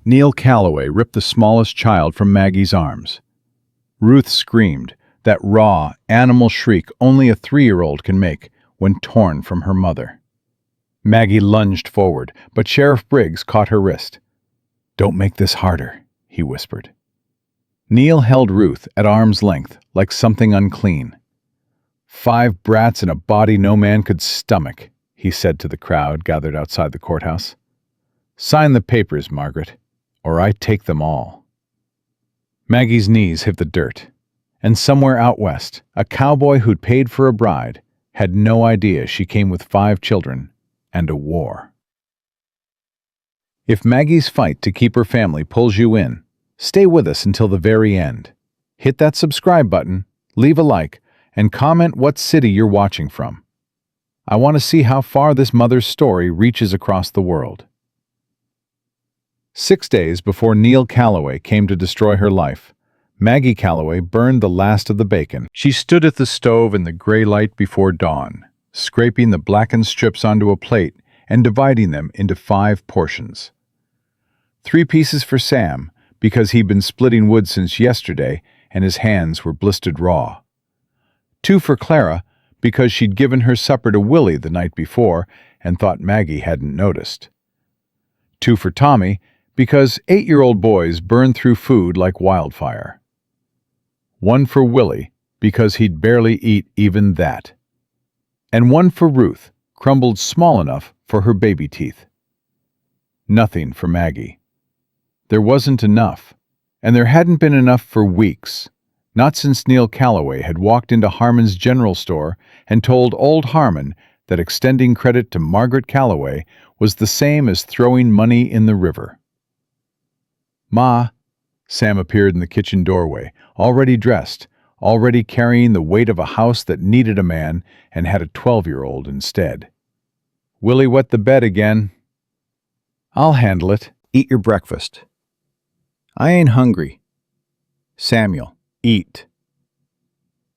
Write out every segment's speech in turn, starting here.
Neil Calloway ripped the smallest child from Maggie's arms. Ruth screamed, that raw, animal shriek only a 3-year-old can make when torn from her mother. Maggie lunged forward, but Sheriff Briggs caught her wrist. "Don't make this harder," he whispered. Neil held Ruth at arm's length like something unclean. "5 brats and a body no man could stomach," he said to the crowd gathered outside the courthouse. "Sign the papers, Margaret, or I take them all." Maggie's knees hit the dirt, and somewhere out west, a cowboy who'd paid for a bride had no idea she came with 5 children and a war. If Maggie's fight to keep her family pulls you in, stay with us until the very end. Hit that subscribe button, leave a like, and comment what city you're watching from. I want to see how far this mother's story reaches across the world. 6 days before Neil Calloway came to destroy her life, Maggie Calloway burned the last of the bacon. She stood at the stove in the gray light before dawn, scraping the blackened strips onto a plate and dividing them into 5 portions. 3 pieces for Sam, because he'd been splitting wood since yesterday and his hands were blistered raw. 2 for Clara, because she'd given her supper to Willie the night before and thought Maggie hadn't noticed. 2 for Tommy, because 8-year-old boys burn through food like wildfire. 1 for Willie, because he'd barely eat even that. And 1 for Ruth, crumbled small enough for her baby teeth. Nothing for Maggie. There wasn't enough, and there hadn't been enough for weeks, not since Neil Calloway had walked into Harmon's general store and told old Harmon that extending credit to Margaret Calloway was the same as throwing money in the river. "Ma," Sam appeared in the kitchen doorway, already dressed, already carrying the weight of a house that needed a man and had a 12-year-old instead. "Willie wet the bed again." "I'll handle it. Eat your breakfast." "I ain't hungry." "Samuel, eat."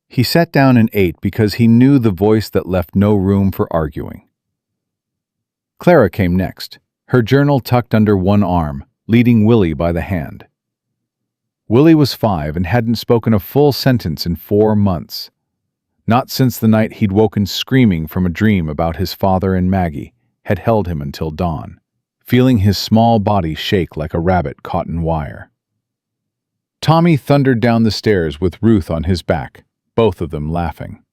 He sat down and ate because he knew the voice that left no room for arguing. Clara came next, her journal tucked under one arm, leading Willie by the hand. Willie was 5 and hadn't spoken a full sentence in 4 months. Not since the night he'd woken screaming from a dream about his father and Maggie had held him until dawn, feeling his small body shake like a rabbit caught in wire. Tommy thundered down the stairs with Ruth on his back, both of them laughing.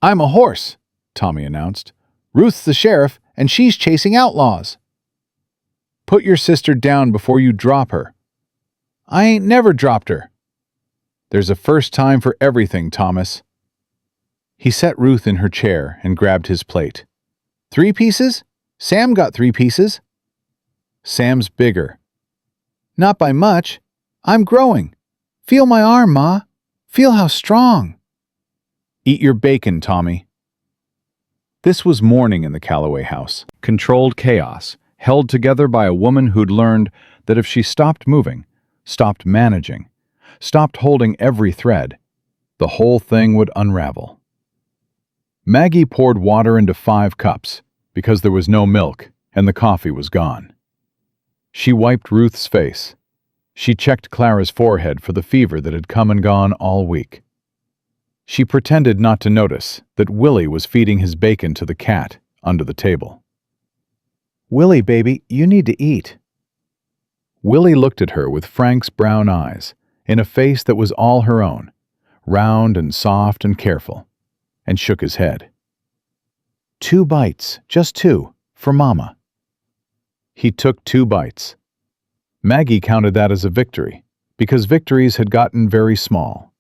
"I'm a horse," Tommy announced. "Ruth's the sheriff, and she's chasing outlaws." "Put your sister down before you drop her." "I ain't never dropped her." "There's a first time for everything, Thomas." He set Ruth in her chair and grabbed his plate. "3 pieces? Sam got 3 pieces." "Sam's bigger." "Not by much. I'm growing. Feel my arm, Ma. Feel how strong." "Eat your bacon, Tommy." This was morning in the Calloway house, controlled chaos, held together by a woman who'd learned that if she stopped moving, stopped managing, stopped holding every thread, the whole thing would unravel. Maggie poured water into 5 cups because there was no milk and the coffee was gone. She wiped Ruth's face. She checked Clara's forehead for the fever that had come and gone all week. She pretended not to notice that Willie was feeding his bacon to the cat under the table. "Willie, baby, you need to eat." Willie looked at her with Frank's brown eyes, in a face that was all her own, round and soft and careful, and shook his head. "2 bites, just 2, for Mama." He took 2 bites. Maggie counted that as a victory, because victories had gotten very small.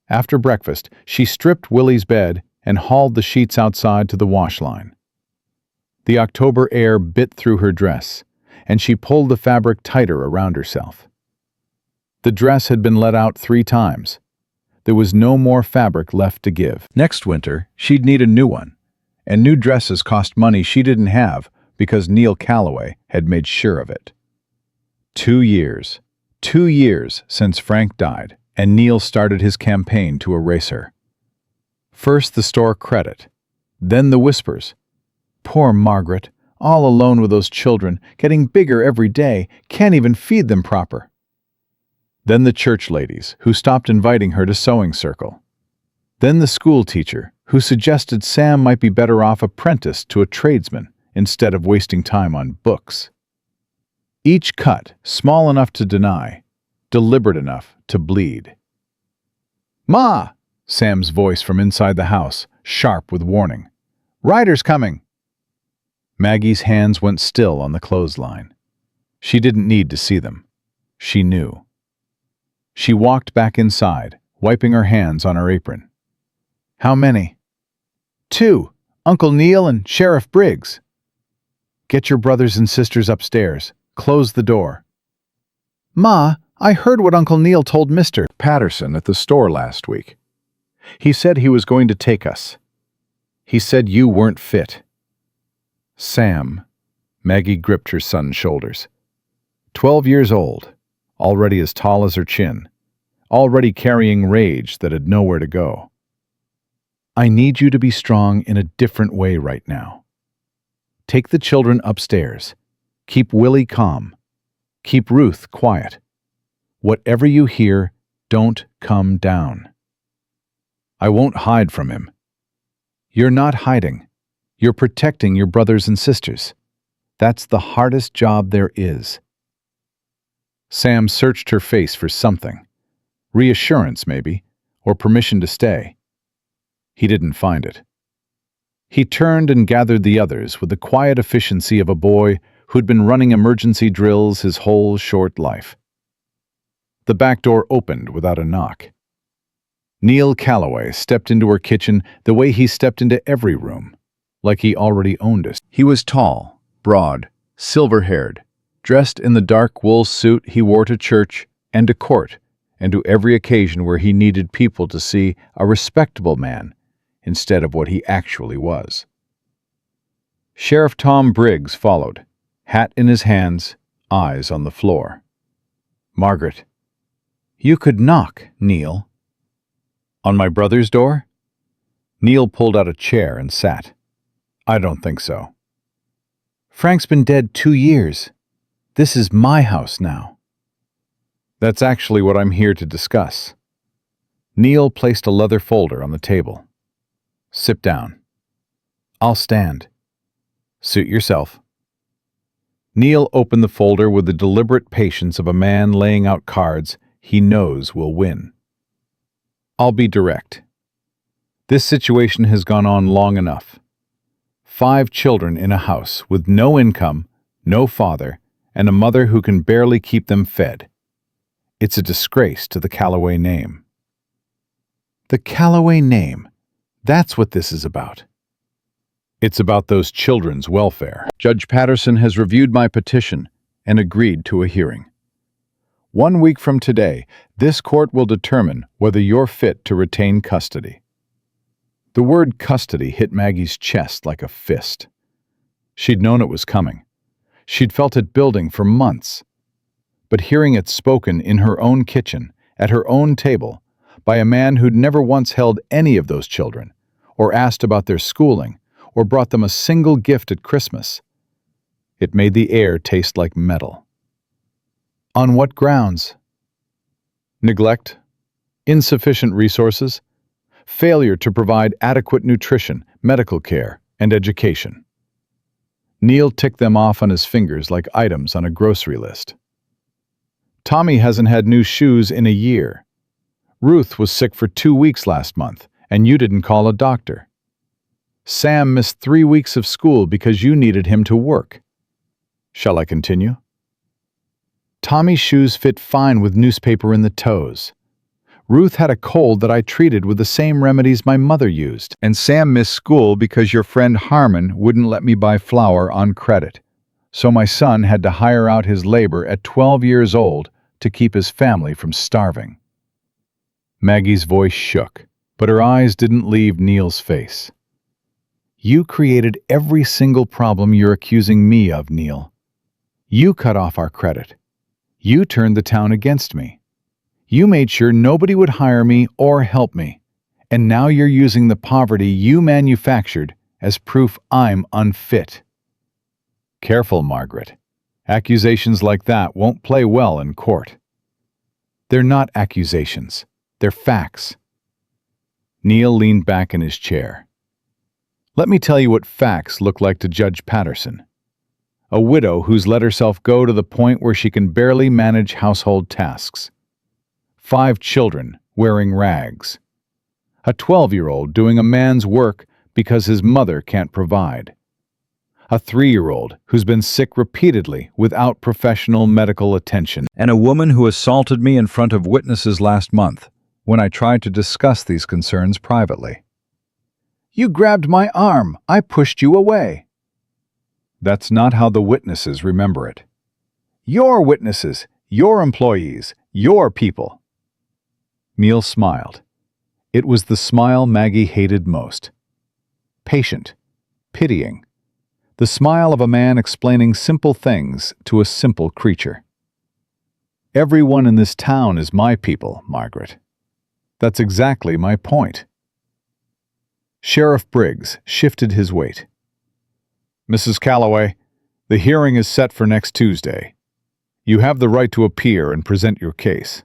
After breakfast, she stripped Willie's bed and hauled the sheets outside to the wash line. The October air bit through her dress, and she pulled the fabric tighter around herself. The dress had been let out 3 times. There was no more fabric left to give. Next winter, she'd need a new one, and new dresses cost money she didn't have because Neil Calloway had made sure of it. 2 years. 2 years since Frank died, and Neil started his campaign to erase her. First the store credit, then the whispers. "Poor Margaret, all alone with those children, getting bigger every day, can't even feed them proper. Then the church ladies, who stopped inviting her to sewing circle. Then the school teacher, who suggested Sam might be better off apprenticed to a tradesman instead of wasting time on books. Each cut small enough to deny, deliberate enough to bleed. "Ma!" Sam's voice from inside the house, sharp with warning. "Rider's coming!" Maggie's hands went still on the clothesline. She didn't need to see them. She knew. She walked back inside, wiping her hands on her apron. "How many?" "2. Uncle Neil and Sheriff Briggs." "Get your brothers and sisters upstairs. Close the door." "Ma, I heard what Uncle Neil told Mr. Patterson at the store last week. He said he was going to take us. He said you weren't fit." Sam, Maggie gripped her son's shoulders. 12 years old, already as tall as her chin, already carrying rage that had nowhere to go. "I need you to be strong in a different way right now. Take the children upstairs. Keep Willie calm. Keep Ruth quiet. Whatever you hear, don't come down. I won't hide from him." "You're not hiding. You're protecting your brothers and sisters. That's the hardest job there is." Sam searched her face for something. Reassurance, maybe, or permission to stay. He didn't find it. He turned and gathered the others with the quiet efficiency of a boy who'd been running emergency drills his whole short life. The back door opened without a knock. Neil Calloway stepped into her kitchen the way he stepped into every room, like he already owned it. He was tall, broad, silver-haired, dressed in the dark wool suit he wore to church and to court and to every occasion where he needed people to see a respectable man instead of what he actually was. Sheriff Tom Briggs followed, hat in his hands, eyes on the floor. "Margaret." "You could knock, Neil." "On my brother's door?" Neil pulled out a chair and sat. "I don't think so." "Frank's been dead 2 years. This is my house now." "That's actually what I'm here to discuss." Neil placed a leather folder on the table. "Sit down." "I'll stand." "Suit yourself." Neil opened the folder with the deliberate patience of a man laying out cards he knows will win. "I'll be direct. This situation has gone on long enough. 5 children in a house with no income, no father, and a mother who can barely keep them fed. It's a disgrace to the Calloway name." "The Calloway name. That's what this is about." "It's about those children's welfare. Judge Patterson has reviewed my petition and agreed to a hearing. 1 week from today, this court will determine whether you're fit to retain custody." The word custody hit Maggie's chest like a fist. She'd known it was coming. She'd felt it building for months. But hearing it spoken in her own kitchen, at her own table, by a man who'd never once held any of those children, or asked about their schooling, or brought them a single gift at Christmas, it made the air taste like metal. "On what grounds?" "Neglect, insufficient resources, failure to provide adequate nutrition, medical care, and education." Neil ticked them off on his fingers like items on a grocery list. "Tommy hasn't had new shoes in a year. Ruth was sick for 2 weeks last month, and you didn't call a doctor. Sam missed 3 weeks of school because you needed him to work. Shall I continue? Tommy's shoes fit fine with newspaper in the toes. Ruth had a cold that I treated with the same remedies my mother used, and Sam missed school because your friend Harmon wouldn't let me buy flour on credit. So my son had to hire out his labor at 12 years old to keep his family from starving." Maggie's voice shook, but her eyes didn't leave Neil's face. "You created every single problem you're accusing me of, Neil. You cut off our credit. You turned the town against me. You made sure nobody would hire me or help me. And now you're using the poverty you manufactured as proof I'm unfit." Careful, Margaret. Accusations like that won't play well in court. They're not accusations. They're facts. Neil leaned back in his chair. Let me tell you what facts look like to Judge Patterson. A widow who's let herself go to the point where she can barely manage household tasks. 5 children wearing rags. A 12-year-old doing a man's work because his mother can't provide. A 3-year-old who's been sick repeatedly without professional medical attention. And a woman who assaulted me in front of witnesses last month when I tried to discuss these concerns privately. You grabbed my arm. I pushed you away. That's not how the witnesses remember it. Your witnesses, your employees, your people. Neil smiled. It was the smile Maggie hated most. Patient, pitying. The smile of a man explaining simple things to a simple creature. Everyone in this town is my people, Margaret. That's exactly my point. Sheriff Briggs shifted his weight. Mrs. Calloway, the hearing is set for next Tuesday. You have the right to appear and present your case.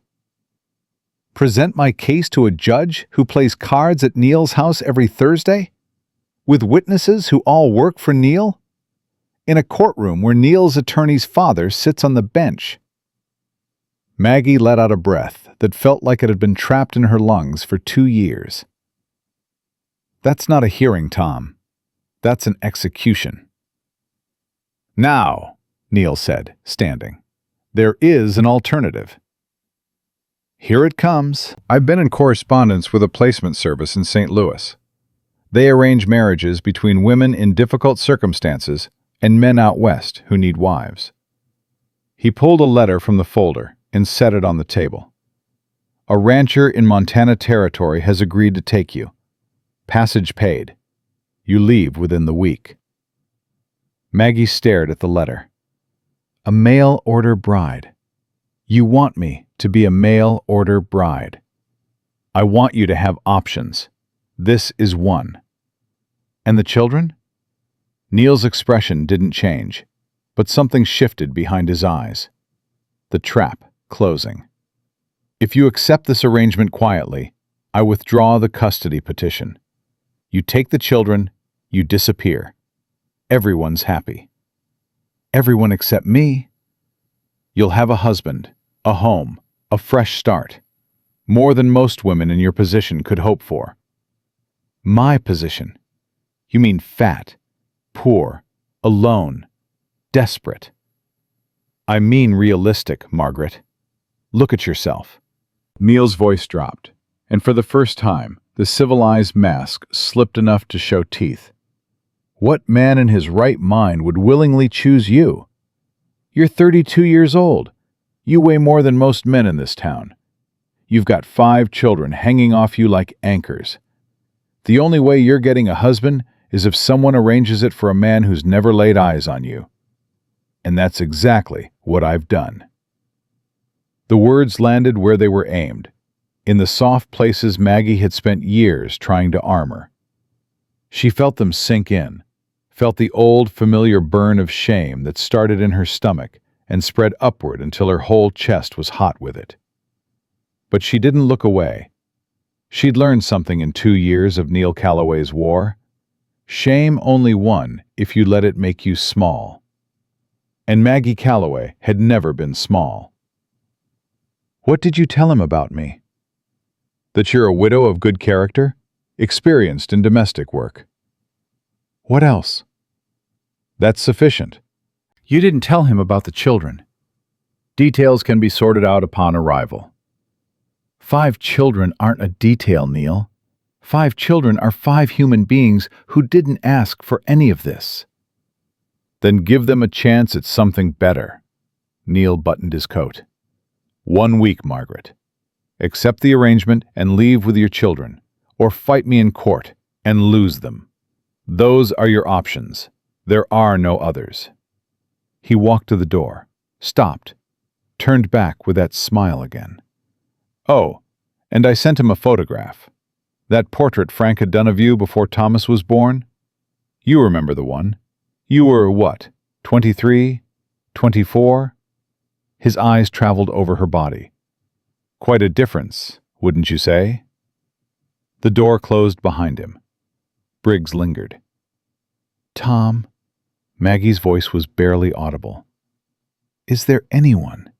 Present my case to a judge who plays cards at Neil's house every Thursday? With witnesses who all work for Neil? In a courtroom where Neil's attorney's father sits on the bench. Maggie let out a breath that felt like it had been trapped in her lungs for 2 years. That's not a hearing, Tom. That's an execution. Now, Neil said, standing, there is an alternative. Here it comes. I've been in correspondence with a placement service in St. Louis. They arrange marriages between women in difficult circumstances and men out west who need wives. He pulled a letter from the folder and set it on the table. A rancher in Montana Territory has agreed to take you. Passage paid. You leave within the week. Maggie stared at the letter. A mail-order bride. You want me to be a mail-order bride. I want you to have options. This is one. And the children? Neil's expression didn't change, but something shifted behind his eyes. The trap closing. If you accept this arrangement quietly, I withdraw the custody petition. You take the children, you disappear. Everyone's happy. Everyone except me. You'll have a husband, a home, a fresh start. More than most women in your position could hope for. My position? You mean fat, poor, alone, desperate. I mean realistic, Margaret. Look at yourself. Neil's voice dropped, and for the first time, the civilized mask slipped enough to show teeth. What man in his right mind would willingly choose you? You're 32 years old. You weigh more than most men in this town. You've got 5 children hanging off you like anchors. The only way you're getting a husband is if someone arranges it for a man who's never laid eyes on you. And that's exactly what I've done. The words landed where they were aimed, in the soft places Maggie had spent years trying to armor. She felt them sink in, felt the old familiar burn of shame that started in her stomach and spread upward until her whole chest was hot with it. But she didn't look away. She'd learned something in 2 years of Neil Calloway's war. Shame only won if you let it make you small. And Maggie Calloway had never been small. What did you tell him about me? That you're a widow of good character, experienced in domestic work. What else? That's sufficient. You didn't tell him about the children. Details can be sorted out upon arrival. 5 children aren't a detail, Neil. 5 children are 5 human beings who didn't ask for any of this. Then give them a chance at something better. Neil buttoned his coat. 1 week, Margaret. Accept the arrangement and leave with your children, or fight me in court and lose them. Those are your options. There are no others. He walked to the door, stopped, turned back with that smile again. Oh, and I sent him a photograph. That portrait Frank had done of you before Thomas was born? You remember the one. You were what, 23, 24. His eyes traveled over her body. Quite a difference, wouldn't you say? The door closed behind him. Briggs lingered. Tom, Maggie's voice was barely audible. Is there anyone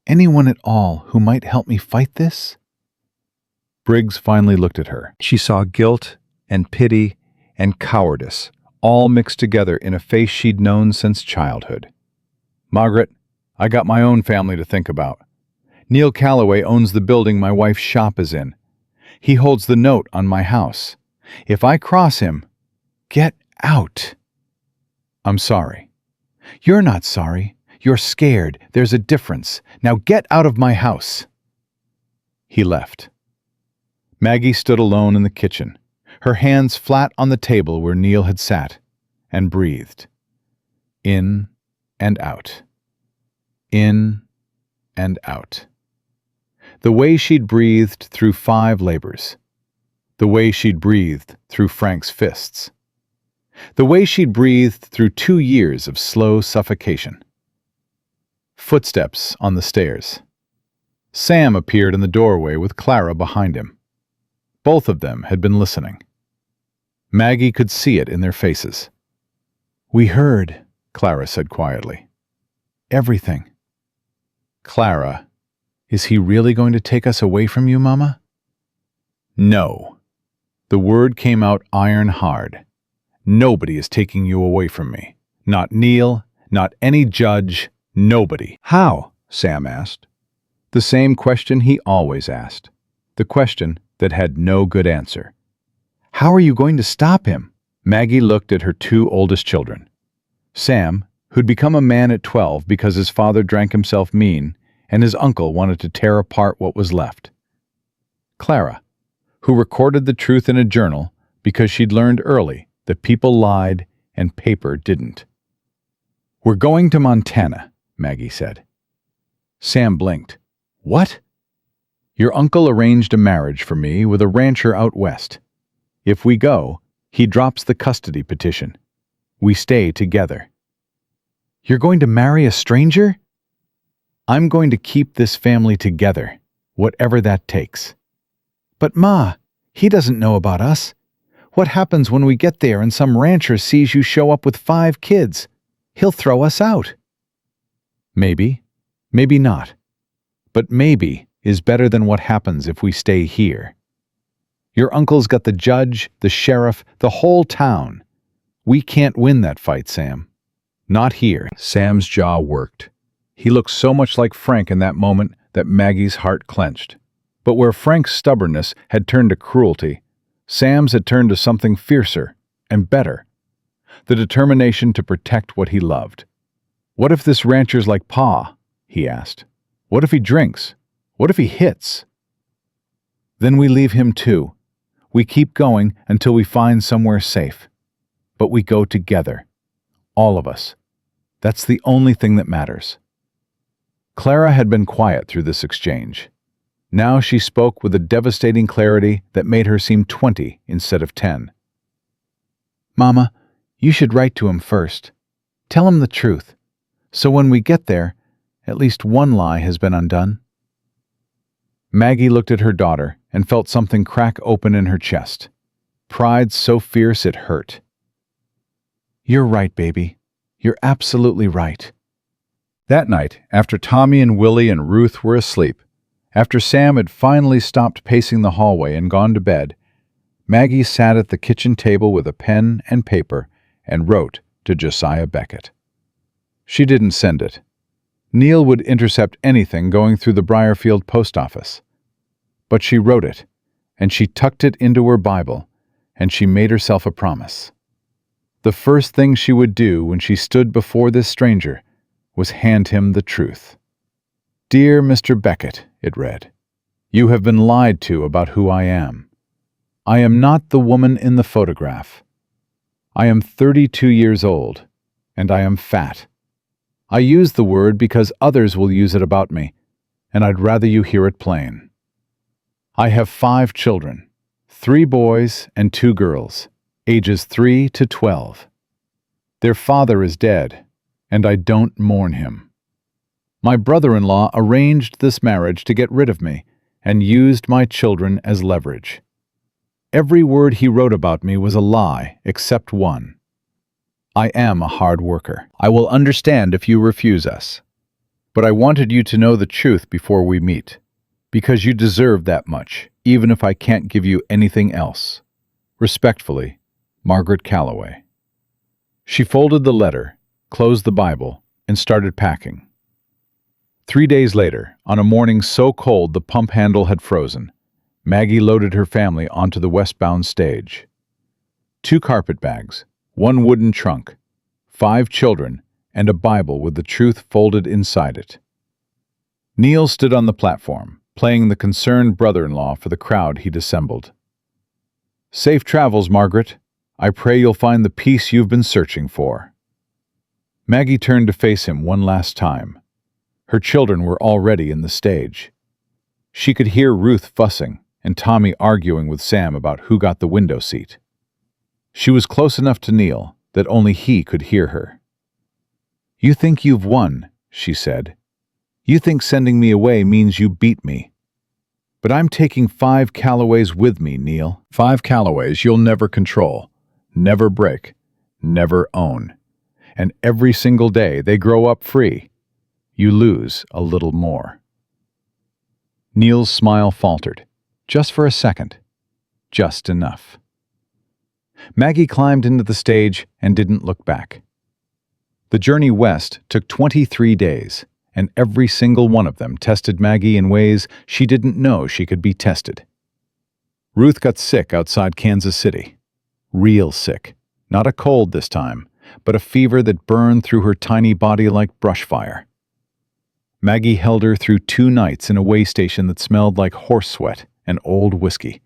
at all who might help me fight this? Briggs finally looked at her. She saw guilt and pity and cowardice all mixed together in a face she'd known since childhood. Margaret, I got my own family to think about. Neil Calloway owns the building my wife's shop is in. He holds the note on my house. If I cross him, get out. I'm sorry. You're not sorry. You're scared. There's a difference. Now get out of my house. He left. Maggie stood alone in the kitchen, her hands flat on the table where Neil had sat, and breathed. In and out. In and out. The way she'd breathed through 5 labors. The way she'd breathed through Frank's fists. The way she'd breathed through 2 years of slow suffocation. Footsteps on the stairs. Sam appeared in the doorway with Clara behind him. Both of them had been listening. Maggie could see it in their faces. We heard, Clara said quietly. Everything. Clara, is he really going to take us away from you, Mama? No. The word came out iron hard. Nobody is taking you away from me. Not Neil, not any judge, nobody. How? Sam asked. The same question he always asked. The question that had no good answer. How are you going to stop him? Maggie looked at her 2 oldest children. Sam, who'd become a man at 12 because his father drank himself mean, and his uncle wanted to tear apart what was left. Clara, who recorded the truth in a journal because she'd learned early that people lied and paper didn't. We're going to Montana, Maggie said. Sam blinked. What? Your uncle arranged a marriage for me with a rancher out west. If we go, he drops the custody petition. We stay together. You're going to marry a stranger? I'm going to keep this family together, whatever that takes. But Ma, he doesn't know about us. What happens when we get there and some rancher sees you show up with 5 kids? He'll throw us out. Maybe, maybe not. But maybe is better than what happens if we stay here. Your uncle's got the judge, the sheriff, the whole town. We can't win that fight, Sam. Not here. Sam's jaw worked. He looked so much like Frank in that moment that Maggie's heart clenched. But where Frank's stubbornness had turned to cruelty, Sam's had turned to something fiercer and better. The determination to protect what he loved. What if this rancher's like Pa? He asked. What if he drinks? What if he hits? Then we leave him too. We keep going until we find somewhere safe. But we go together. All of us. That's the only thing that matters. Clara had been quiet through this exchange. Now she spoke with a devastating clarity that made her seem 20 instead of 10. Mama, you should write to him first. Tell him the truth. So when we get there, at least one lie has been undone. Maggie looked at her daughter and felt something crack open in her chest. Pride so fierce it hurt. You're right, baby. You're absolutely right. That night, after Tommy and Willie and Ruth were asleep, after Sam had finally stopped pacing the hallway and gone to bed, Maggie sat at the kitchen table with a pen and paper and wrote to Josiah Beckett. She didn't send it. Neil would intercept anything going through the Briarfield post office. But she wrote it, and she tucked it into her Bible, and she made herself a promise. The first thing she would do when she stood before this stranger was hand him the truth. Dear Mr. Beckett, it read, you have been lied to about who I am. I am not the woman in the photograph. I am 32 years old, and I am fat. I use the word because others will use it about me, and I'd rather you hear it plain. I have 5 children, 3 boys and 2 girls, ages 3 to 12. Their father is dead, and I don't mourn him. My brother-in-law arranged this marriage to get rid of me and used my children as leverage. Every word he wrote about me was a lie, except one. I am a hard worker. I will understand if you refuse us. But I wanted you to know the truth before we meet, because you deserve that much, even if I can't give you anything else. Respectfully, Margaret Calloway. She folded the letter, closed the Bible, and started packing. 3 days later, on a morning so cold the pump handle had frozen, Maggie loaded her family onto the westbound stage. 2 carpet bags, 1 wooden trunk, 5 children, and a Bible with the truth folded inside it. Neil stood on the platform, playing the concerned brother-in-law for the crowd he'd assembled. Safe travels, Margaret. I pray you'll find the peace you've been searching for. Maggie turned to face him one last time. Her children were already in the stage. She could hear Ruth fussing and Tommy arguing with Sam about who got the window seat. She was close enough to Neil that only he could hear her. You think you've won, she said. You think sending me away means you beat me. But I'm taking 5 Calloways with me, Neil. 5 Calloways you'll never control, never break, never own. And every single day they grow up free. You lose a little more. Neil's smile faltered, just for a second. Just enough. Maggie climbed into the stage and didn't look back. The journey west took 23 days, and every single one of them tested Maggie in ways she didn't know she could be tested. Ruth got sick outside Kansas City. Real sick. Not a cold this time, but a fever that burned through her tiny body like brush fire. Maggie held her through 2 nights in a way station that smelled like horse sweat and old whiskey,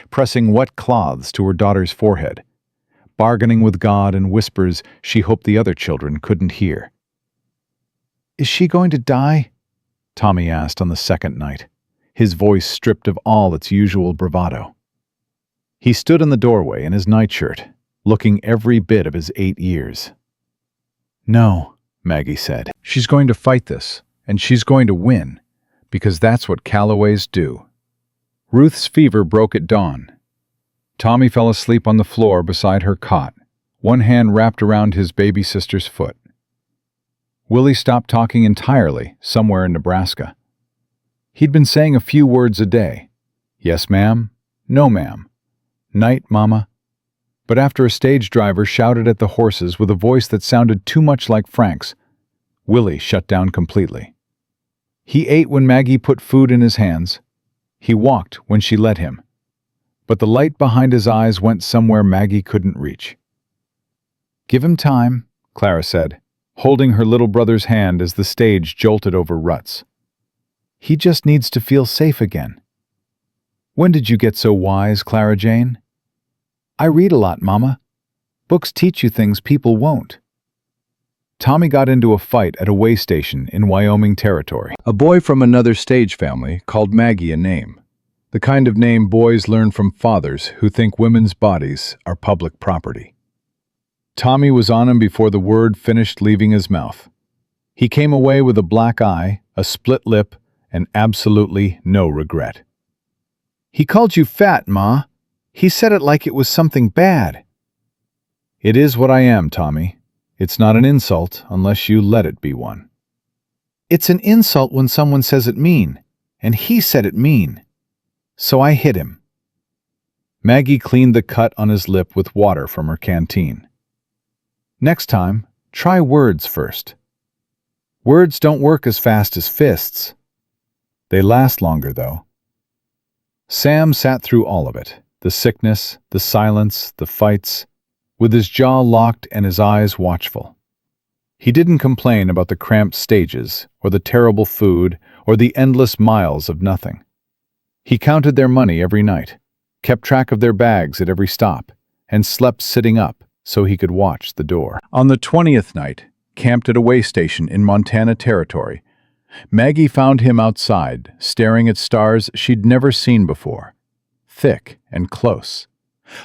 pressing wet cloths to her daughter's forehead, bargaining with God in whispers she hoped the other children couldn't hear. Is she going to die? Tommy asked on the second night, his voice stripped of all its usual bravado. He stood in the doorway in his nightshirt, looking every bit of his 8 years. No, Maggie said. She's going to fight this, and she's going to win, because that's what Calloways do. Ruth's fever broke at dawn. Tommy fell asleep on the floor beside her cot, one hand wrapped around his baby sister's foot. Willie stopped talking entirely somewhere in Nebraska. He'd been saying a few words a day. Yes, ma'am. No, ma'am. Night, mama. But after a stage driver shouted at the horses with a voice that sounded too much like Frank's, Willie shut down completely. He ate when Maggie put food in his hands. He walked when she let him. But the light behind his eyes went somewhere Maggie couldn't reach. Give him time, Clara said, holding her little brother's hand as the stage jolted over ruts. He just needs to feel safe again. When did you get so wise, Clara Jane? I read a lot, Mama. Books teach you things people won't. Tommy got into a fight at a way station in Wyoming Territory. A boy from another stage family called Maggie a name, the kind of name boys learn from fathers who think women's bodies are public property. Tommy was on him before the word finished leaving his mouth. He came away with a black eye, a split lip, and absolutely no regret. He called you fat, Ma. He said it like it was something bad. It is what I am, Tommy. It's not an insult unless you let it be one. It's an insult when someone says it mean, and he said it mean. So I hit him. Maggie cleaned the cut on his lip with water from her canteen. Next time, try words first. Words don't work as fast as fists. They last longer, though. Sam sat through all of it, the sickness, the silence, the fights, with his jaw locked and his eyes watchful. He didn't complain about the cramped stages, or the terrible food, or the endless miles of nothing. He counted their money every night, kept track of their bags at every stop, and slept sitting up so he could watch the door. On the 20th night, camped at a way station in Montana Territory, Maggie found him outside, staring at stars she'd never seen before, thick and close,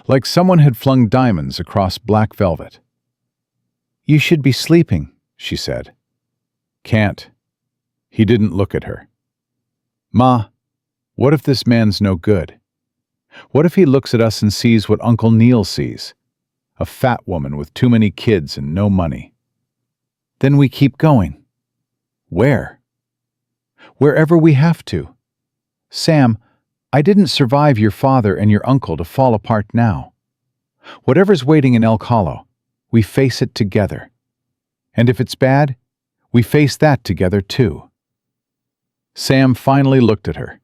like someone had flung diamonds across black velvet. You should be sleeping, she said. Can't. He didn't look at her. Ma, what if this man's no good? What if he looks at us and sees what Uncle Neil sees? A fat woman with too many kids and no money. Then we keep going. Where? Wherever we have to. Sam, I didn't survive your father and your uncle to fall apart now. Whatever's waiting in Elk Hollow, we face it together. And if it's bad, we face that together too. Sam finally looked at her.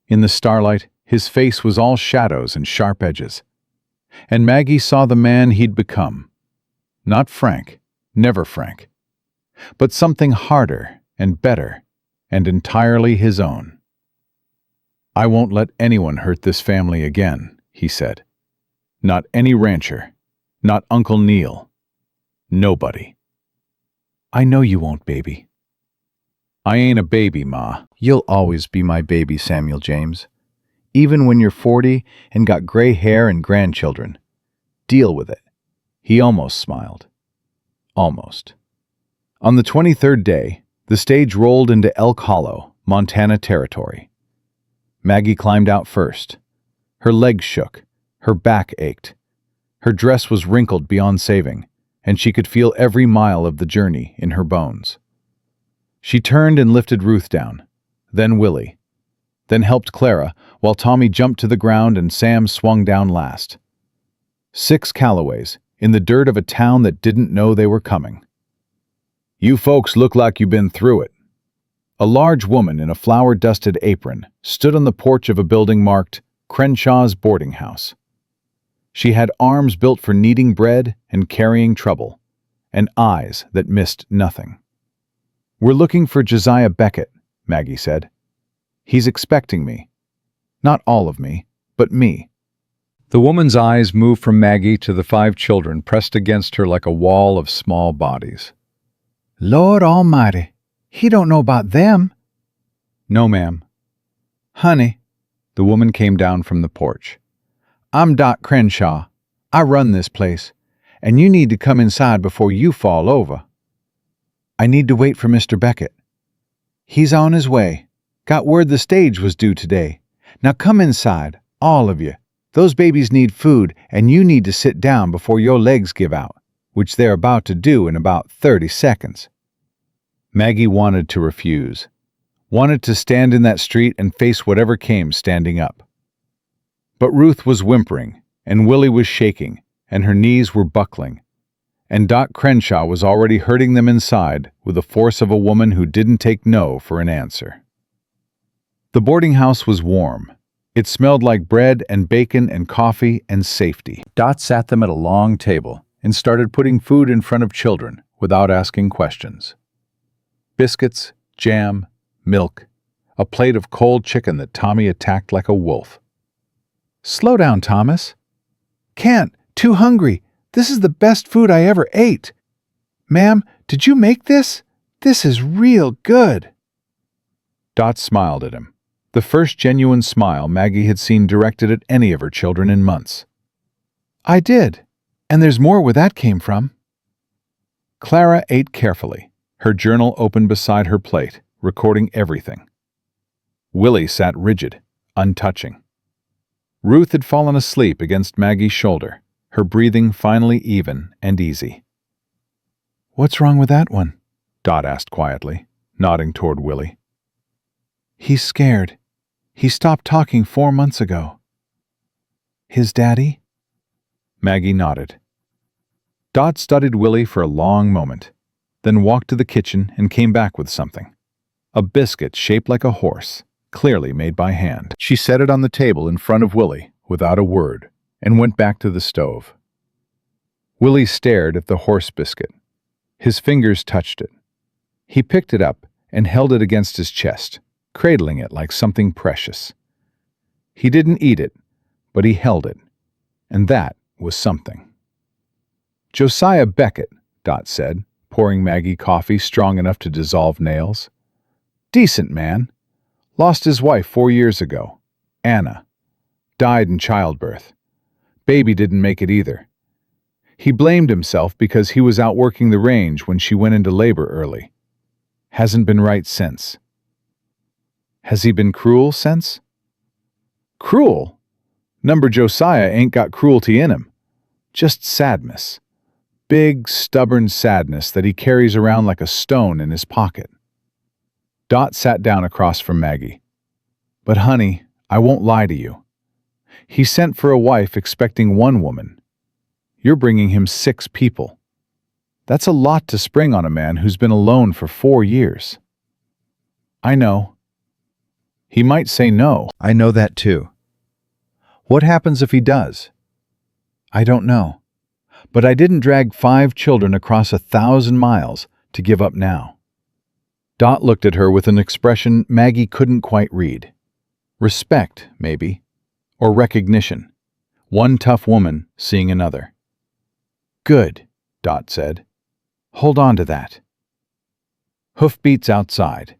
In the starlight, his face was all shadows and sharp edges. And Maggie saw the man he'd become. Not Frank, never Frank, but something harder and better and entirely his own. I won't let anyone hurt this family again, he said. Not any rancher, not Uncle Neil. Nobody. I know you won't, baby. I ain't a baby, Ma. You'll always be my baby, Samuel James. Even when you're 40 and got gray hair and grandchildren. Deal with it. He almost smiled. Almost. On the 23rd day, the stage rolled into Elk Hollow, Montana territory. Maggie climbed out first. Her legs shook. Her back ached. Her dress was wrinkled beyond saving, and she could feel every mile of the journey in her bones. She turned and lifted Ruth down, then Willie, then helped Clara, while Tommy jumped to the ground and Sam swung down last. 6 Callaways, in the dirt of a town that didn't know they were coming. You folks look like you've been through it. A large woman in a flour-dusted apron stood on the porch of a building marked Crenshaw's Boarding House. She had arms built for kneading bread and carrying trouble, and eyes that missed nothing. We're looking for Josiah Beckett, Maggie said. He's expecting me. Not all of me, but me. The woman's eyes moved from Maggie to the 5 children pressed against her like a wall of small bodies. Lord Almighty, he don't know about them. No, ma'am. Honey, the woman came down from the porch. I'm Doc Crenshaw. I run this place, and you need to come inside before you fall over. I need to wait for Mr. Beckett. He's on his way. Got word the stage was due today. Now come inside, all of you. Those babies need food, and you need to sit down before your legs give out, which they're about to do in about 30 seconds. Maggie wanted to refuse. Wanted to stand in that street and face whatever came standing up. But Ruth was whimpering, and Willie was shaking, and her knees were buckling. And Doc Crenshaw was already hurting them inside with the force of a woman who didn't take no for an answer. The boarding house was warm. It smelled like bread and bacon and coffee and safety. Dot sat them at a long table and started putting food in front of children without asking questions. Biscuits, jam, milk, a plate of cold chicken that Tommy attacked like a wolf. Slow down, Thomas. Can't. Too hungry. This is the best food I ever ate. Ma'am, did you make this? This is real good. Dot smiled at him, the first genuine smile Maggie had seen directed at any of her children in months. I did, and there's more where that came from. Clara ate carefully, her journal open beside her plate, recording everything. Willie sat rigid, untouching. Ruth had fallen asleep against Maggie's shoulder, her breathing finally even and easy. What's wrong with that one? Dot asked quietly, nodding toward Willie. He's scared. He stopped talking 4 months ago. His daddy? Maggie nodded. Dot studied Willie for a long moment, then walked to the kitchen and came back with something. A biscuit shaped like a horse, clearly made by hand. She set it on the table in front of Willie without a word and went back to the stove. Willie stared at the horse biscuit. His fingers touched it. He picked it up and held it against his chest, cradling it like something precious. He didn't eat it, but he held it, and that was something. Josiah Beckett, Dot said, pouring Maggie coffee strong enough to dissolve nails. Decent man. Lost his wife 4 years ago, Anna. Died in childbirth. Baby didn't make it either. He blamed himself because he was out working the range when she went into labor early. Hasn't been right since. Has he been cruel since? Cruel? Number Josiah ain't got cruelty in him. Just sadness. Big, stubborn sadness that he carries around like a stone in his pocket. Dot sat down across from Maggie. But honey, I won't lie to you. He sent for a wife expecting one woman. You're bringing him 6 people. That's a lot to spring on a man who's been alone for 4 years. I know. He might say no. I know that too. What happens if he does? I don't know. But I didn't drag 5 children across 1,000 miles to give up now. Dot looked at her with an expression Maggie couldn't quite read. Respect, maybe. Or recognition. One tough woman seeing another. Good, Dot said. Hold on to that. Hoofbeats outside.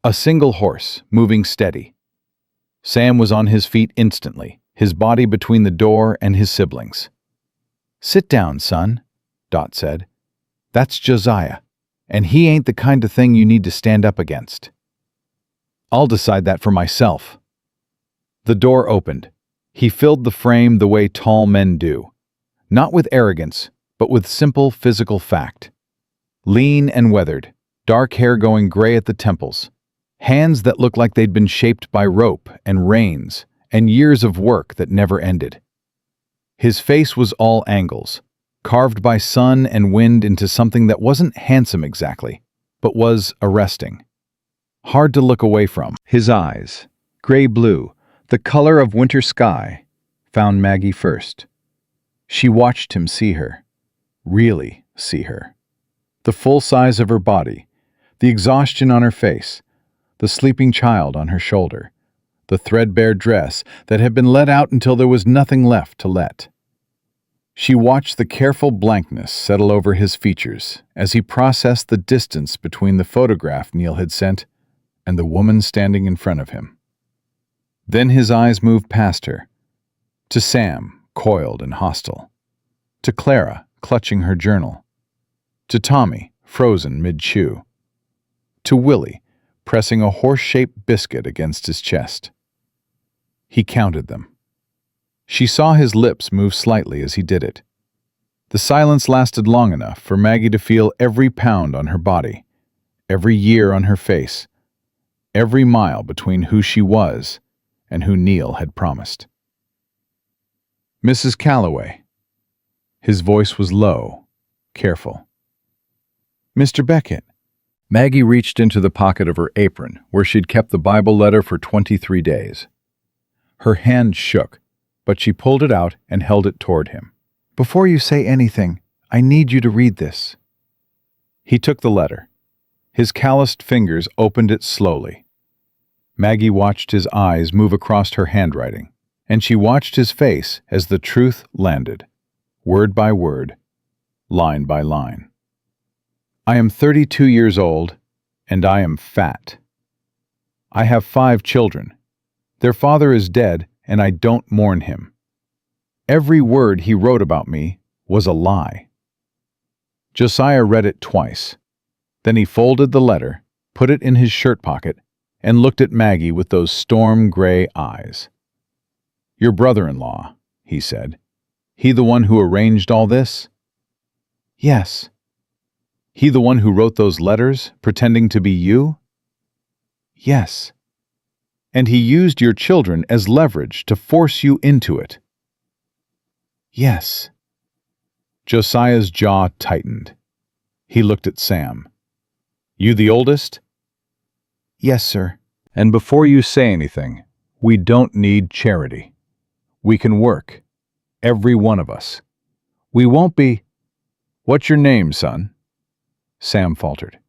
A single horse, moving steady. Sam was on his feet instantly, his body between the door and his siblings. Sit down, son, Dot said. That's Josiah, and he ain't the kind of thing you need to stand up against. I'll decide that for myself. The door opened. He filled the frame the way tall men do, not with arrogance, but with simple physical fact. Lean and weathered, dark hair going gray at the temples, hands that looked like they'd been shaped by rope and reins and years of work that never ended. His face was all angles, carved by sun and wind into something that wasn't handsome exactly, but was arresting. Hard to look away from. His eyes, gray-blue, the color of winter sky, found Maggie first. She watched him see her, really see her. The full size of her body, the exhaustion on her face, the sleeping child on her shoulder, the threadbare dress that had been let out until there was nothing left to let. She watched the careful blankness settle over his features as he processed the distance between the photograph Neil had sent and the woman standing in front of him. Then his eyes moved past her, to Sam, coiled and hostile, to Clara, clutching her journal, to Tommy, frozen mid-chew, to Willie, pressing a horse-shaped biscuit against his chest. He counted them. She saw his lips move slightly as he did it. The silence lasted long enough for Maggie to feel every pound on her body, every year on her face, every mile between who she was and who Neil had promised. Mrs. Calloway. His voice was low, careful. Mr. Beckett. Maggie reached into the pocket of her apron, where she'd kept the Bible letter for 23 days. Her hand shook, but she pulled it out and held it toward him. Before you say anything, I need you to read this. He took the letter. His calloused fingers opened it slowly. Maggie watched his eyes move across her handwriting, and she watched his face as the truth landed, word by word, line by line. I am 32 years old, and I am fat. I have 5 children. Their father is dead, and I don't mourn him. Every word he wrote about me was a lie. Josiah read it twice. Then he folded the letter, put it in his shirt pocket, and looked at Maggie with those storm-gray eyes. Your brother-in-law, he said. He the one who arranged all this? Yes. He the one who wrote those letters, pretending to be you? Yes. And he used your children as leverage to force you into it? Yes. Josiah's jaw tightened. He looked at Sam. You the oldest? Yes, sir. And before you say anything, we don't need charity. We can work. Every one of us. We won't be... What's your name, son? Sam faltered.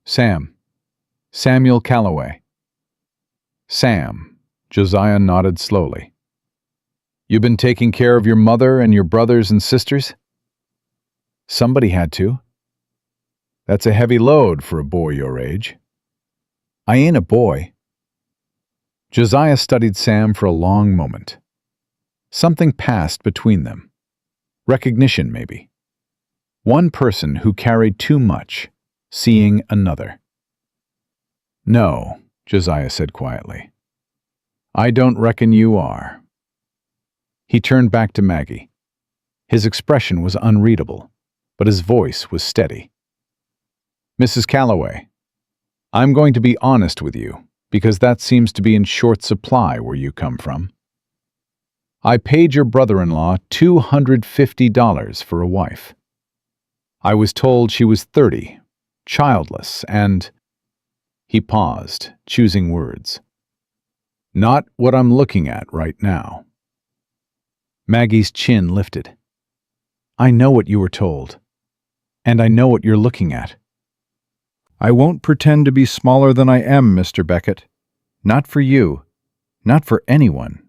Sam. Samuel Calloway. Sam. Josiah nodded slowly. You been taking care of your mother and your brothers and sisters? Somebody had to. That's a heavy load for a boy your age. I ain't a boy. Josiah studied Sam for a long moment. Something passed between them. Recognition, maybe. One person who carried too much, seeing another. "No," Josiah said quietly. "I don't reckon you are." He turned back to Maggie. His expression was unreadable, but his voice was steady. "Mrs. Calloway, I'm going to be honest with you, because that seems to be in short supply where you come from. I paid your brother-in-law $250 for a wife. I was told she was 30, childless, and—" He paused, choosing words. "Not what I'm looking at right now." Maggie's chin lifted. "I know what you were told, and I know what you're looking at." "I won't pretend to be smaller than I am, Mr. Beckett. Not for you, not for anyone."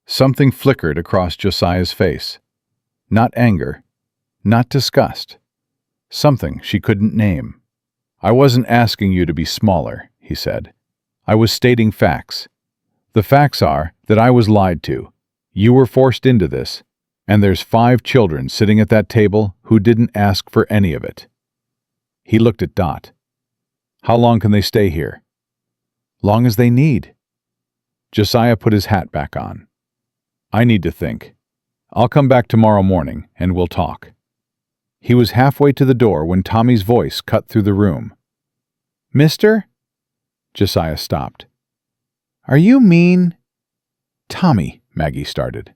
Something flickered across Josiah's face. Not anger, not disgust. Something she couldn't name. "I wasn't asking you to be smaller," he said. "I was stating facts. The facts are that I was lied to. You were forced into this, and there's 5 children sitting at that table who didn't ask for any of it." He looked at Dot. "How long can they stay here?" "Long as they need." Josiah put his hat back on. "I need to think. I'll come back tomorrow morning, and we'll talk." He was halfway to the door when Tommy's voice cut through the room. "Mister?" Josiah stopped. "Are you mean—" "Tommy," Maggie started.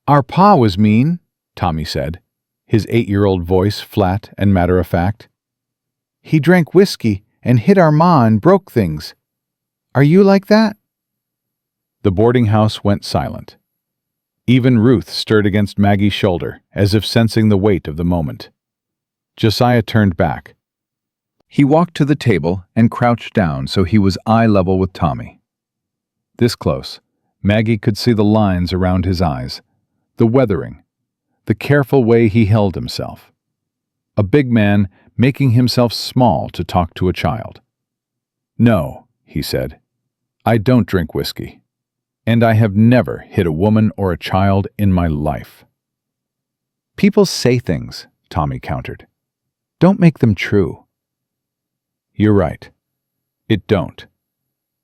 "Our pa was mean," Tommy said, his 8-year-old voice flat and matter-of-fact. "He drank whiskey and hit our ma and broke things. Are you like that?" The boarding house went silent. Even Ruth stirred against Maggie's shoulder, as if sensing the weight of the moment. Josiah turned back. He walked to the table and crouched down so he was eye level with Tommy. This close, Maggie could see the lines around his eyes, the weathering, the careful way he held himself. A big man making himself small to talk to a child. "No," he said, "I don't drink whiskey. And I have never hit a woman or a child in my life." "People say things," Tommy countered. "Don't make them true." "You're right. It don't."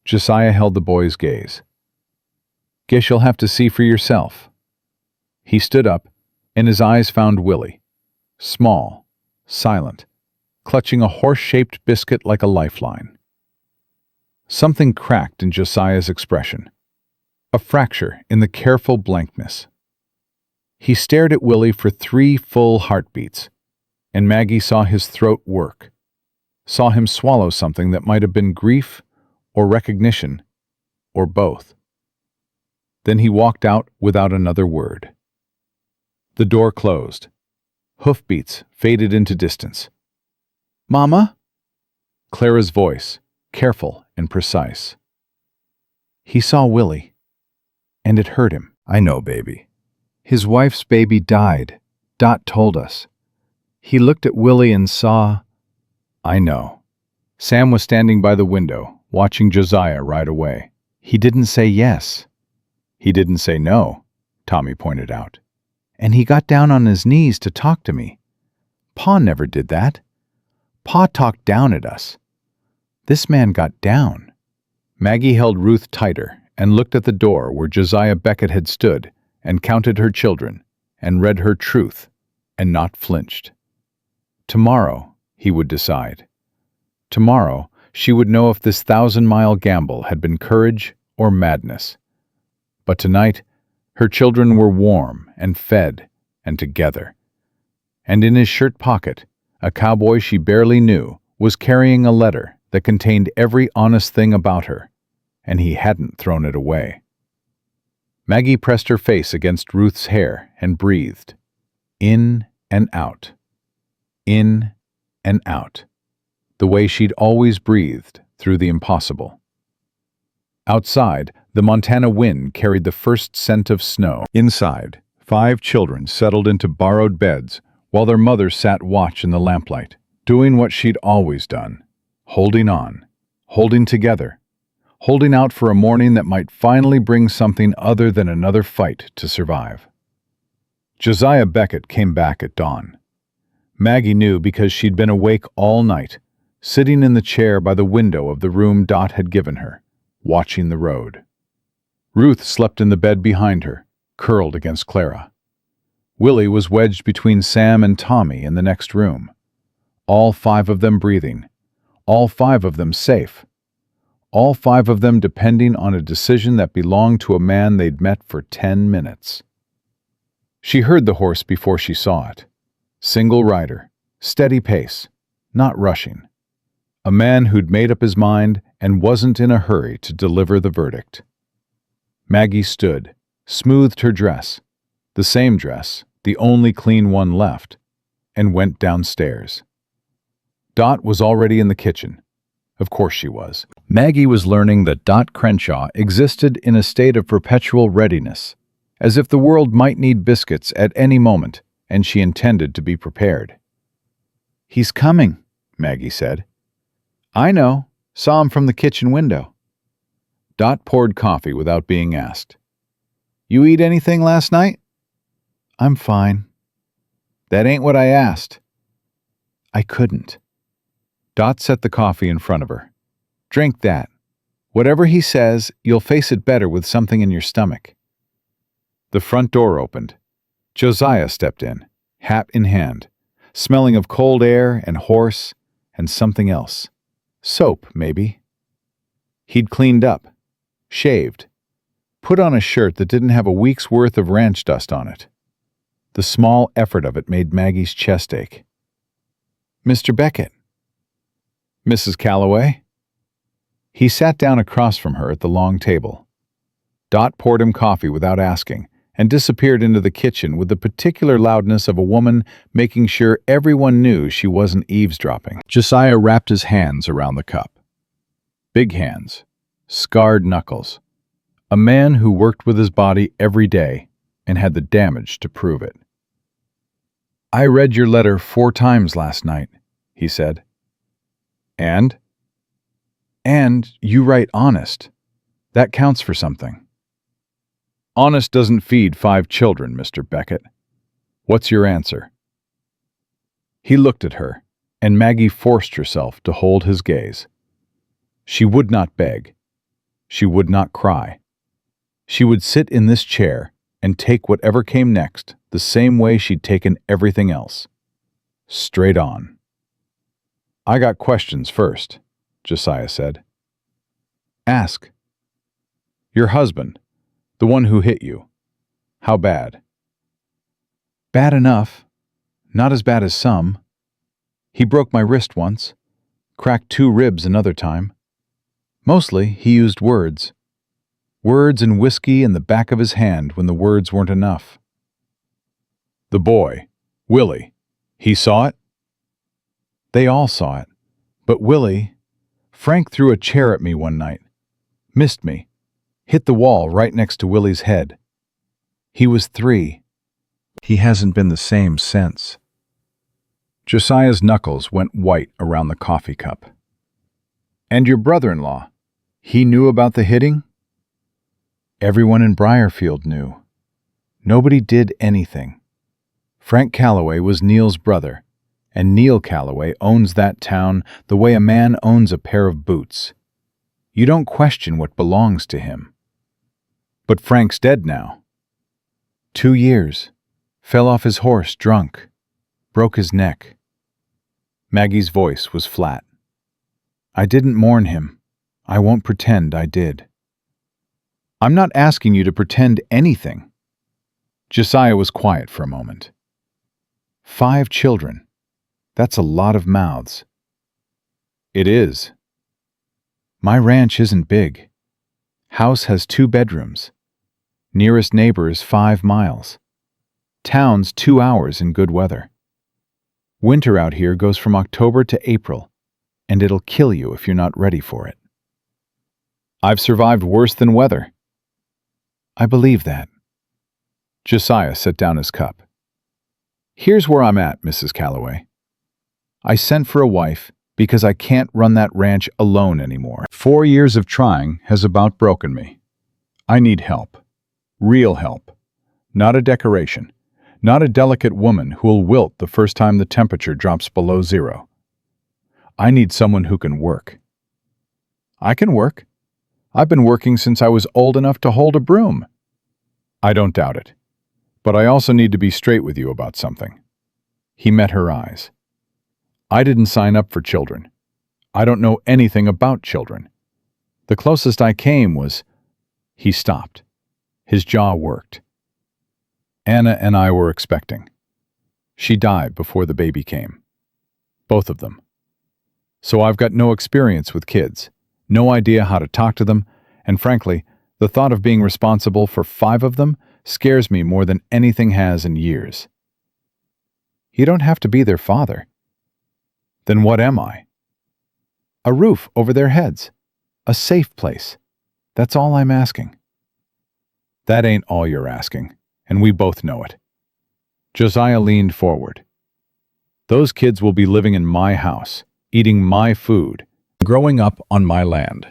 Josiah held the boy's gaze. "Guess you'll have to see for yourself." He stood up, and his eyes found Willie, small, silent, clutching a horse-shaped biscuit like a lifeline. Something cracked in Josiah's expression. A fracture in the careful blankness. He stared at Willie for 3 full heartbeats, and Maggie saw his throat work, saw him swallow something that might have been grief or recognition, or both. Then he walked out without another word. The door closed. Hoofbeats faded into distance. "Mama?" Clara's voice, careful and precise. He saw Willie. And it hurt him. "I know, baby. His wife's baby died. Dot told us." He looked at Willie and saw— "I know." Sam was standing by the window, watching Josiah ride away. "He didn't say yes." "He didn't say no," Tommy pointed out. "And he got down on his knees to talk to me. Pa never did that. Pa talked down at us. This man got down." Maggie held Ruth tighter and looked at the door where Josiah Beckett had stood and counted her children and read her truth and not flinched. Tomorrow, he would decide. Tomorrow, she would know if this 1,000-mile gamble had been courage or madness. But tonight, her children were warm and fed and together. And in his shirt pocket, a cowboy she barely knew was carrying a letter that contained every honest thing about her, and he hadn't thrown it away. Maggie pressed her face against Ruth's hair and breathed. In and out. In and out. The way she'd always breathed through the impossible. Outside, the Montana wind carried the first scent of snow. Inside, 5 children settled into borrowed beds while their mother sat watch in the lamplight, doing what she'd always done, holding on, holding together, holding out for a morning that might finally bring something other than another fight to survive. Josiah Beckett came back at dawn. Maggie knew because she'd been awake all night, sitting in the chair by the window of the room Dot had given her, watching the road. Ruth slept in the bed behind her, curled against Clara. Willie was wedged between Sam and Tommy in the next room. All 5 of them breathing, all 5 of them safe, all 5 of them depending on a decision that belonged to a man they'd met for 10 minutes. She heard the horse before she saw it. Single rider, steady pace, not rushing. A man who'd made up his mind and wasn't in a hurry to deliver the verdict. Maggie stood, smoothed her dress, the same dress, the only clean one left, and went downstairs. Dot was already in the kitchen. Of course she was. Maggie was learning that Dot Crenshaw existed in a state of perpetual readiness, as if the world might need biscuits at any moment, and she intended to be prepared. "He's coming," Maggie said. "I know. Saw him from the kitchen window." Dot poured coffee without being asked. "You eat anything last night?" "I'm fine." "That ain't what I asked." "I couldn't." Dot set the coffee in front of her. "Drink that. Whatever he says, you'll face it better with something in your stomach." The front door opened. Josiah stepped in, hat in hand, smelling of cold air and horse and something else. Soap, maybe. He'd cleaned up, shaved, put on a shirt that didn't have a week's worth of ranch dust on it. The small effort of it made Maggie's chest ache. "Mr. Beckett." "Mrs. Calloway?" He sat down across from her at the long table. Dot poured him coffee without asking, and disappeared into the kitchen with the particular loudness of a woman making sure everyone knew she wasn't eavesdropping. Josiah wrapped his hands around the cup. Big hands, scarred knuckles. A man who worked with his body every day and had the damage to prove it. "I read your letter 4 times last night," he said. "And?" "And you write honest. That counts for something." "Honest doesn't feed 5 children, Mr. Beckett. What's your answer?" He looked at her, and Maggie forced herself to hold his gaze. She would not beg. She would not cry. She would sit in this chair and take whatever came next the same way she'd taken everything else. Straight on. "I got questions first," Josiah said. "Ask." "Your husband, the one who hit you, how bad?" "Bad enough. Not as bad as some. He broke my wrist once, cracked 2 ribs another time. Mostly he used words. Words and whiskey in the back of his hand when the words weren't enough." "The boy, Willie, he saw it?" "They all saw it. But Frank threw a chair at me one night. Missed me. Hit the wall right next to Willie's head. He was 3. He hasn't been the same since." Josiah's knuckles went white around the coffee cup. "And your brother-in-law, he knew about the hitting?" "Everyone in Briarfield knew. Nobody did anything. Frank Calloway was Neil's brother, and Neil Calloway owns that town the way a man owns a pair of boots. You don't question what belongs to him." "But Frank's dead now." 2 years. Fell off his horse drunk. Broke his neck." Maggie's voice was flat. "I didn't mourn him. I won't pretend I did." "I'm not asking you to pretend anything." Josiah was quiet for a moment. 5 children. That's a lot of mouths." "It is." "My ranch isn't big. House has 2 bedrooms. Nearest neighbor is 5 miles. Town's 2 hours in good weather. Winter out here goes from October to April, and it'll kill you if you're not ready for it." "I've survived worse than weather." "I believe that." Josiah set down his cup. "Here's where I'm at, Mrs. Calloway. I sent for a wife because I can't run that ranch alone anymore. 4 years of trying has about broken me. I need help. Real help. Not a decoration. not a delicate woman who'll wilt the first time the temperature drops below zero. I need someone who can work. I can work. I've been working since I was old enough to hold a broom. I don't doubt it. But I also need to be straight with you about something. He met her eyes. I didn't sign up for children. I don't know anything about children. The closest I came was... He stopped. His jaw worked. Anna and I were expecting. She died before the baby came. Both of them. So I've got no experience with kids, no idea how to talk to them, and frankly, the thought of being responsible for 5 of them scares me more than anything has in years. You don't have to be their father. Then what am I? A roof over their heads. A safe place. That's all I'm asking. That ain't all you're asking, and we both know it. Josiah leaned forward. Those kids will be living in my house, eating my food, growing up on my land.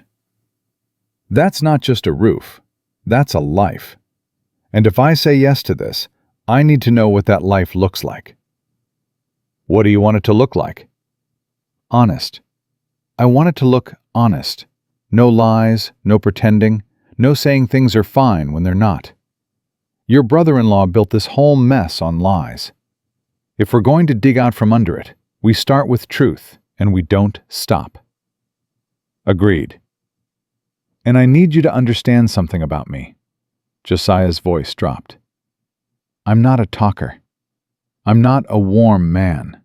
That's not just a roof. That's a life. And if I say yes to this, I need to know what that life looks like. What do you want it to look like? Honest. I want it to look honest. No lies, no pretending, no saying things are fine when they're not. Your brother-in-law built this whole mess on lies. If we're going to dig out from under it, we start with truth, and we don't stop. Agreed. And I need you to understand something about me. Josiah's voice dropped. I'm not a talker. I'm not a warm man.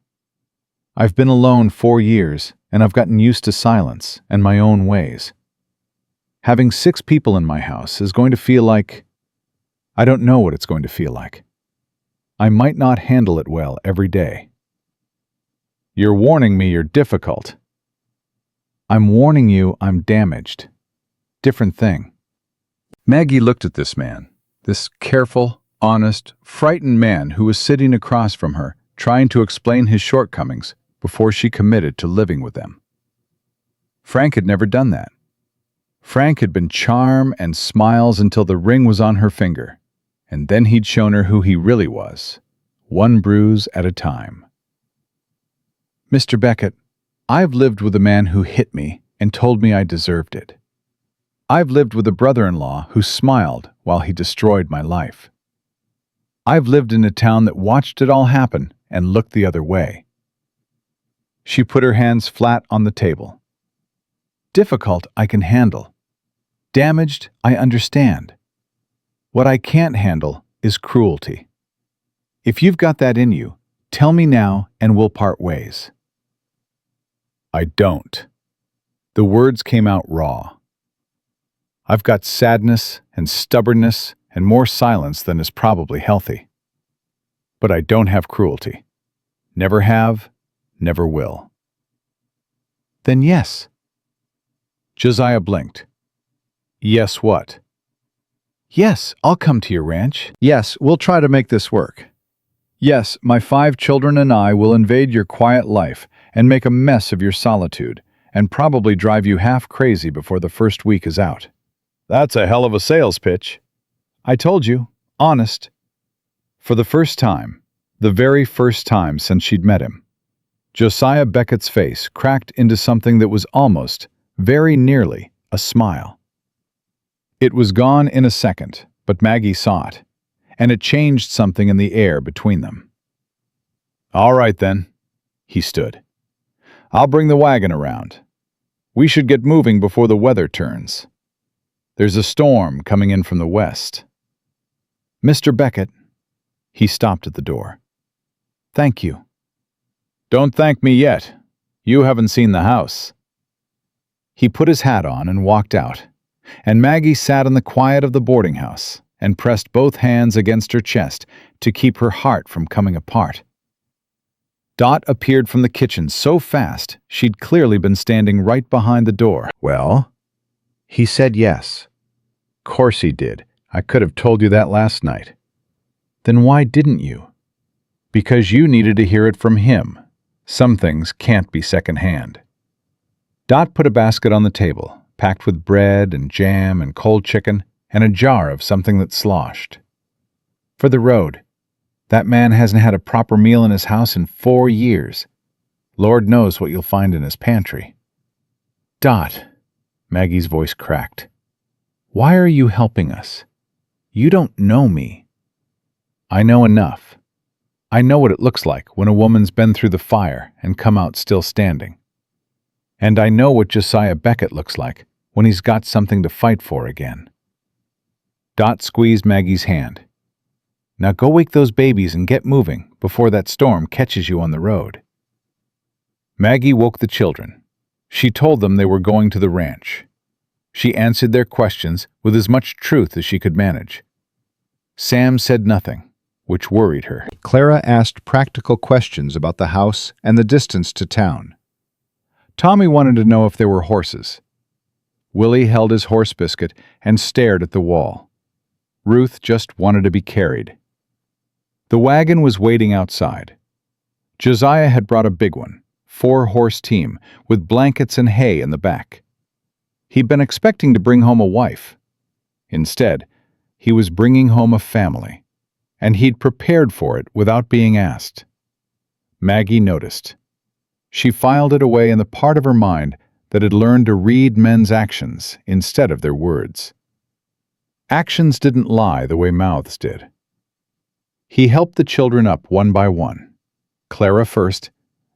I've been alone 4 years, and I've gotten used to silence and my own ways. Having 6 people in my house is going to feel like... I don't know what it's going to feel like. I might not handle it well every day. You're warning me you're difficult. I'm warning you I'm damaged. Different thing. Maggie looked at this man, this careful, honest, frightened man who was sitting across from her, trying to explain his shortcomings before she committed to living with them. Frank had never done that. Frank had been charm and smiles until the ring was on her finger, and then he'd shown her who he really was, one bruise at a time. Mr. Beckett, I've lived with a man who hit me and told me I deserved it. I've lived with a brother-in-law who smiled while he destroyed my life. I've lived in a town that watched it all happen and looked the other way. She put her hands flat on the table. Difficult I can handle. Damaged I understand. What I can't handle is cruelty. If you've got that in you, tell me now and we'll part ways. I don't. The words came out raw. I've got sadness and stubbornness and more silence than is probably healthy. But I don't have cruelty. Never have, never will. Then yes. Josiah blinked. Yes, what? Yes, I'll come to your ranch. Yes, we'll try to make this work. Yes, my 5 children and I will invade your quiet life and make a mess of your solitude, and probably drive you half crazy before the first week is out. That's a hell of a sales pitch. I told you, honest. For the first time, the very first time since she'd met him, Josiah Beckett's face cracked into something that was almost, very nearly, a smile. It was gone in a second, but Maggie saw it, and it changed something in the air between them. All right, then. He stood. I'll bring the wagon around. We should get moving before the weather turns. There's a storm coming in from the west. Mr. Beckett. He stopped at the door. Thank you. Don't thank me yet. You haven't seen the house. He put his hat on and walked out, and Maggie sat in the quiet of the boarding house and pressed both hands against her chest to keep her heart from coming apart. Dot appeared from the kitchen so fast she'd clearly been standing right behind the door. Well? He said yes. Course he did. I could have told you that last night. Then why didn't you? Because you needed to hear it from him. Some things can't be second-hand. Dot put a basket on the table, packed with bread and jam and cold chicken, and a jar of something that sloshed. For the road. That man hasn't had a proper meal in his house in 4 years. Lord knows what you'll find in his pantry." "Dot," Maggie's voice cracked. "Why are you helping us? You don't know me." "I know enough. I know what it looks like when a woman's been through the fire and come out still standing. And I know what Josiah Beckett looks like when he's got something to fight for again." Dot squeezed Maggie's hand. "Now go wake those babies and get moving before that storm catches you on the road." Maggie woke the children. She told them they were going to the ranch. She answered their questions with as much truth as she could manage. Sam said nothing, which worried her. Clara asked practical questions about the house and the distance to town. Tommy wanted to know if there were horses. Willie held his horse biscuit and stared at the wall. Ruth just wanted to be carried. The wagon was waiting outside. Josiah had brought a big one, 4-horse team, with blankets and hay in the back. He'd been expecting to bring home a wife. Instead, he was bringing home a family, and he'd prepared for it without being asked. Maggie noticed. She filed it away in the part of her mind that had learned to read men's actions instead of their words. Actions didn't lie the way mouths did. He helped the children up one by one. Clara first,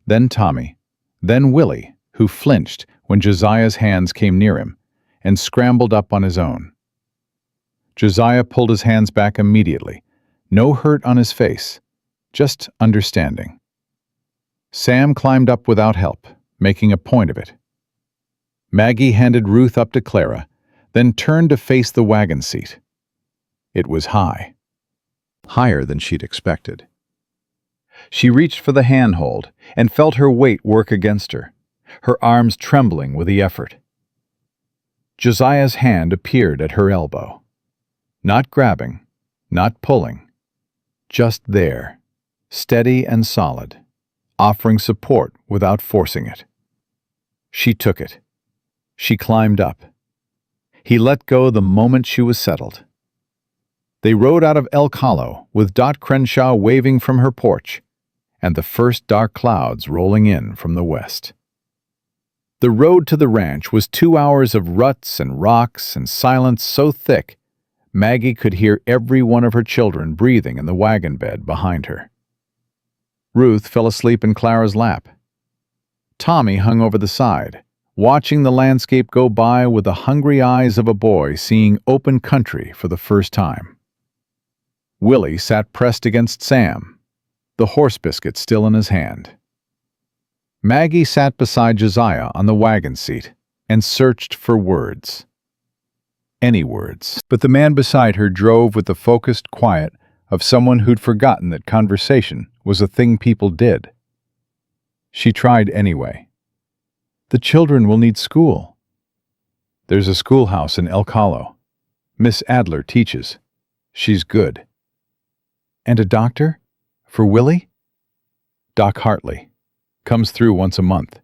then Tommy, then Willie, who flinched when Josiah's hands came near him, and scrambled up on his own. Josiah pulled his hands back immediately. No hurt on his face, just understanding. Sam climbed up without help, making a point of it. Maggie handed Ruth up to Clara, then turned to face the wagon seat. It was high. Higher than she'd expected. She reached for the handhold and felt her weight work against her, her arms trembling with the effort. Josiah's hand appeared at her elbow. Not grabbing, not pulling. Just there, steady and solid, offering support without forcing it. She took it. She climbed up. He let go the moment she was settled. They rode out of Elk Hollow with Dot Crenshaw waving from her porch and the first dark clouds rolling in from the west. The road to the ranch was 2 hours of ruts and rocks and silence so thick Maggie could hear every one of her children breathing in the wagon bed behind her. Ruth fell asleep in Clara's lap. Tommy hung over the side, watching the landscape go by with the hungry eyes of a boy seeing open country for the first time. Willie sat pressed against Sam, the horse biscuit still in his hand. Maggie sat beside Josiah on the wagon seat and searched for words. Any words. But the man beside her drove with the focused quiet of someone who'd forgotten that conversation was a thing people did. She tried anyway. "The children will need school." "There's a schoolhouse in Elk Hollow. Miss Adler teaches. She's good." "And a doctor? For Willie?" "Doc Hartley. Comes through once a month.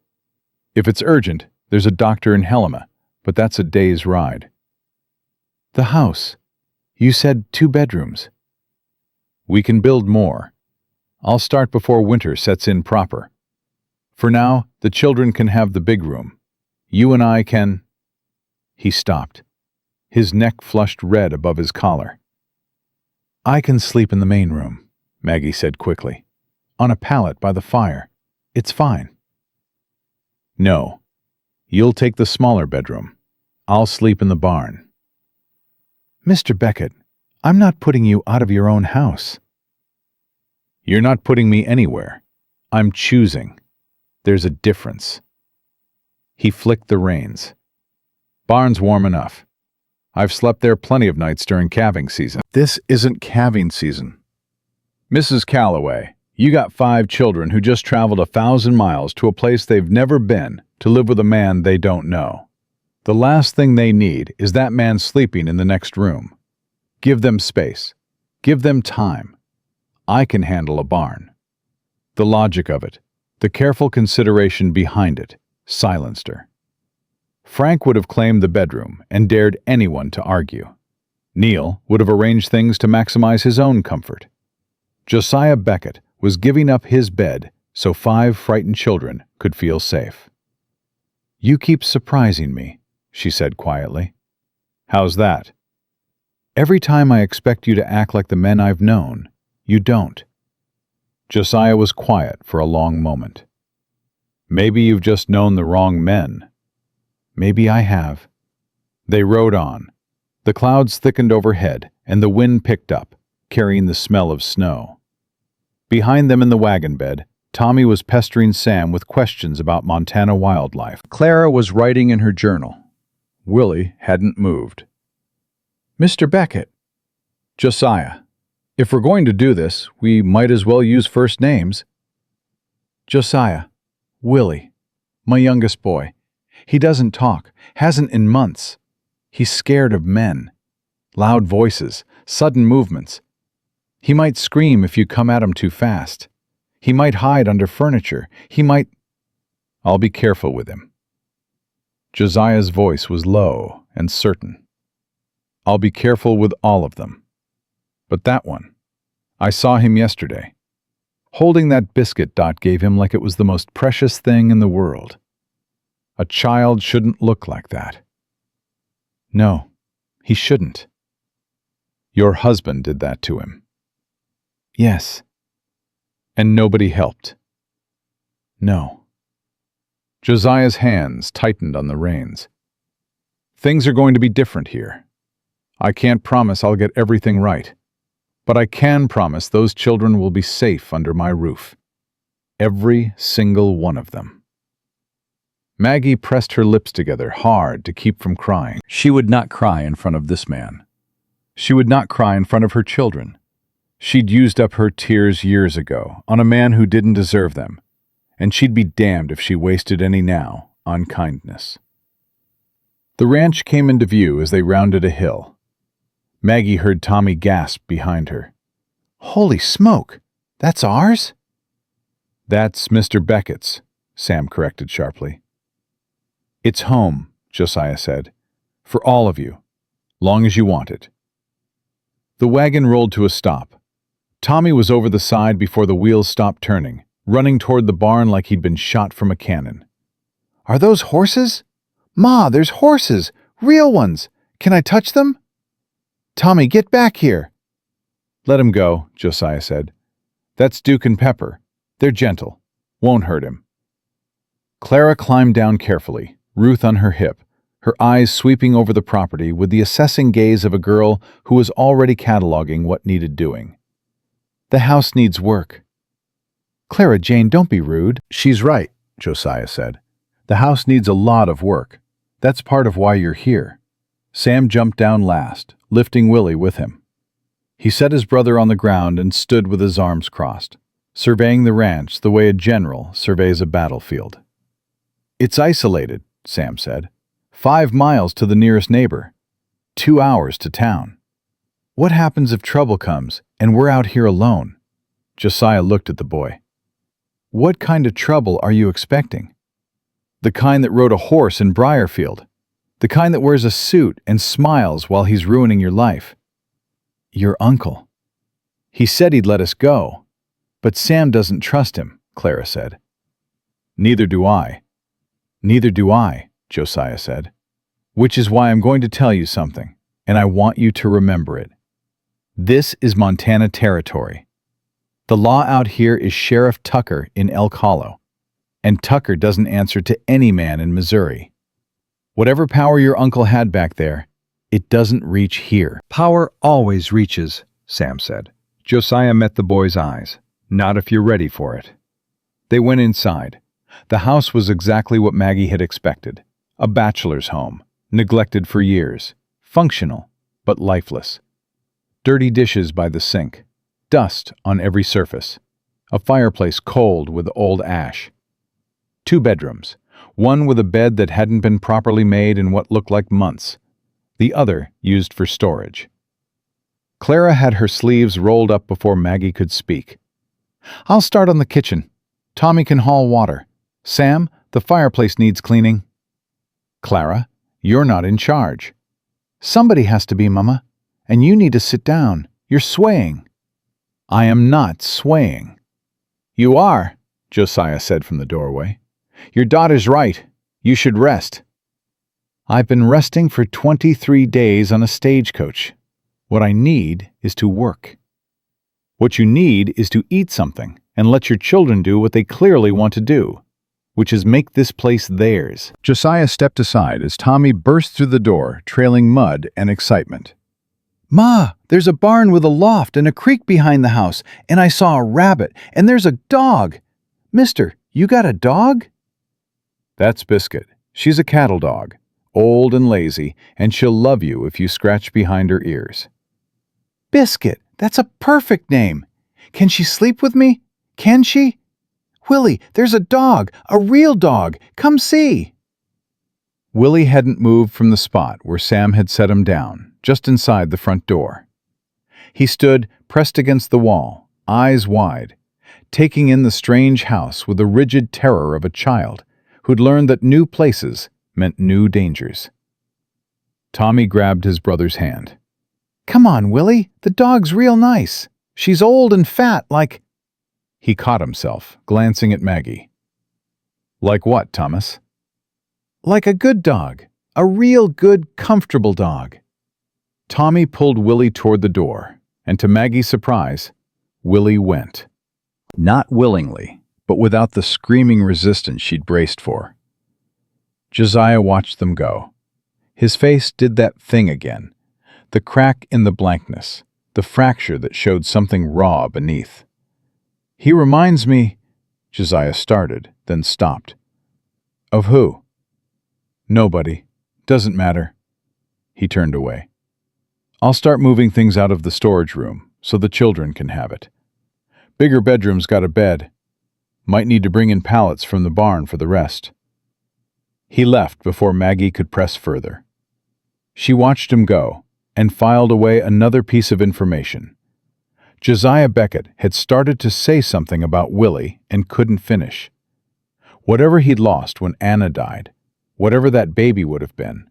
If it's urgent, there's a doctor in Helena, but that's a day's ride." "The house. You said 2 bedrooms. "We can build more. I'll start before winter sets in proper. For now, the children can have the big room. You and I can—" He stopped. His neck flushed red above his collar. "I can sleep in the main room," Maggie said quickly. "On a pallet by the fire. It's fine." "No. You'll take the smaller bedroom. I'll sleep in the barn." "Mr. Beckett, I'm not putting you out of your own house." "You're not putting me anywhere. I'm choosing. There's a difference." He flicked the reins. "Barn's warm enough. I've slept there plenty of nights during calving season." "This isn't calving season." "Mrs. Calloway, you got 5 children who just traveled 1,000 miles to a place they've never been to live with a man they don't know. The last thing they need is that man sleeping in the next room. Give them space. Give them time. I can handle a barn." The logic of it, the careful consideration behind it, silenced her. Frank would have claimed the bedroom and dared anyone to argue. Neil would have arranged things to maximize his own comfort. Josiah Beckett was giving up his bed so 5 frightened children could feel safe. "You keep surprising me," she said quietly. "How's that?" "Every time I expect you to act like the men I've known, you don't." Josiah was quiet for a long moment. "Maybe you've just known the wrong men." "Maybe I have." They rode on. The clouds thickened overhead, and the wind picked up, carrying the smell of snow. Behind them in the wagon bed, Tommy was pestering Sam with questions about Montana wildlife. Clara was writing in her journal. Willie hadn't moved. "Mr. Beckett." "Josiah. If we're going to do this, we might as well use first names." "Josiah. Willie. My youngest boy. He doesn't talk, hasn't in months. He's scared of men. Loud voices, sudden movements. He might scream if you come at him too fast. He might hide under furniture. He might—" "I'll be careful with him." Josiah's voice was low and certain. "I'll be careful with all of them. But that one, I saw him yesterday. Holding that biscuit Dot gave him like it was the most precious thing in the world. A child shouldn't look like that." "No, he shouldn't." "Your husband did that to him." "Yes." "And nobody helped?" "No." Josiah's hands tightened on the reins. "Things are going to be different here. I can't promise I'll get everything right, but I can promise those children will be safe under my roof. Every single one of them." Maggie pressed her lips together hard to keep from crying. She would not cry in front of this man. She would not cry in front of her children. She'd used up her tears years ago on a man who didn't deserve them, and she'd be damned if she wasted any now on kindness. The ranch came into view as they rounded a hill. Maggie heard Tommy gasp behind her. "Holy smoke! That's ours?" "That's Mr. Beckett's," Sam corrected sharply. "It's home," Josiah said. "For all of you, long as you want it." The wagon rolled to a stop. Tommy was over the side before the wheels stopped turning, running toward the barn like he'd been shot from a cannon. "Are those horses? Ma, there's horses! Real ones! Can I touch them?" "Tommy, get back here!" "Let him go," Josiah said. "That's Duke and Pepper. They're gentle. Won't hurt him." Clara climbed down carefully, Ruth on her hip, her eyes sweeping over the property with the assessing gaze of a girl who was already cataloging what needed doing. "The house needs work." "Clara Jane, don't be rude." "She's right," Josiah said. "The house needs a lot of work. That's part of why you're here." Sam jumped down last, lifting Willie with him. He set his brother on the ground and stood with his arms crossed, surveying the ranch the way a general surveys a battlefield. "It's isolated," Sam said. 5 miles to the nearest neighbor. 2 hours to town. What happens if trouble comes and we're out here alone?" Josiah looked at the boy. "What kind of trouble are you expecting?" "The kind that rode a horse in Briarfield. The kind that wears a suit and smiles while he's ruining your life." "Your uncle." "He said he'd let us go. But Sam doesn't trust him," Clara said. "Neither do I." "Neither do I," Josiah said. "Which is why I'm going to tell you something, and I want you to remember it. This is Montana territory. The law out here is Sheriff Tucker in Elk Hollow, and Tucker doesn't answer to any man in Missouri. Whatever power your uncle had back there, it doesn't reach here." "Power always reaches," Sam said. Josiah met the boy's eyes. "Not if you're ready for it." They went inside. The house was exactly what Maggie had expected. A bachelor's home, neglected for years, functional, but lifeless. Dirty dishes by the sink, dust on every surface, a fireplace cold with old ash. 2 bedrooms, one with a bed that hadn't been properly made in what looked like months, the other used for storage. Clara had her sleeves rolled up before Maggie could speak. "I'll start on the kitchen. Tommy can haul water. Sam, the fireplace needs cleaning." "Clara, you're not in charge." "Somebody has to be, Mama. And you need to sit down. You're swaying." I am not swaying. You are, Josiah said from the doorway. Your daughter's right. You should rest. I've been resting for 23 days on a stagecoach. What I need is to work. What you need is to eat something and let your children do what they clearly want to do, which is make this place theirs. Josiah stepped aside as Tommy burst through the door, trailing mud and excitement. Ma, there's a barn with a loft and a creek behind the house, and I saw a rabbit, and there's a dog. Mister, you got a dog? That's Biscuit. She's a cattle dog, old and lazy, and she'll love you if you scratch behind her ears. Biscuit, that's a perfect name. Can she sleep with me? Can she? Willie, there's a dog, a real dog. Come see. Willie hadn't moved from the spot where Sam had set him down, just inside the front door. He stood pressed against the wall, eyes wide, taking in the strange house with the rigid terror of a child who'd learned that new places meant new dangers. Tommy grabbed his brother's hand. Come on, Willie, the dog's real nice. She's old and fat like... He caught himself, glancing at Maggie. Like what, Thomas? Like a good dog. A real good, comfortable dog. Tommy pulled Willie toward the door, and to Maggie's surprise, Willie went. Not willingly, but without the screaming resistance she'd braced for. Josiah watched them go. His face did that thing again, the crack in the blankness, the fracture that showed something raw beneath. He reminds me, Josiah started, then stopped. Of who? Nobody. Doesn't matter. He turned away. I'll start moving things out of the storage room so the children can have it. Bigger bedroom's got a bed. Might need to bring in pallets from the barn for the rest. He left before Maggie could press further. She watched him go and filed away another piece of information. Josiah Beckett had started to say something about Willie and couldn't finish. Whatever he'd lost when Anna died, whatever that baby would have been,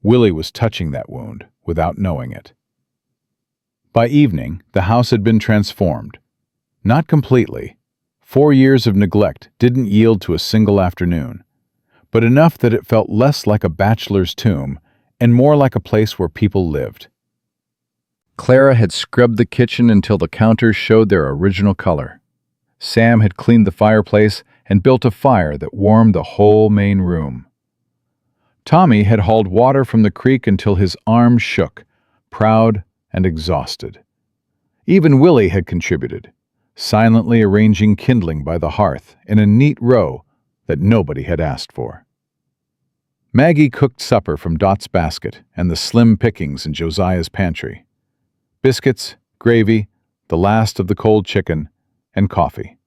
Willie was touching that wound without knowing it. By evening, the house had been transformed. Not completely. 4 years of neglect didn't yield to a single afternoon, but enough that it felt less like a bachelor's tomb and more like a place where people lived. Clara had scrubbed the kitchen until the counters showed their original color. Sam had cleaned the fireplace and built a fire that warmed the whole main room. Tommy had hauled water from the creek until his arms shook, proud and exhausted. Even Willie had contributed, silently arranging kindling by the hearth in a neat row that nobody had asked for. Maggie cooked supper from Dot's basket and the slim pickings in Josiah's pantry. Biscuits, gravy, the last of the cold chicken, and coffee.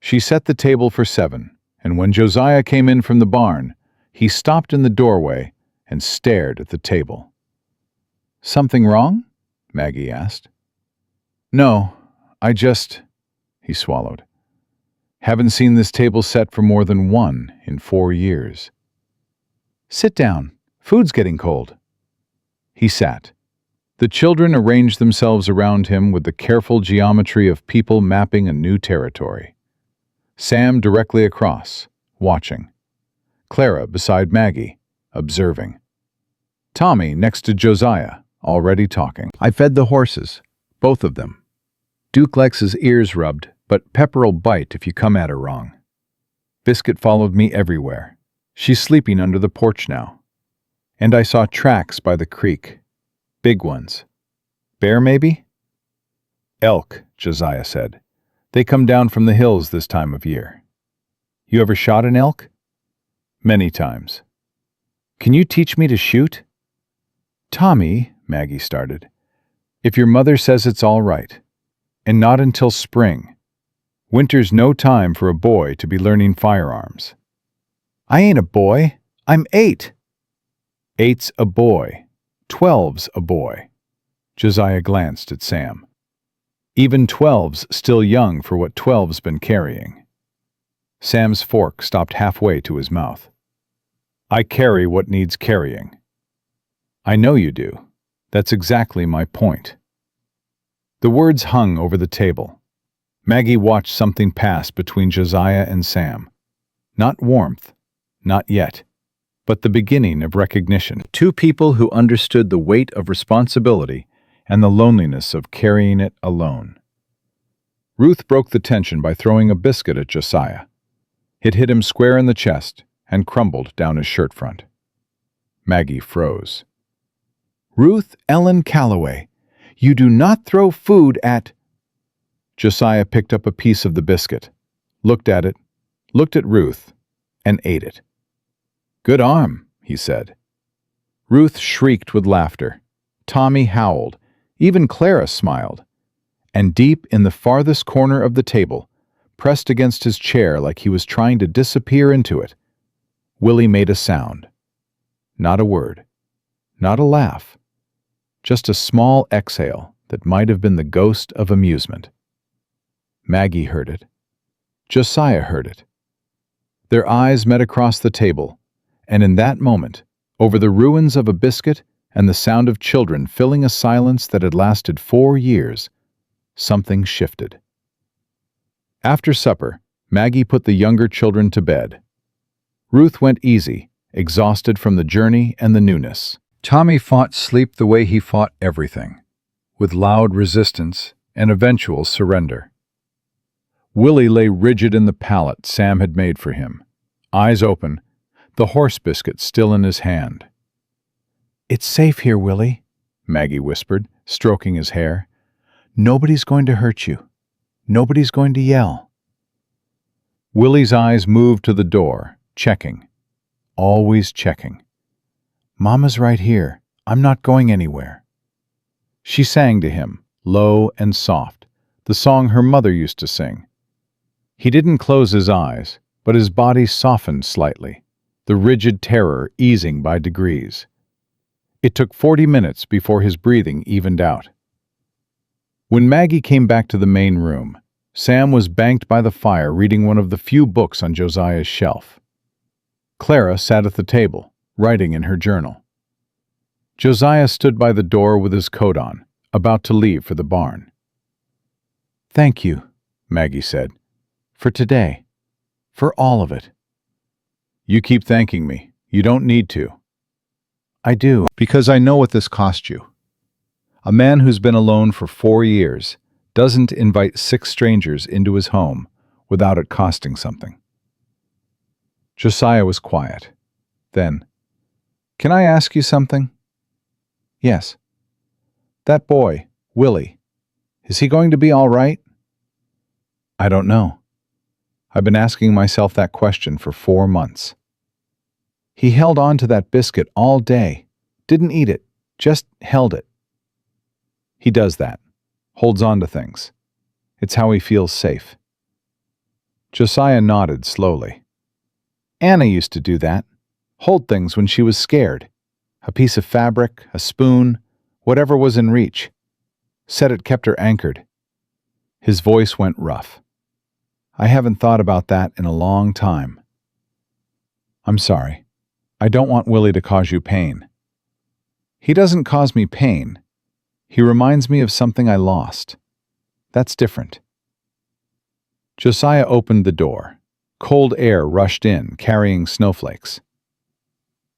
She set the table for 7, and when Josiah came in from the barn, he stopped in the doorway and stared at the table. Something wrong? Maggie asked. No, he swallowed. Haven't seen this table set for more than 1 in 4 years. Sit down. Food's getting cold. He sat. The children arranged themselves around him with the careful geometry of people mapping a new territory. Sam directly across, watching. Clara beside Maggie, observing. Tommy next to Josiah, already talking. I fed the horses, both of them. Duke likes his ears rubbed, but Pepper'll bite if you come at her wrong. Biscuit followed me everywhere. She's sleeping under the porch now. And I saw tracks by the creek. Big ones. Bear, maybe? Elk, Josiah said. They come down from the hills this time of year. You ever shot an elk? Many times. Can you teach me to shoot? Tommy, Maggie started, if your mother says it's all right, and not until spring. Winter's no time for a boy to be learning firearms. I ain't a boy. I'm 8. 8's a boy. 12's a boy. Josiah glanced at Sam. Even 12's still young for what 12's been carrying. Sam's fork stopped halfway to his mouth. I carry what needs carrying. I know you do. That's exactly my point. The words hung over the table. Maggie watched something pass between Josiah and Sam. Not warmth, not yet, but the beginning of recognition. Two people who understood the weight of responsibility and the loneliness of carrying it alone. Ruth broke the tension by throwing a biscuit at Josiah. It hit him square in the chest and crumbled down his shirt front. Maggie froze. "Ruth Ellen Calloway, you do not throw food at—" Josiah picked up a piece of the biscuit, looked at it, looked at Ruth, and ate it. "Good arm," he said. Ruth shrieked with laughter. Tommy howled. Even Clara smiled. And deep in the farthest corner of the table, pressed against his chair like he was trying to disappear into it, Willie made a sound. Not a word. Not a laugh. Just a small exhale that might have been the ghost of amusement. Maggie heard it. Josiah heard it. Their eyes met across the table, and in that moment, over the ruins of a biscuit and the sound of children filling a silence that had lasted 4 years, something shifted. After supper, Maggie put the younger children to bed. Ruth went easy, exhausted from the journey and the newness. Tommy fought sleep the way he fought everything, with loud resistance and eventual surrender. Willie lay rigid in the pallet Sam had made for him, eyes open, the horse biscuit still in his hand. "It's safe here, Willie," Maggie whispered, stroking his hair. "Nobody's going to hurt you. Nobody's going to yell." Willie's eyes moved to the door, checking. Always checking. "Mama's right here. I'm not going anywhere." She sang to him, low and soft, the song her mother used to sing. He didn't close his eyes, but his body softened slightly, the rigid terror easing by degrees. It took 40 minutes before his breathing evened out. When Maggie came back to the main room, Sam was banked by the fire reading one of the few books on Josiah's shelf. Clara sat at the table, writing in her journal. Josiah stood by the door with his coat on, about to leave for the barn. "Thank you," Maggie said, "for today, for all of it." "You keep thanking me. You don't need to." "I do, because I know what this cost you." A man who's been alone for 4 years doesn't invite 6 strangers into his home without it costing something. Josiah was quiet. Then, "Can I ask you something?" "Yes." "That boy, Willie, is he going to be all right?" "I don't know. I've been asking myself that question for 4 months. He held on to that biscuit all day, didn't eat it, just held it. He does that, holds on to things. It's how he feels safe." Josiah nodded slowly. "Anna used to do that, hold things when she was scared. A piece of fabric, a spoon, whatever was in reach. Said it kept her anchored." His voice went rough. "I haven't thought about that in a long time. I'm sorry. I don't want Willie to cause you pain." "He doesn't cause me pain. He reminds me of something I lost. That's different." Josiah opened the door. Cold air rushed in, carrying snowflakes.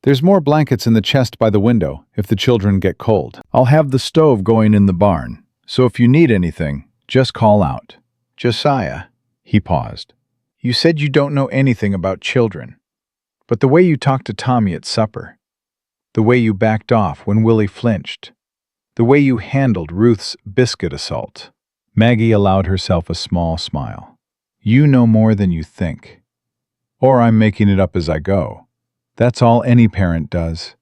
"There's more blankets in the chest by the window if the children get cold. I'll have the stove going in the barn, so if you need anything, just call out." "Josiah," he paused, "you said you don't know anything about children, but the way you talked to Tommy at supper, the way you backed off when Willie flinched, the way you handled Ruth's biscuit assault." Maggie allowed herself a small smile. "You know more than you think. Or I'm making it up as I go. That's all any parent does."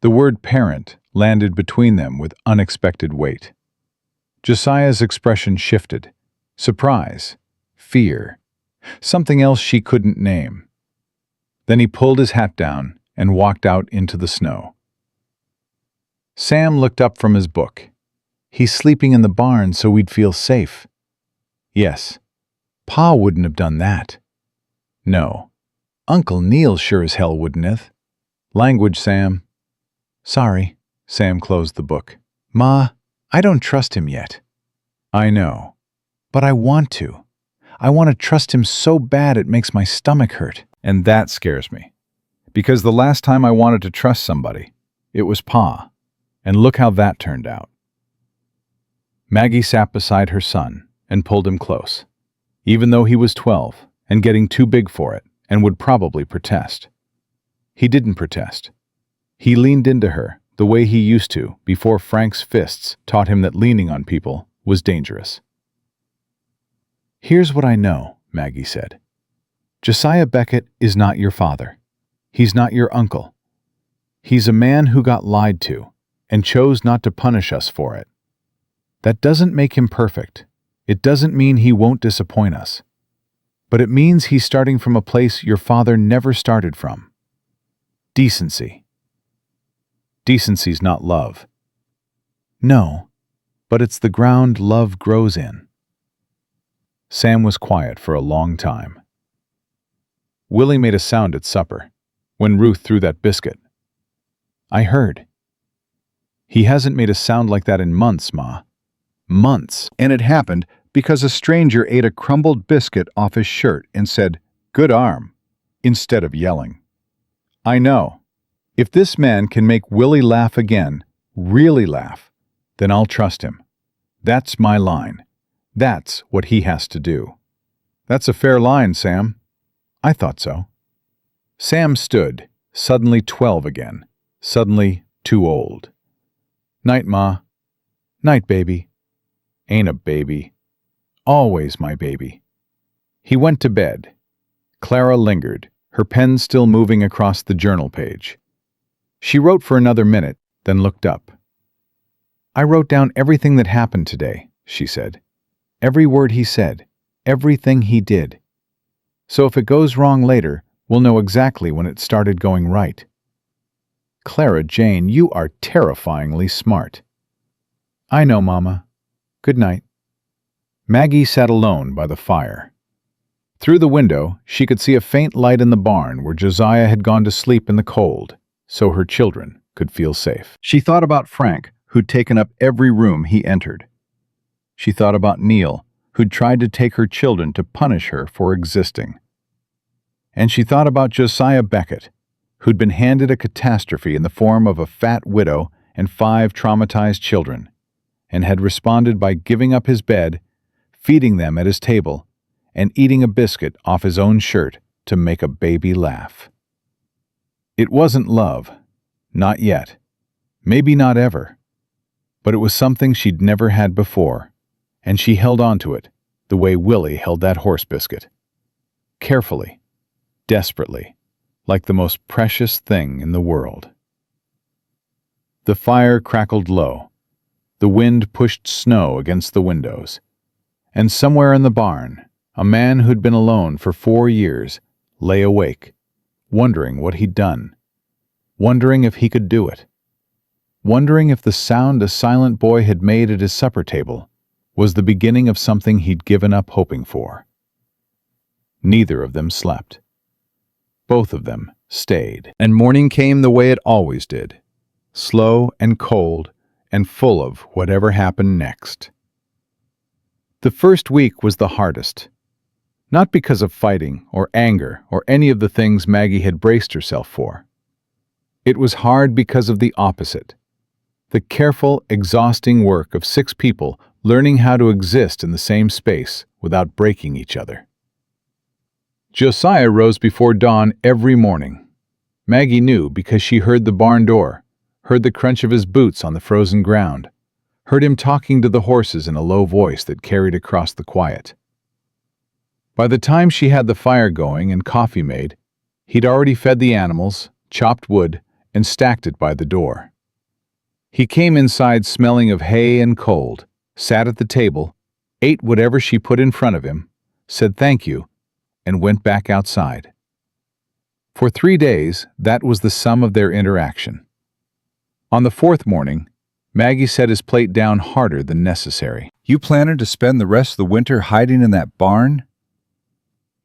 The word parent landed between them with unexpected weight. Josiah's expression shifted. Surprise, fear, something else she couldn't name. Then he pulled his hat down and walked out into the snow. Sam looked up from his book. "He's sleeping in the barn so we'd feel safe." "Yes. Pa wouldn't have done that." "No. Uncle Neil sure as hell wouldn't have." "Language, Sam." "Sorry." Sam closed the book. "Ma, I don't trust him yet." I know, but I want to. I want to trust him so bad it makes my stomach hurt. And that scares me. Because the last time I wanted to trust somebody, it was Pa. And look how that turned out. Maggie sat beside her son and pulled him close, even though he was 12 and getting too big for it and would probably protest. He didn't protest. He leaned into her the way he used to before Frank's fists taught him that leaning on people was dangerous. "Here's what I know," Maggie said. "Josiah Beckett is not your father. He's not your uncle. He's a man who got lied to and chose not to punish us for it. That doesn't make him perfect. It doesn't mean he won't disappoint us. But it means he's starting from a place your father never started from. Decency. Decency's not love. No, but it's the ground love grows in." Sam was quiet for a long time. Willie made a sound at supper, when Ruth threw that biscuit. "I heard." "He hasn't made a sound like that in months, Ma. Months. And it happened because a stranger ate a crumbled biscuit off his shirt and said, 'Good arm,' instead of yelling. I know. If this man can make Willie laugh again, really laugh, then I'll trust him. That's my line. That's what he has to do." "That's a fair line, Sam." "I thought so." Sam stood, suddenly 12 again, suddenly too old. "Night, Ma." "Night, baby." "Ain't a baby. Always my baby." He went to bed. Clara lingered, her pen still moving across the journal page. She wrote for another minute, then looked up. "I wrote down everything that happened today," she said. "Every word he said, everything he did. So if it goes wrong later, we'll know exactly when it started going right." "Clara Jane, you are terrifyingly smart." "I know, Mama. Good night." Maggie sat alone by the fire. Through the window, she could see a faint light in the barn where Josiah had gone to sleep in the cold, so her children could feel safe. She thought about Frank, who'd taken up every room he entered. She thought about Neil, who'd tried to take her children to punish her for existing. And she thought about Josiah Beckett, who'd been handed a catastrophe in the form of a fat widow and 5 traumatized children, and had responded by giving up his bed, feeding them at his table, and eating a biscuit off his own shirt to make a baby laugh. It wasn't love. Not yet. Maybe not ever. But it was something she'd never had before, and she held on to it the way Willie held that horse biscuit. Carefully, desperately, like the most precious thing in the world. The fire crackled low. The wind pushed snow against the windows. And somewhere in the barn, a man who'd been alone for 4 years lay awake, wondering what he'd done, wondering if he could do it, wondering if the sound a silent boy had made at his supper table was the beginning of something he'd given up hoping for. Neither of them slept. Both of them stayed. And morning came the way it always did, slow and cold and full of whatever happened next. The first week was the hardest. Not because of fighting or anger or any of the things Maggie had braced herself for. It was hard because of the opposite. The careful, exhausting work of 6 people learning how to exist in the same space without breaking each other. Josiah rose before dawn every morning. Maggie knew because she heard the barn door, heard the crunch of his boots on the frozen ground, heard him talking to the horses in a low voice that carried across the quiet. By the time she had the fire going and coffee made, he'd already fed the animals, chopped wood, and stacked it by the door. He came inside smelling of hay and cold, sat at the table, ate whatever she put in front of him, said thank you, and went back outside. For 3 days, that was the sum of their interaction. On the 4th morning, Maggie set his plate down harder than necessary. "You planning to spend the rest of the winter hiding in that barn?"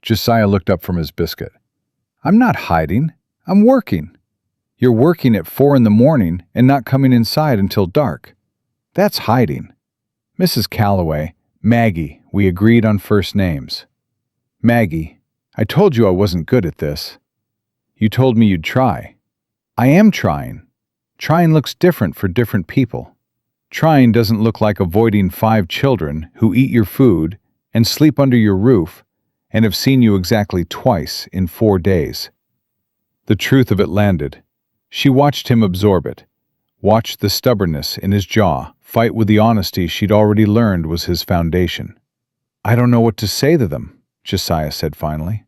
Josiah looked up from his biscuit. "I'm not hiding. I'm working." "You're working at 4 in the morning and not coming inside until dark. That's hiding. Mrs. Calloway, Maggie, we agreed on first names. Maggie, I told you I wasn't good at this. You told me you'd try. I am trying. Trying looks different for different people. Trying doesn't look like avoiding 5 children who eat your food and sleep under your roof and have seen you exactly twice in 4 days. The truth of it landed. She watched him absorb it, watched the stubbornness in his jaw fight with the honesty she'd already learned was his foundation. I don't know what to say to them, Josiah said finally.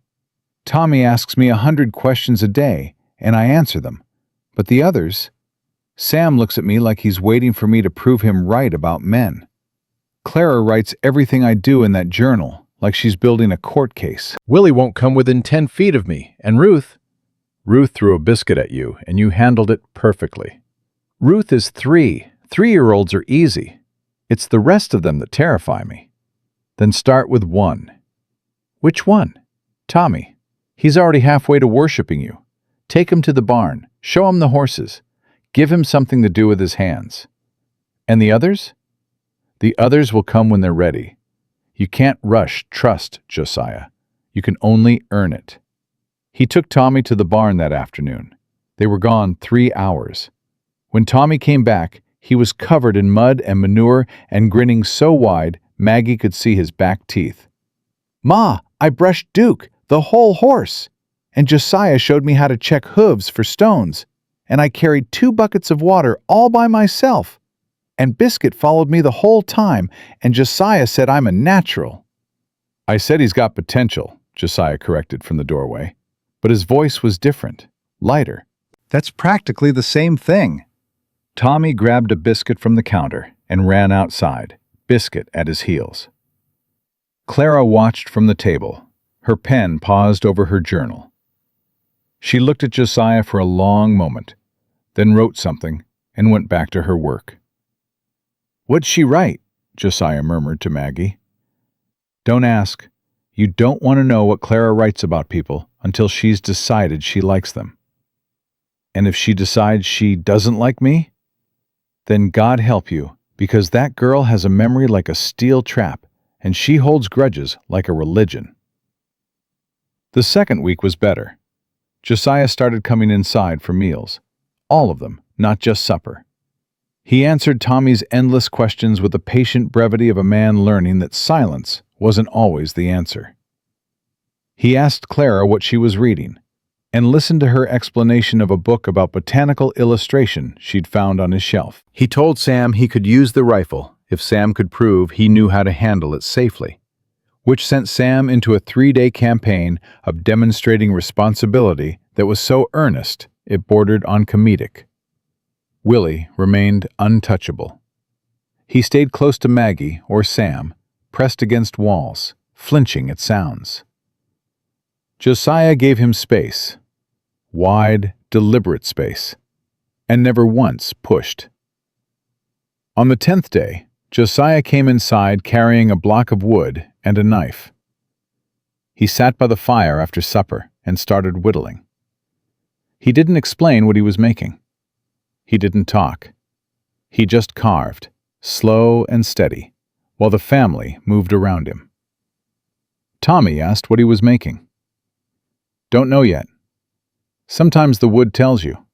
Tommy asks me 100 questions a day, and I answer them. But the others? Sam looks at me like he's waiting for me to prove him right about men. Clara writes everything I do in that journal, like she's building a court case. Willie won't come within 10 feet of me, and Ruth threw a biscuit at you, and you handled it perfectly. Ruth is 3. 3-year-olds are easy. It's the rest of them that terrify me. Then start with 1. Which one? Tommy. He's already halfway to worshiping you. Take him to the barn. Show him the horses. Give him something to do with his hands. And the others? The others will come when they're ready. You can't rush trust, Josiah. You can only earn it. He took Tommy to the barn that afternoon. They were gone 3 hours. When Tommy came back, he was covered in mud and manure and grinning so wide Maggie could see his back teeth. "Ma, I brushed Duke, the whole horse, and Josiah showed me how to check hooves for stones, and I carried 2 buckets of water all by myself. And Biscuit followed me the whole time, and Josiah said I'm a natural." "I said he's got potential," Josiah corrected from the doorway. But his voice was different, lighter. "That's practically the same thing." Tommy grabbed a biscuit from the counter and ran outside, Biscuit at his heels. Clara watched from the table, her pen paused over her journal. She looked at Josiah for a long moment, then wrote something and went back to her work. "What'd she write?" Josiah murmured to Maggie. "Don't ask. You don't want to know what Clara writes about people until she's decided she likes them. And if she decides she doesn't like me, then God help you, because that girl has a memory like a steel trap, and she holds grudges like a religion." The second week was better. Josiah started coming inside for meals. All of them, not just supper. He answered Tommy's endless questions with the patient brevity of a man learning that silence wasn't always the answer. He asked Clara what she was reading, and listened to her explanation of a book about botanical illustration she'd found on his shelf. He told Sam he could use the rifle if Sam could prove he knew how to handle it safely, which sent Sam into a 3-day campaign of demonstrating responsibility that was so earnest it bordered on comedic. Willie remained untouchable. He stayed close to Maggie or Sam, pressed against walls, flinching at sounds. Josiah gave him space, wide, deliberate space, and never once pushed. On the 10th day, Josiah came inside carrying a block of wood and a knife. He sat by the fire after supper and started whittling. He didn't explain what he was making. He didn't talk. He just carved, slow and steady, while the family moved around him. Tommy asked what he was making. "Don't know yet. Sometimes the wood tells you."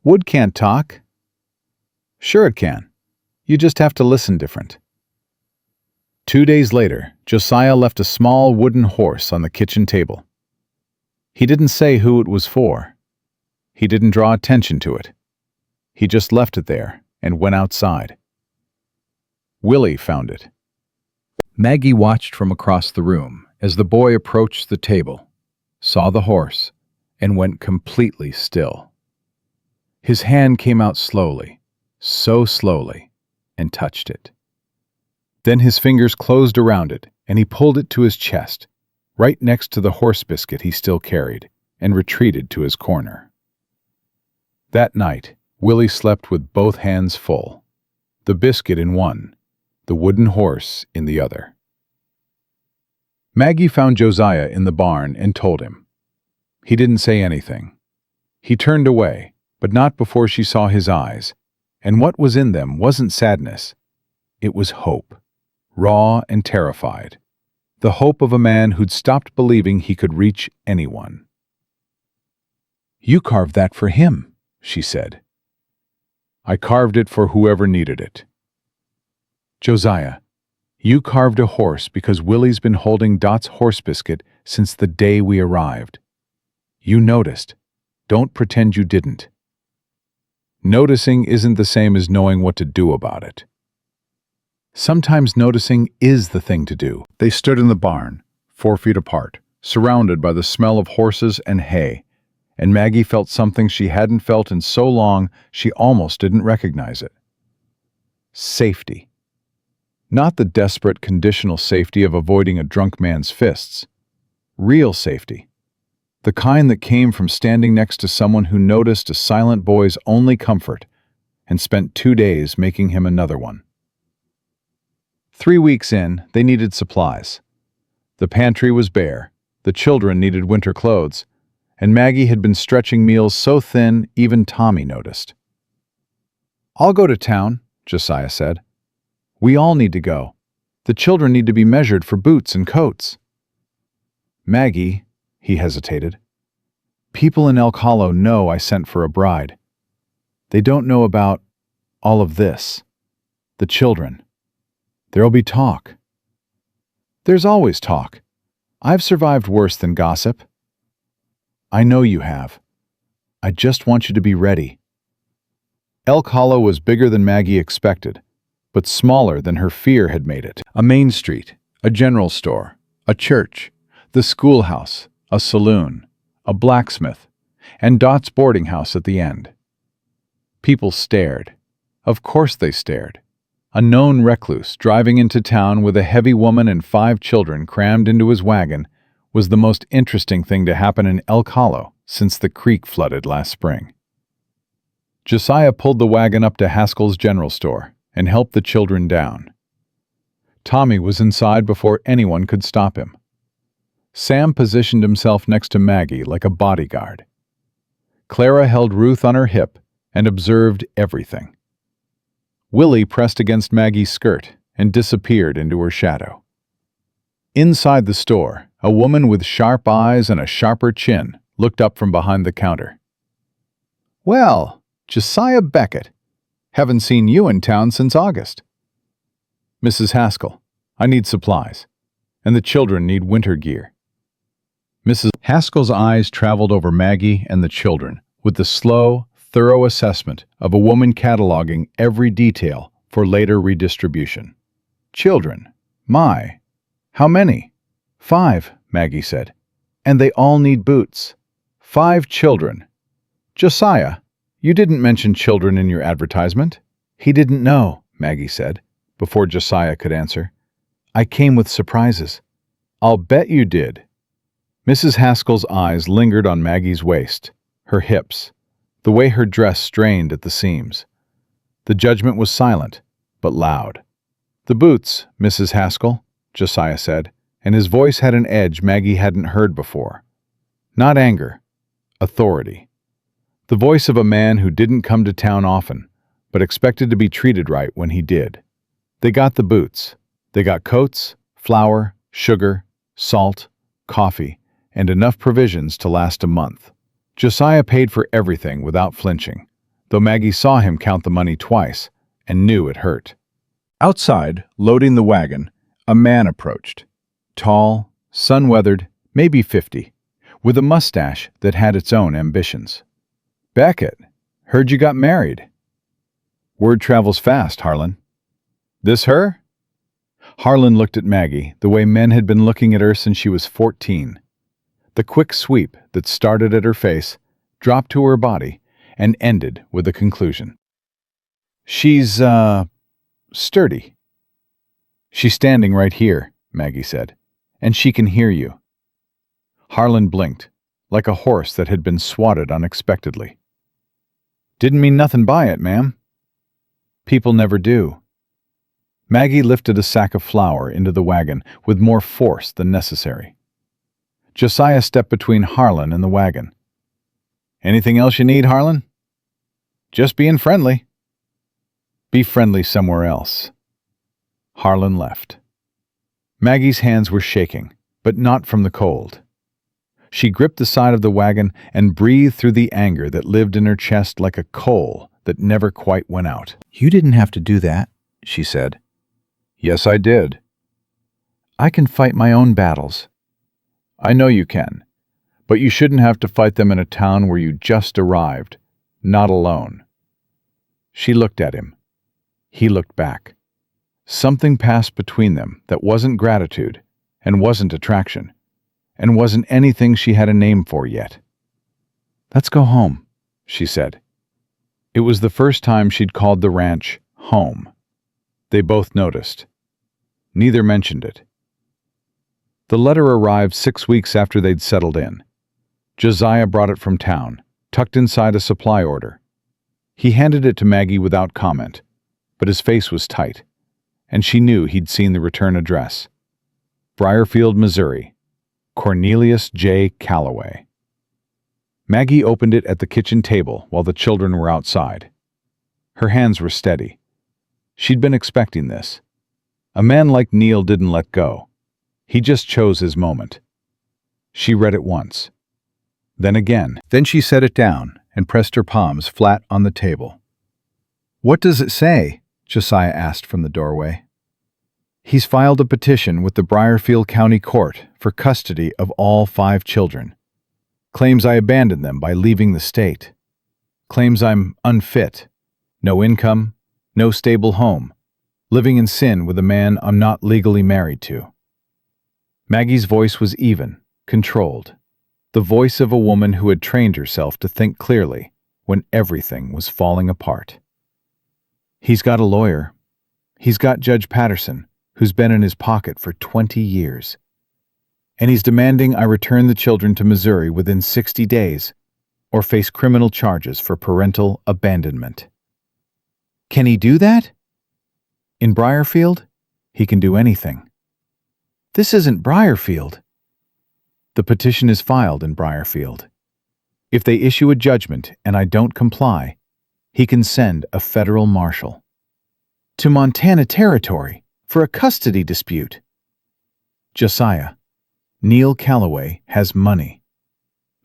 "Wood can't talk." "Sure it can. You just have to listen different." 2 days later, Josiah left a small wooden horse on the kitchen table. He didn't say who it was for. He didn't draw attention to it. He just left it there and went outside. Willie found it. Maggie watched from across the room as the boy approached the table, saw the horse, and went completely still. His hand came out slowly, so slowly, and touched it. Then his fingers closed around it, and he pulled it to his chest, right next to the horse biscuit he still carried, and retreated to his corner. That night, Willie slept with both hands full, the biscuit in one, the wooden horse in the other. Maggie found Josiah in the barn and told him. He didn't say anything. He turned away, but not before she saw his eyes, and what was in them wasn't sadness. It was hope, raw and terrified. The hope of a man who'd stopped believing he could reach anyone. "You carved that for him," she said. "I carved it for whoever needed it." "Josiah, you carved a horse because Willie's been holding Dot's horse biscuit since the day we arrived. You noticed. Don't pretend you didn't." Noticing isn't the same as knowing what to do about it. Sometimes noticing is the thing to do. They stood in the barn, 4 feet apart, surrounded by the smell of horses and hay, and Maggie felt something she hadn't felt in so long she almost didn't recognize it. Safety. Not the desperate conditional safety of avoiding a drunk man's fists. Real safety. The kind that came from standing next to someone who noticed a silent boy's only comfort and spent 2 days making him another one. 3 weeks in, they needed supplies. The pantry was bare, the children needed winter clothes, and Maggie had been stretching meals so thin even Tommy noticed. "I'll go to town," Josiah said. "We all need to go. The children need to be measured for boots and coats." "Maggie," he hesitated, "people in Elk Hollow know I sent for a bride. They don't know about all of this. The children. There'll be talk." "There's always talk. I've survived worse than gossip." "I know you have. I just want you to be ready." Elk Hollow was bigger than Maggie expected, but smaller than her fear had made it. A main street, a general store, a church, the schoolhouse, a saloon, a blacksmith, and Dot's boarding house at the end. People stared. Of course they stared. A known recluse driving into town with a heavy woman and 5 children crammed into his wagon was the most interesting thing to happen in Elk Hollow since the creek flooded last spring. Josiah pulled the wagon up to Haskell's general store and helped the children down. Tommy was inside before anyone could stop him. Sam positioned himself next to Maggie like a bodyguard. Clara held Ruth on her hip and observed everything. Willie pressed against Maggie's skirt and disappeared into her shadow. Inside the store, a woman with sharp eyes and a sharper chin looked up from behind the counter. "Well, Josiah Beckett. Haven't seen you in town since August." "Mrs. Haskell, I need supplies, and the children need winter gear." Mrs. Haskell's eyes traveled over Maggie and the children with the slow, thorough assessment of a woman cataloging every detail for later redistribution. "Children? My. How many?" "5, Maggie said. "And they all need boots. 5 children. Josiah, you didn't mention children in your advertisement." "He didn't know," Maggie said, before Josiah could answer. "I came with surprises." "I'll bet you did." Mrs. Haskell's eyes lingered on Maggie's waist, her hips, the way her dress strained at the seams. The judgment was silent, but loud. "The boots, Mrs. Haskell," Josiah said, and his voice had an edge Maggie hadn't heard before. Not anger, authority. The voice of a man who didn't come to town often, but expected to be treated right when he did. They got the boots. They got coats, flour, sugar, salt, coffee, and enough provisions to last a month. Josiah paid for everything without flinching, though Maggie saw him count the money twice and knew it hurt. Outside, loading the wagon, a man approached. Tall, sun-weathered, maybe 50, with a mustache that had its own ambitions. "Beckett, heard you got married." "Word travels fast, Harlan." "This her?" Harlan looked at Maggie the way men had been looking at her since she was 14. The quick sweep that started at her face, dropped to her body, and ended with a conclusion. "She's, sturdy." "She's standing right here," Maggie said, "and she can hear you." Harlan blinked, like a horse that had been swatted unexpectedly. "Didn't mean nothing by it, ma'am." "People never do." Maggie lifted a sack of flour into the wagon with more force than necessary. Josiah stepped between Harlan and the wagon. "Anything else you need, Harlan?" "Just being friendly." "Be friendly somewhere else." Harlan left. Maggie's hands were shaking, but not from the cold. She gripped the side of the wagon and breathed through the anger that lived in her chest like a coal that never quite went out. "You didn't have to do that," she said. "Yes, I did." "I can fight my own battles." "I know you can, but you shouldn't have to fight them in a town where you just arrived, not alone." She looked at him. He looked back. Something passed between them that wasn't gratitude, and wasn't attraction, and wasn't anything she had a name for yet. "Let's go home," she said. It was the first time she'd called the ranch home. They both noticed. Neither mentioned it. The letter arrived 6 weeks after they'd settled in. Josiah brought it from town, tucked inside a supply order. He handed it to Maggie without comment, but his face was tight, and she knew he'd seen the return address. Briarfield, Missouri. Cornelius J. Calloway. Maggie opened it at the kitchen table while the children were outside. Her hands were steady. She'd been expecting this. A man like Neil didn't let go. He just chose his moment. She read it once. Then again. Then she set it down and pressed her palms flat on the table. "What does it say?" Josiah asked from the doorway. "He's filed a petition with the Briarfield County Court for custody of all 5 children. Claims I abandoned them by leaving the state. Claims I'm unfit. No income, no stable home. Living in sin with a man I'm not legally married to." Maggie's voice was even, controlled. The voice of a woman who had trained herself to think clearly when everything was falling apart. "He's got a lawyer. He's got Judge Patterson, who's been in his pocket for 20 years. And he's demanding I return the children to Missouri within 60 days or face criminal charges for parental abandonment." "Can he do that?" "In Briarfield, he can do anything." "This isn't Briarfield." "The petition is filed in Briarfield. If they issue a judgment and I don't comply, he can send a federal marshal." "To Montana Territory for a custody dispute." "Josiah, Neil Calloway has money.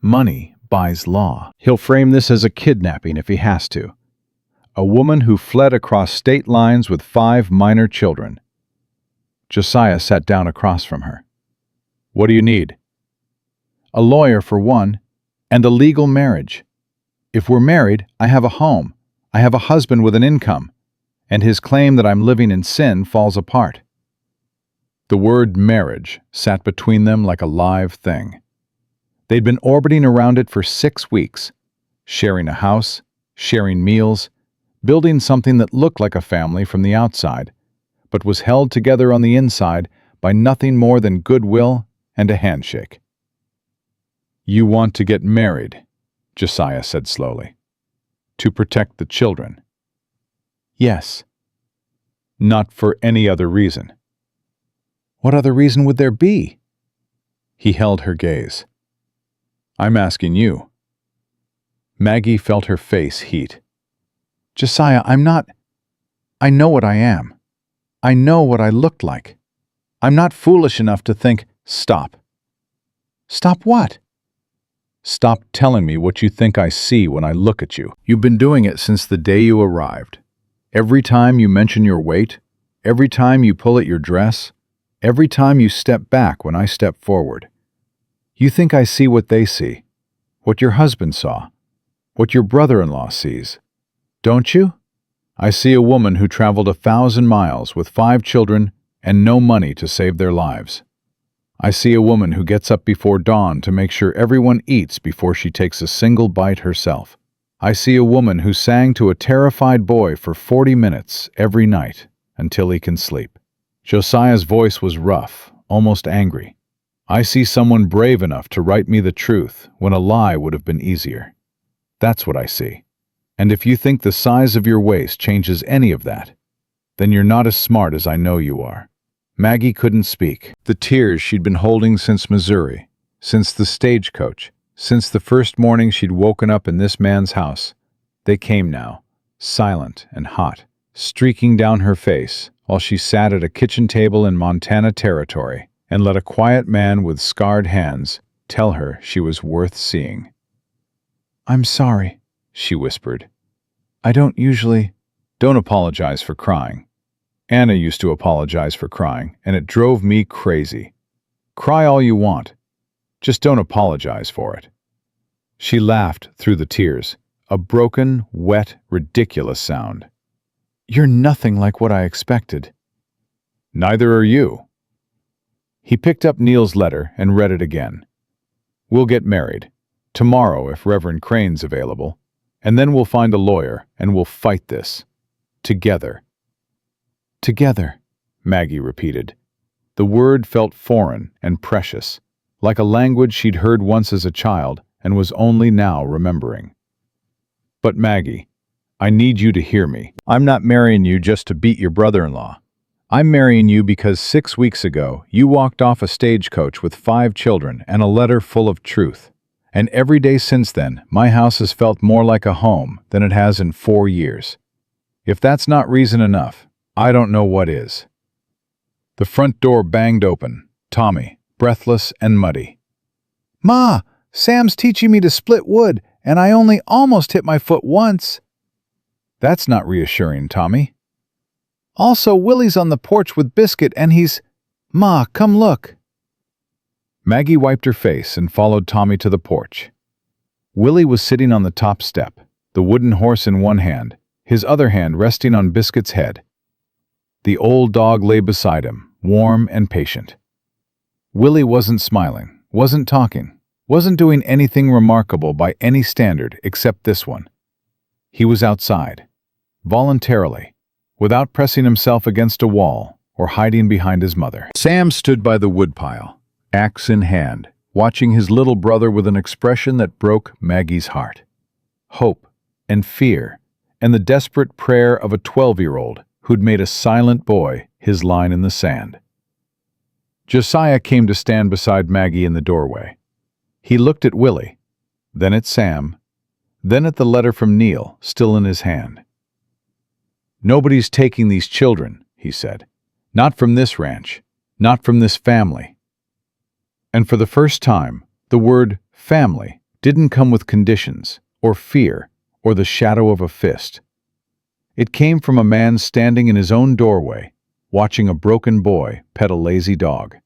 Money buys law. He'll frame this as a kidnapping if he has to. A woman who fled across state lines with 5 minor children." Josiah sat down across from her. "What do you need?" "A lawyer for one, and a legal marriage. If we're married, I have a home. I have a husband with an income, and his claim that I'm living in sin falls apart." The word marriage sat between them like a live thing. They'd been orbiting around it for 6 weeks, sharing a house, sharing meals, building something that looked like a family from the outside, but was held together on the inside by nothing more than goodwill and a handshake. "You want to get married," Josiah said slowly. "To protect the children." "Yes." "Not for any other reason." "What other reason would there be?" He held her gaze. "I'm asking you." Maggie felt her face heat. "Josiah, I'm not... I know what I am. I know what I looked like. I'm not foolish enough to think..." "Stop." "Stop what?" "Stop telling me what you think I see when I look at you. You've been doing it since the day you arrived. Every time you mention your weight, every time you pull at your dress, every time you step back when I step forward. You think I see what they see, what your husband saw, what your brother-in-law sees. Don't you? I see a woman who traveled 1,000 miles with 5 children and no money to save their lives. I see a woman who gets up before dawn to make sure everyone eats before she takes a single bite herself. I see a woman who sang to a terrified boy for 40 minutes every night until he can sleep." Josiah's voice was rough, almost angry. "I see someone brave enough to write me the truth when a lie would have been easier. That's what I see. And if you think the size of your waist changes any of that, then you're not as smart as I know you are." Maggie couldn't speak. The tears she'd been holding since Missouri, since the stagecoach, since the first morning she'd woken up in this man's house, they came now, silent and hot, streaking down her face, while she sat at a kitchen table in Montana Territory and let a quiet man with scarred hands tell her she was worth seeing. "I'm sorry," she whispered. "I don't usually—" "Don't apologize for crying. Anna used to apologize for crying, and it drove me crazy. Cry all you want. Just don't apologize for it." She laughed through the tears, a broken, wet, ridiculous sound. "You're nothing like what I expected." "Neither are you." He picked up Neil's letter and read it again. "We'll get married. Tomorrow, if Reverend Crane's available. And then we'll find a lawyer, and we'll fight this. Together." "Together," Maggie repeated. The word felt foreign and precious, like a language she'd heard once as a child and was only now remembering. "But Maggie, I need you to hear me. I'm not marrying you just to beat your brother-in-law. I'm marrying you because 6 weeks ago you walked off a stagecoach with 5 children and a letter full of truth. And every day since then, my house has felt more like a home than it has in 4 years. If that's not reason enough, I don't know what is." The front door banged open, Tommy, breathless and muddy. "Ma, Sam's teaching me to split wood, and I only almost hit my foot once." "That's not reassuring, Tommy." "Also, Willie's on the porch with Biscuit, and he's— Ma, come look." Maggie wiped her face and followed Tommy to the porch. Willie was sitting on the top step, the wooden horse in one hand, his other hand resting on Biscuit's head. The old dog lay beside him, warm and patient. Willie wasn't smiling, wasn't talking, wasn't doing anything remarkable by any standard except this one. He was outside, voluntarily, without pressing himself against a wall or hiding behind his mother. Sam stood by the woodpile, axe in hand, watching his little brother with an expression that broke Maggie's heart. Hope and fear and the desperate prayer of a 12-year-old who'd made a silent boy his line in the sand. Josiah came to stand beside Maggie in the doorway. He looked at Willie, then at Sam, then at the letter from Neil still in his hand. "Nobody's taking these children," he said. "Not from this ranch, not from this family." And for the first time, the word family didn't come with conditions, or fear, or the shadow of a fist. It came from a man standing in his own doorway, watching a broken boy pet a lazy dog,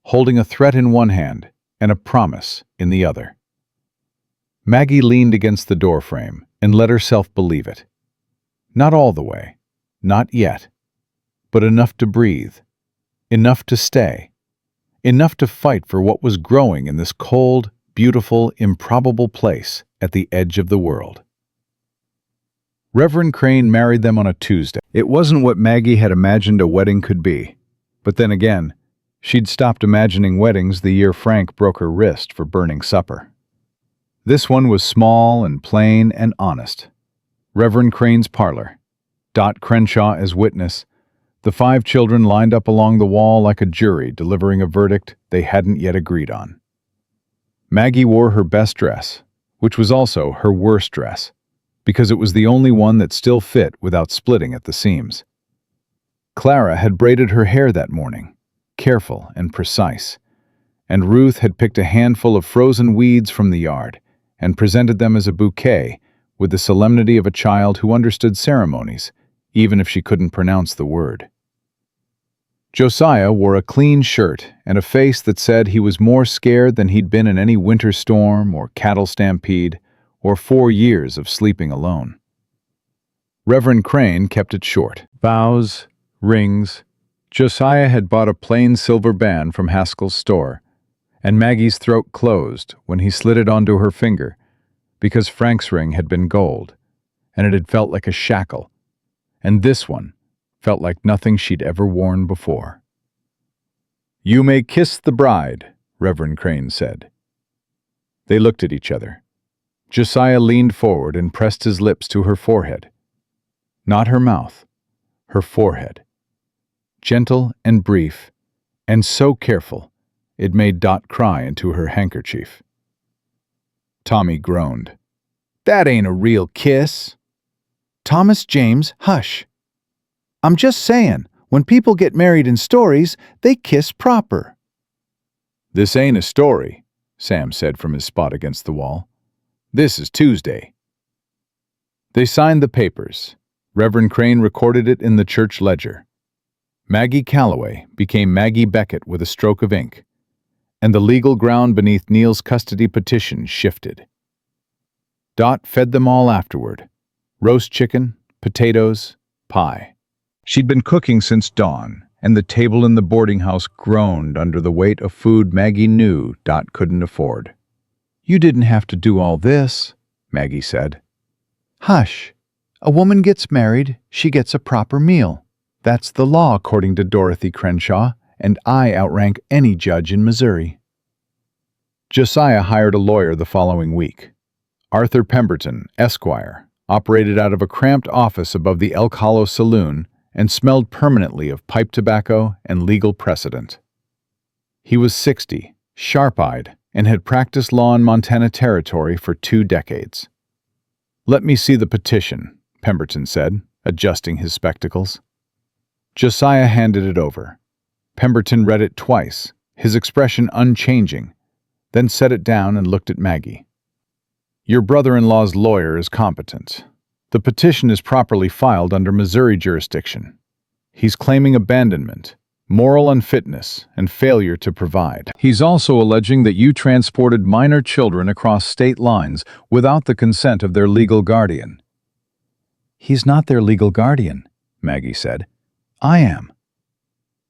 holding a threat in one hand and a promise in the other. Maggie leaned against the doorframe and let herself believe it. Not all the way, not yet, but enough to breathe, enough to stay, enough to fight for what was growing in this cold, beautiful, improbable place at the edge of the world. Reverend Crane married them on a Tuesday. It wasn't what Maggie had imagined a wedding could be. But then again, she'd stopped imagining weddings the year Frank broke her wrist for burning supper. This one was small and plain and honest. Reverend Crane's parlor, Dot Crenshaw as witness, the 5 children lined up along the wall like a jury delivering a verdict they hadn't yet agreed on. Maggie wore her best dress, which was also her worst dress, because it was the only one that still fit without splitting at the seams. Clara had braided her hair that morning, careful and precise, and Ruth had picked a handful of frozen weeds from the yard and presented them as a bouquet with the solemnity of a child who understood ceremonies, even if she couldn't pronounce the word. Josiah wore a clean shirt and a face that said he was more scared than he'd been in any winter storm or cattle stampede or 4 years of sleeping alone. Reverend Crane kept it short. Vows, rings. Josiah had bought a plain silver band from Haskell's store, and Maggie's throat closed when he slid it onto her finger, because Frank's ring had been gold, and it had felt like a shackle, and this one felt like nothing she'd ever worn before. "You may kiss the bride," Reverend Crane said. They looked at each other. Josiah leaned forward and pressed his lips to her forehead. Not her mouth, her forehead. Gentle and brief, and so careful, it made Dot cry into her handkerchief. Tommy groaned. "That ain't a real kiss." "Thomas James, hush. I'm just saying, When people get married in stories, they kiss proper." "This ain't a story," Sam said from his spot against the wall. "This is Tuesday." They signed the papers. Reverend Crane recorded it in the church ledger. Maggie Calloway became Maggie Beckett with a stroke of ink, and the legal ground beneath Neil's custody petition shifted. Dot fed them all afterward. Roast chicken, potatoes, pie. She'd been cooking since dawn, and the table in the boarding house groaned under the weight of food Maggie knew Dot couldn't afford. "You didn't have to do all this," Maggie said. "Hush. A woman gets married, she gets a proper meal. That's the law, according to Dorothy Crenshaw, and I outrank any judge in Missouri." Josiah hired a lawyer the following week. Arthur Pemberton, Esquire, operated out of a cramped office above the Elk Hollow Saloon and smelled permanently of pipe tobacco and legal precedent. He was 60, sharp-eyed, and had practiced law in Montana Territory for 2 decades. "Let me see the petition," Pemberton said, adjusting his spectacles. Josiah handed it over. Pemberton read it twice, his expression unchanging, then set it down and looked at Maggie. "Your brother-in-law's lawyer is competent. The petition is properly filed under Missouri jurisdiction. He's claiming abandonment, moral unfitness, and failure to provide. He's also alleging that you transported minor children across state lines without the consent of their legal guardian." "He's not their legal guardian," Maggie said. "I am."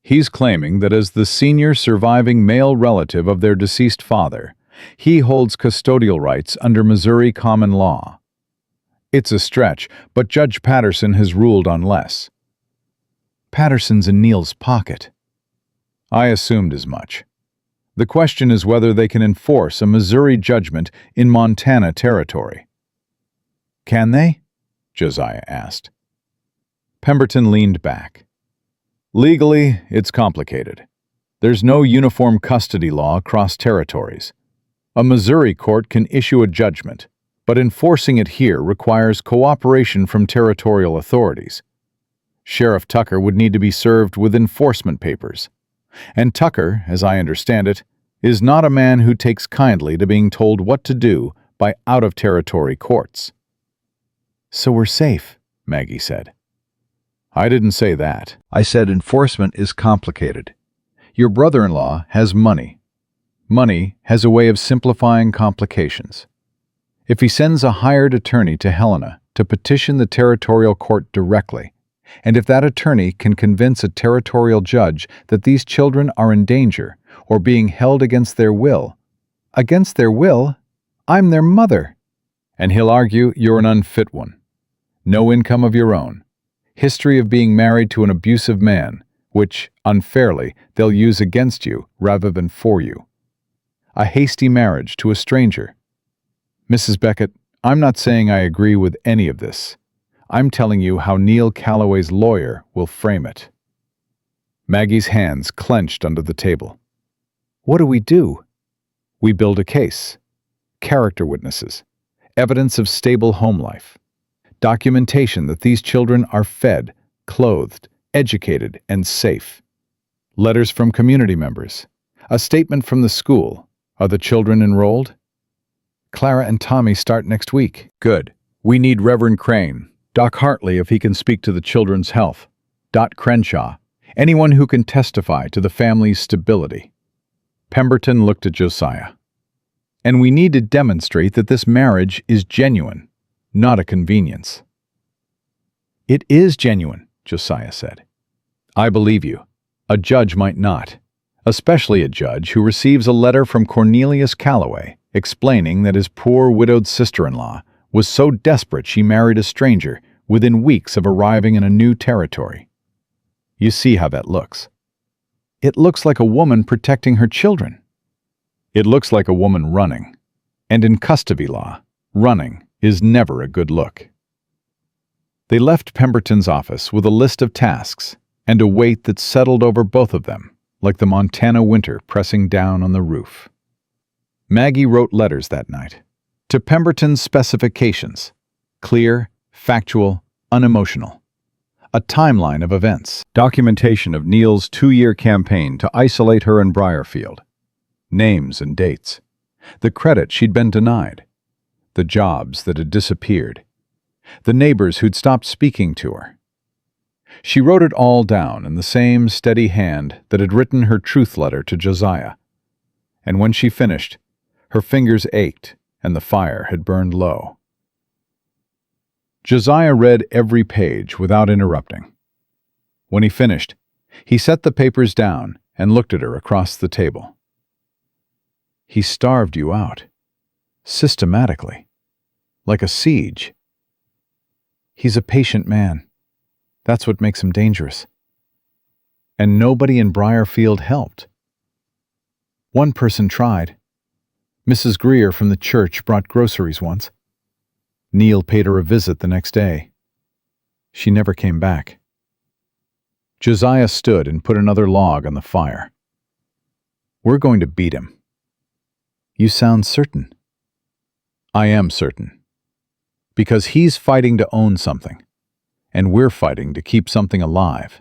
"He's claiming that as the senior surviving male relative of their deceased father, he holds custodial rights under Missouri common law. It's a stretch, but Judge Patterson has ruled on less." "Patterson's in Neil's pocket." "I assumed as much. The question is whether they can enforce a Missouri judgment in Montana Territory." "Can they?" Josiah asked. Pemberton leaned back. "Legally, it's complicated. There's no uniform custody law across territories. A Missouri court can issue a judgment, but enforcing it here requires cooperation from territorial authorities. Sheriff Tucker would need to be served with enforcement papers. And Tucker, as I understand it, is not a man who takes kindly to being told what to do by out-of-territory courts." "So we're safe," Maggie said. "I didn't say that. I said enforcement is complicated. Your brother-in-law has money. Money has a way of simplifying complications. If he sends a hired attorney to Helena to petition the territorial court directly, and if that attorney can convince a territorial judge that these children are in danger or being held against their will, I'm their mother. And he'll argue you're an unfit one. No income of your own. History of being married to an abusive man, which, unfairly, they'll use against you rather than for you. A hasty marriage to a stranger. Mrs. Beckett, I'm not saying I agree with any of this. I'm telling you how Neil Calloway's lawyer will frame it." Maggie's hands clenched under the table. "What do we do?" "We build a case. Character witnesses. Evidence of stable home life. Documentation that these children are fed, clothed, educated, and safe. Letters from community members. A statement from the school. Are the children enrolled?" "Clara and Tommy start next week." "Good. We need Reverend Crane, Doc Hartley if he can speak to the children's health, Dot Crenshaw, anyone who can testify to the family's stability." Pemberton looked at Josiah. "And we need to demonstrate that this marriage is genuine, not a convenience." "It is genuine," Josiah said. "I believe you. A judge might not, especially a judge who receives a letter from Cornelius Calloway explaining that his poor widowed sister-in-law was so desperate she married a stranger within weeks of arriving in a new territory. You see how that looks. It looks like a woman protecting her children. It looks like a woman running. And in custody law, running is never a good look." They left Pemberton's office with a list of tasks and a weight that settled over both of them, like the Montana winter pressing down on the roof. Maggie wrote letters that night, to Pemberton's specifications, clear, factual, unemotional. A timeline of events. Documentation of Neil's 2-year campaign to isolate her in Briarfield. Names and dates. The credit she'd been denied. The jobs that had disappeared. The neighbors who'd stopped speaking to her. She wrote it all down in the same steady hand that had written her truth letter to Josiah. And when she finished, her fingers ached and the fire had burned low. Josiah read every page without interrupting. When he finished, he set the papers down and looked at her across the table. He starved you out, systematically, like a siege. He's a patient man. That's what makes him dangerous. And nobody in Briarfield helped. One person tried. Mrs. Greer from the church brought groceries once. Neil paid her a visit the next day. She never came back. Josiah stood and put another log on the fire. We're going to beat him. You sound certain. I am certain. Because he's fighting to own something, and we're fighting to keep something alive.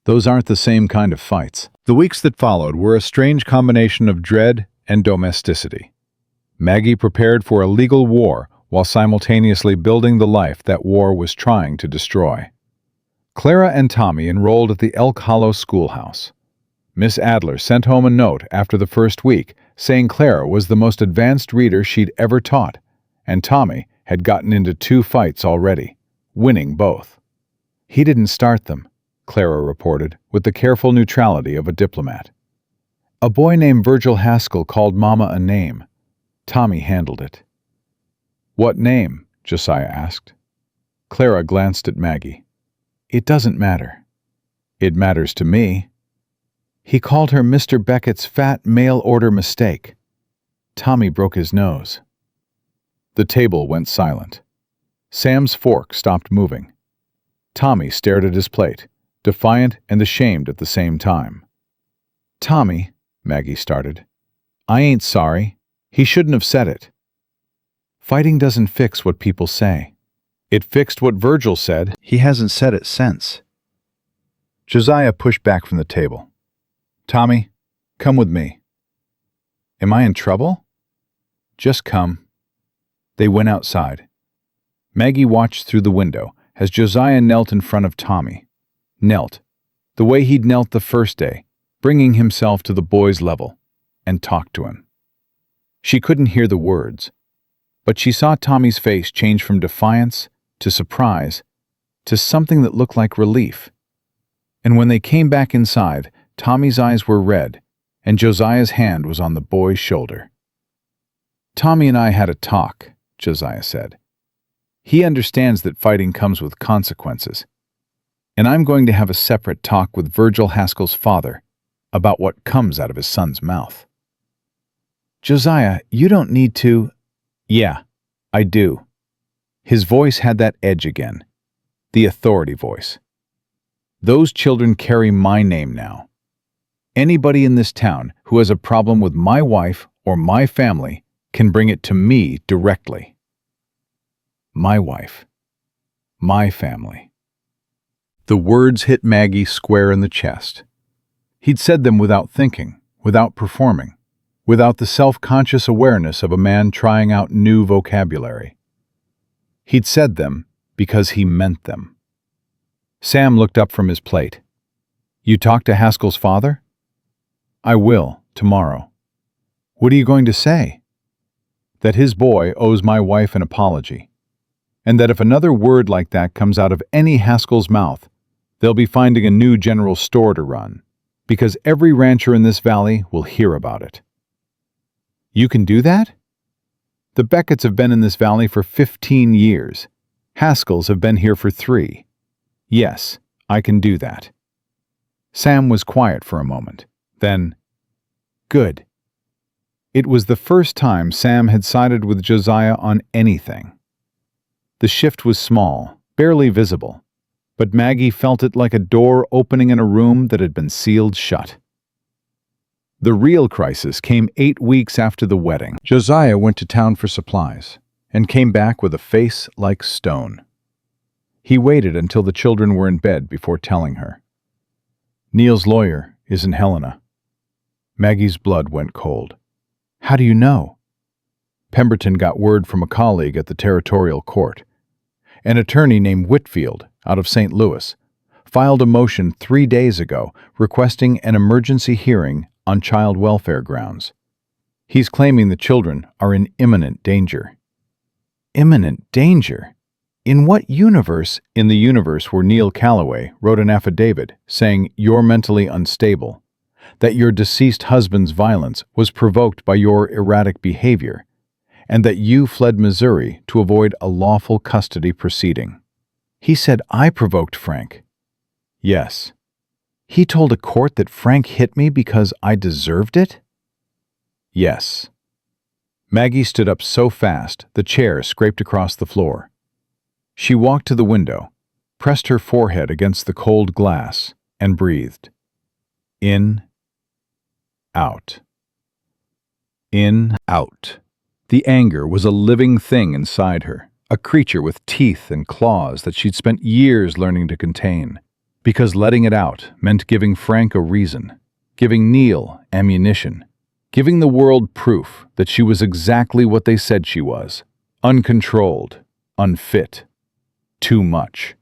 Those aren't the same kind of fights. The weeks that followed were a strange combination of dread and domesticity. Maggie prepared for a legal war while simultaneously building the life that war was trying to destroy. Clara and Tommy enrolled at the Elk Hollow schoolhouse. Miss Adler sent home a note after the first week saying Clara was the most advanced reader she'd ever taught, and Tommy had gotten into 2 fights already, winning both. He didn't start them, Clara reported, with the careful neutrality of a diplomat. A boy named Virgil Haskell called Mama a name. Tommy handled it. What name? Josiah asked. Clara glanced at Maggie. It doesn't matter. It matters to me. He called her Mr. Beckett's fat mail-order mistake. Tommy broke his nose. The table went silent. Sam's fork stopped moving. Tommy stared at his plate, defiant and ashamed at the same time. Tommy, Maggie started. I ain't sorry. He shouldn't have said it. Fighting doesn't fix what people say. It fixed what Virgil said. He hasn't said it since. Josiah pushed back from the table. Tommy, come with me. Am I in trouble? Just come. They went outside. Maggie watched through the window as Josiah knelt in front of Tommy. Knelt, the way he'd knelt the first day, bringing himself to the boy's level, and talked to him. She couldn't hear the words, but she saw Tommy's face change from defiance to surprise to something that looked like relief. And when they came back inside, Tommy's eyes were red, and Josiah's hand was on the boy's shoulder. Tommy and I had a talk, Josiah said. He understands that fighting comes with consequences. And I'm going to have a separate talk with Virgil Haskell's father about what comes out of his son's mouth. Josiah, you don't need to... Yeah, I do. His voice had that edge again, the authority voice. Those children carry my name now. Anybody in this town who has a problem with my wife or my family can bring it to me directly. My wife. My family. The words hit Maggie square in the chest. He'd said them without thinking, without performing, without the self-conscious awareness of a man trying out new vocabulary. He'd said them because he meant them. Sam looked up from his plate. You talked to Haskell's father? I will, tomorrow. What are you going to say? That his boy owes my wife an apology, and that if another word like that comes out of any Haskell's mouth, they'll be finding a new general store to run, because every rancher in this valley will hear about it. You can do that? The Becketts have been in this valley for 15 years. Haskells have been here for 3. Yes, I can do that. Sam was quiet for a moment. Then, good. It was the first time Sam had sided with Josiah on anything. The shift was small, barely visible, but Maggie felt it like a door opening in a room that had been sealed shut. The real crisis came 8 weeks after the wedding. Josiah went to town for supplies and came back with a face like stone. He waited until the children were in bed before telling her. Neil's lawyer isn't Helena. Maggie's blood went cold. How do you know? Pemberton got word from a colleague at the territorial court. An attorney named Whitfield, out of St. Louis, filed a motion 3 days ago requesting an emergency hearing on child welfare grounds. He's claiming the children are in imminent danger. Imminent danger? In what universe? In the universe where Neil Calloway wrote an affidavit saying you're mentally unstable, that your deceased husband's violence was provoked by your erratic behavior, and that you fled Missouri to avoid a lawful custody proceeding. He said I provoked Frank. Yes. He told a court that Frank hit me because I deserved it? Yes. Maggie stood up so fast the chair scraped across the floor. She walked to the window, pressed her forehead against the cold glass, and breathed. In, out. In, out. The anger was a living thing inside her, a creature with teeth and claws that she'd spent years learning to contain. Because letting it out meant giving Frank a reason, giving Neil ammunition, giving the world proof that she was exactly what they said she was, uncontrolled, unfit, too much.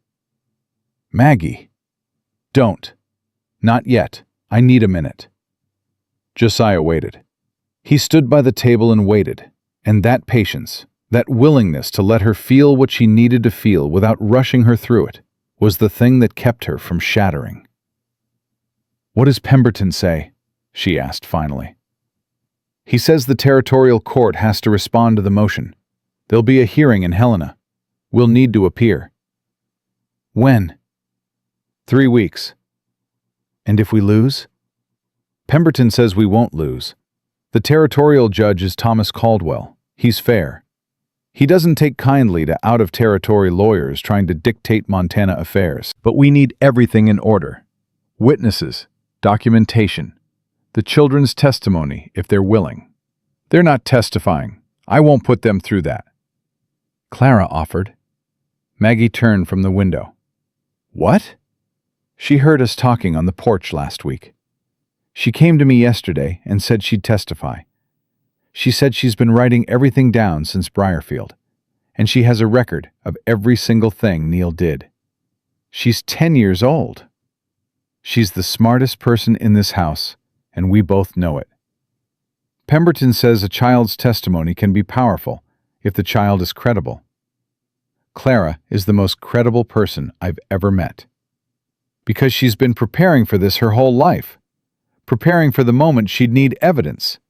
Maggie, don't. Not yet. I need a minute. Josiah waited. He stood by the table and waited, and that patience, that willingness to let her feel what she needed to feel without rushing her through it, was the thing that kept her from shattering. What does Pemberton say? She asked finally. He says the territorial court has to respond to the motion. There'll be a hearing in Helena. We'll need to appear. When? 3 weeks. And if we lose? Pemberton says we won't lose. The territorial judge is Thomas Caldwell. He's fair. He doesn't take kindly to out-of-territory lawyers trying to dictate Montana affairs. But we need everything in order. Witnesses, documentation, the children's testimony if they're willing. They're not testifying. I won't put them through that. Clara offered. Maggie turned from the window. What? She heard us talking on the porch last week. She came to me yesterday and said she'd testify. She said she's been writing everything down since Briarfield, and she has a record of every single thing Neil did. She's 10 years old. She's the smartest person in this house, and we both know it. Pemberton says a child's testimony can be powerful if the child is credible. Clara is the most credible person I've ever met. Because she's been preparing for this her whole life, preparing for the moment she'd need evidence.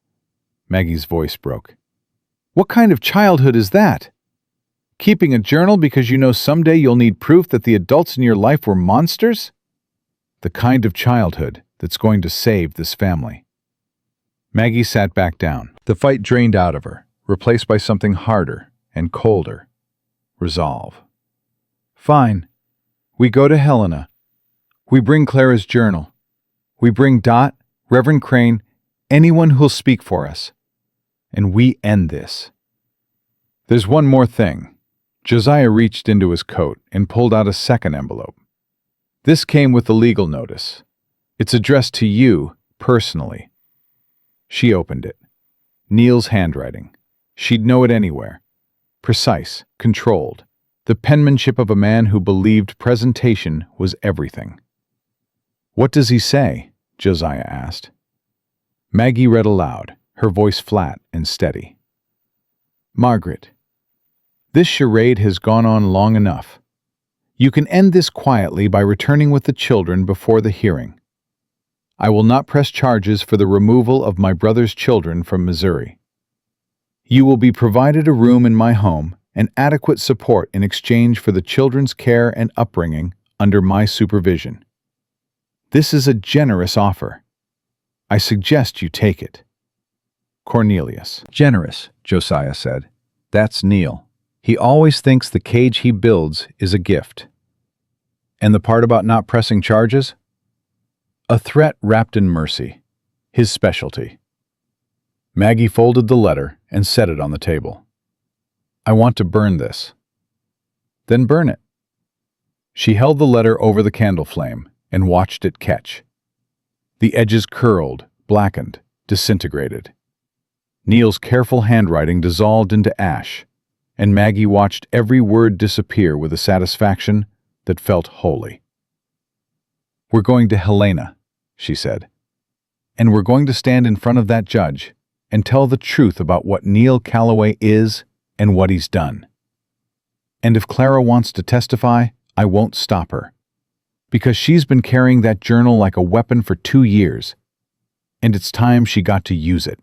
Maggie's voice broke. What kind of childhood is that? Keeping a journal because you know someday you'll need proof that the adults in your life were monsters? The kind of childhood that's going to save this family. Maggie sat back down. The fight drained out of her, replaced by something harder and colder. Resolve. Fine. We go to Helena. We bring Clara's journal. We bring Dot, Reverend Crane, anyone who'll speak for us. And we end this. There's one more thing. Josiah reached into his coat and pulled out a second envelope. This came with the legal notice. It's addressed to you, personally. She opened it. Neil's handwriting. She'd know it anywhere. Precise, controlled. The penmanship of a man who believed presentation was everything. What does he say? Josiah asked. Maggie read aloud, her voice flat and steady. Margaret, this charade has gone on long enough. You can end this quietly by returning with the children before the hearing. I will not press charges for the removal of my brother's children from Missouri. You will be provided a room in my home and adequate support in exchange for the children's care and upbringing under my supervision. This is a generous offer. I suggest you take it. Cornelius. Generous, Josiah said. That's Neil. He always thinks the cage he builds is a gift. And the part about not pressing charges? A threat wrapped in mercy. His specialty. Maggie folded the letter and set it on the table. I want to burn this. Then burn it. She held the letter over the candle flame and watched it catch. The edges curled, blackened, disintegrated. Neil's careful handwriting dissolved into ash, and Maggie watched every word disappear with a satisfaction that felt holy. "We're going to Helena," she said, "and we're going to stand in front of that judge and tell the truth about what Neil Calloway is and what he's done. And if Clara wants to testify, I won't stop her, because she's been carrying that journal like a weapon for 2 years, and it's time she got to use it."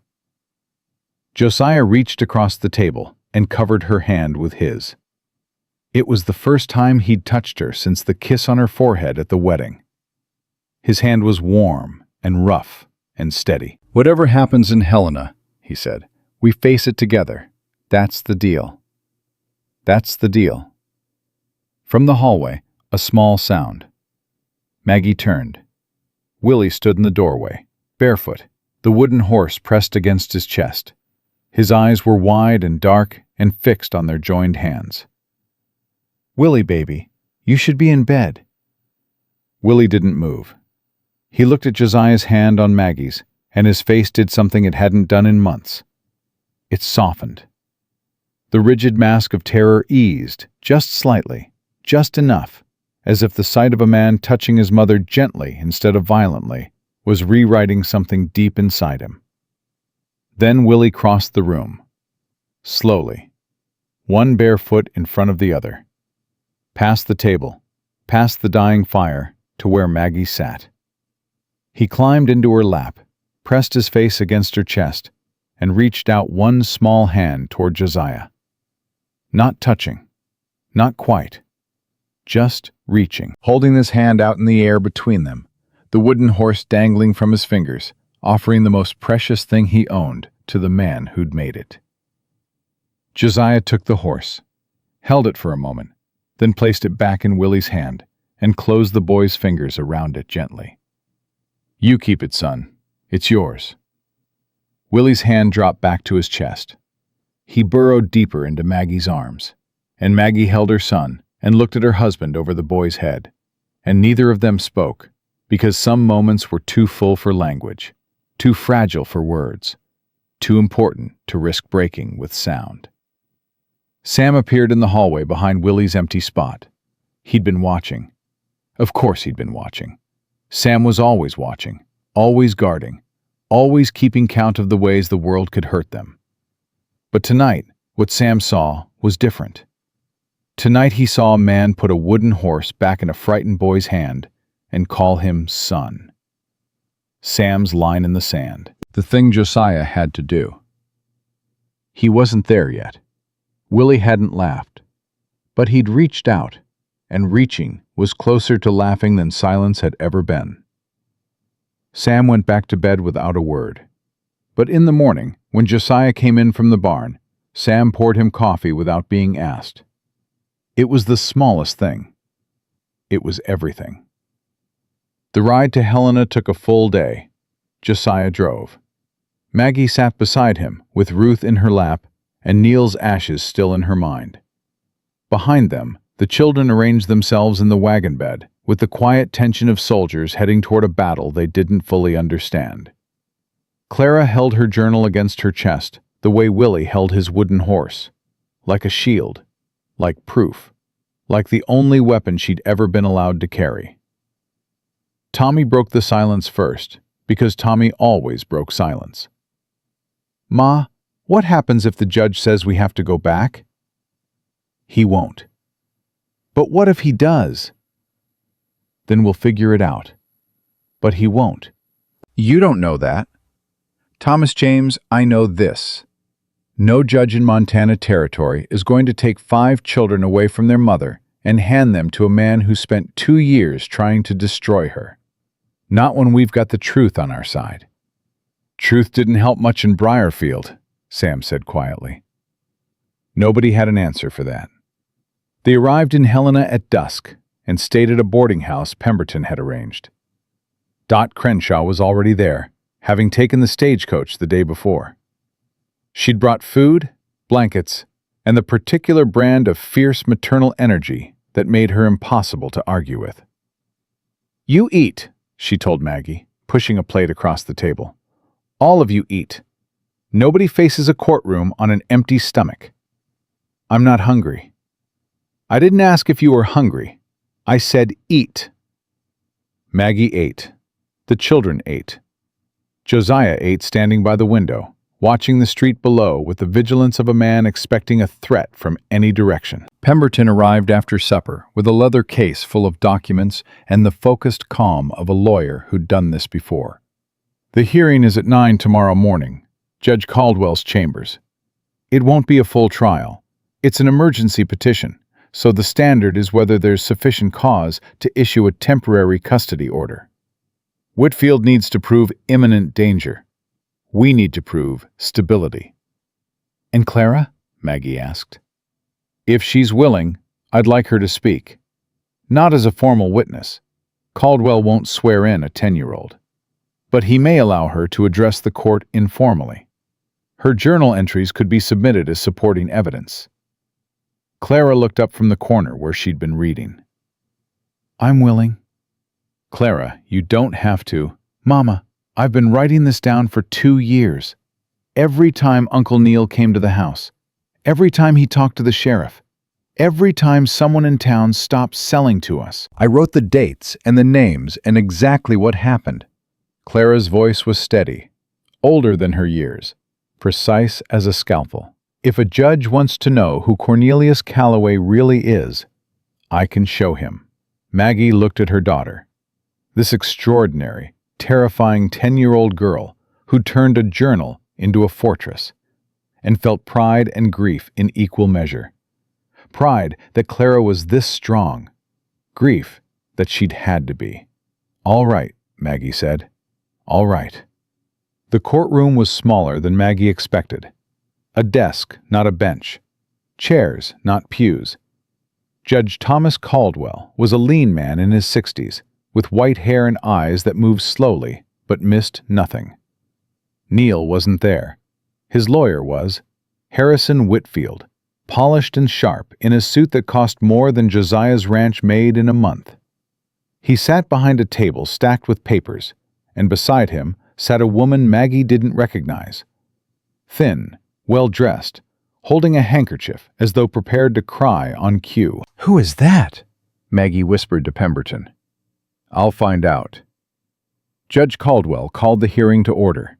Josiah reached across the table and covered her hand with his. It was the first time he'd touched her since the kiss on her forehead at the wedding. His hand was warm and rough and steady. "Whatever happens in Helena," he said, "we face it together. That's the deal. That's the deal." From the hallway, a small sound. Maggie turned. Willie stood in the doorway, barefoot, the wooden horse pressed against his chest. His eyes were wide and dark and fixed on their joined hands. "Willie, baby, you should be in bed." Willie didn't move. He looked at Josiah's hand on Maggie's, and his face did something it hadn't done in months. It softened. The rigid mask of terror eased, just slightly, just enough, as if the sight of a man touching his mother gently instead of violently was rewriting something deep inside him. Then Willie crossed the room, slowly, one bare foot in front of the other, past the table, past the dying fire, to where Maggie sat. He climbed into her lap, pressed his face against her chest, and reached out one small hand toward Josiah. Not touching, not quite, just reaching, holding his hand out in the air between them, the wooden horse dangling from his fingers, offering the most precious thing he owned to the man who'd made it. Josiah took the horse, held it for a moment, then placed it back in Willie's hand and closed the boy's fingers around it gently. "You keep it, son. It's yours." Willie's hand dropped back to his chest. He burrowed deeper into Maggie's arms, and Maggie held her son and looked at her husband over the boy's head, and neither of them spoke, because some moments were too full for language, too fragile for words, too important to risk breaking with sound. Sam appeared in the hallway behind Willie's empty spot. He'd been watching. Of course he'd been watching. Sam was always watching, always guarding, always keeping count of the ways the world could hurt them. But tonight, what Sam saw was different. Tonight he saw a man put a wooden horse back in a frightened boy's hand and call him son. Sam's line in the sand, the thing Josiah had to do. He wasn't there yet. Willie hadn't laughed, but he'd reached out, and reaching was closer to laughing than silence had ever been. Sam went back to bed without a word. But in the morning, when Josiah came in from the barn, Sam poured him coffee without being asked. It was the smallest thing. It was everything. The ride to Helena took a full day. Josiah drove. Maggie sat beside him, with Ruth in her lap and Neil's ashes still in her mind. Behind them, the children arranged themselves in the wagon bed, with the quiet tension of soldiers heading toward a battle they didn't fully understand. Clara held her journal against her chest, the way Willie held his wooden horse, like a shield, like proof, like the only weapon she'd ever been allowed to carry. Tommy broke the silence first, because Tommy always broke silence. "Ma, what happens if the judge says we have to go back?" "He won't." "But what if he does?" "Then we'll figure it out." "But he won't." "You don't know that." "Thomas James, I know this. No judge in Montana Territory is going to take 5 children away from their mother and hand them to a man who spent 2 years trying to destroy her. Not when we've got the truth on our side." "Truth didn't help much in Briarfield," Sam said quietly. Nobody had an answer for that. They arrived in Helena at dusk and stayed at a boarding house Pemberton had arranged. Dot Crenshaw was already there, having taken the stagecoach the day before. She'd brought food, blankets, and the particular brand of fierce maternal energy that made her impossible to argue with. "You eat," she told Maggie, pushing a plate across the table. "All of you eat. Nobody faces a courtroom on an empty stomach." "I'm not hungry." "I didn't ask if you were hungry. I said eat." Maggie ate. The children ate. Josiah ate standing by the window, watching the street below with the vigilance of a man expecting a threat from any direction. Pemberton arrived after supper with a leather case full of documents and the focused calm of a lawyer who'd done this before. "The hearing is at 9 tomorrow morning, Judge Caldwell's chambers. It won't be a full trial. It's an emergency petition, so the standard is whether there's sufficient cause to issue a temporary custody order. Whitfield needs to prove imminent danger. We need to prove stability." "And Clara?" Maggie asked. "If she's willing, I'd like her to speak. Not as a formal witness. Caldwell won't swear in a 10-year-old. But he may allow her to address the court informally. Her journal entries could be submitted as supporting evidence." Clara looked up from the corner where she'd been reading. "I'm willing." "Clara, you don't have to." "Mama, I've been writing this down for 2 years. Every time Uncle Neil came to the house. Every time he talked to the sheriff. Every time someone in town stopped selling to us. I wrote the dates and the names and exactly what happened." Clara's voice was steady, older than her years, precise as a scalpel. "If a judge wants to know who Cornelius Calloway really is, I can show him." Maggie looked at her daughter. This extraordinary, terrifying 10-year-old girl who turned a journal into a fortress, and felt pride and grief in equal measure. Pride that Clara was this strong, grief that she'd had to be. "All right," Maggie said. "All right." The courtroom was smaller than Maggie expected. A desk, not a bench. Chairs, not pews. Judge Thomas Caldwell was a lean man in his 60s, with white hair and eyes that moved slowly, but missed nothing. Neil wasn't there. His lawyer was, Harrison Whitfield, polished and sharp in a suit that cost more than Josiah's ranch made in a month. He sat behind a table stacked with papers, and beside him sat a woman Maggie didn't recognize. Thin, well-dressed, holding a handkerchief as though prepared to cry on cue. "Who is that?" Maggie whispered to Pemberton. "I'll find out." Judge Caldwell called the hearing to order.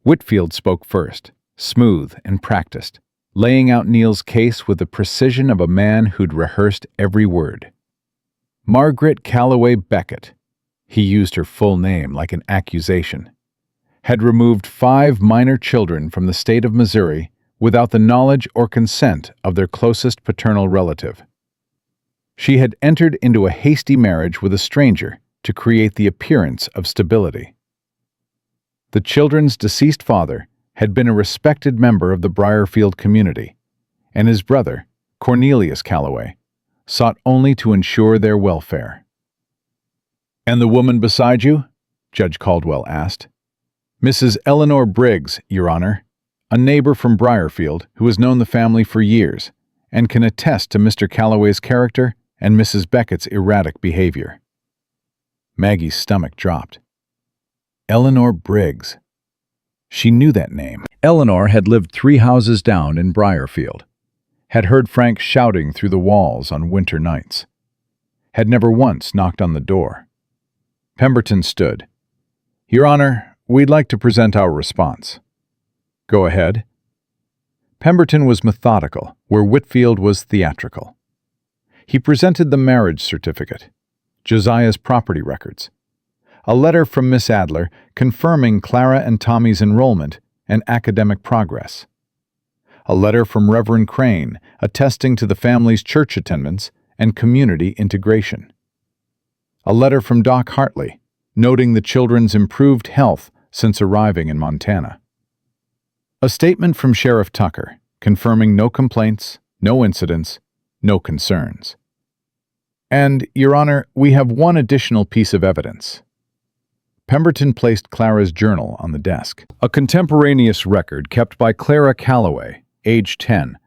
Whitfield spoke first, smooth and practiced, laying out Neil's case with the precision of a man who'd rehearsed every word. Margaret Calloway Beckett, he used her full name like an accusation, had removed 5 minor children from the state of Missouri without the knowledge or consent of their closest paternal relative. She had entered into a hasty marriage with a stranger to create the appearance of stability. The children's deceased father had been a respected member of the Briarfield community, and his brother, Cornelius Calloway, sought only to ensure their welfare. "And the woman beside you?" Judge Caldwell asked. "Mrs. Eleanor Briggs, Your Honor, a neighbor from Briarfield who has known the family for years and can attest to Mr. Calloway's character and Mrs. Beckett's erratic behavior." Maggie's stomach dropped. Eleanor Briggs. She knew that name. Eleanor had lived 3 houses down in Briarfield, had heard Frank shouting through the walls on winter nights, had never once knocked on the door. Pemberton stood. "Your Honor, we'd like to present our response." "Go ahead." Pemberton was methodical, where Whitfield was theatrical. He presented the marriage certificate, Josiah's property records, a letter from Miss Adler confirming Clara and Tommy's enrollment and academic progress, a letter from Reverend Crane attesting to the family's church attendance and community integration, a letter from Doc Hartley noting the children's improved health since arriving in Montana, a statement from Sheriff Tucker confirming no complaints, no incidents, no concerns. "And, Your Honor, we have one additional piece of evidence." Pemberton placed Clara's journal on the desk. A contemporaneous record kept by Clara Calloway, age 10,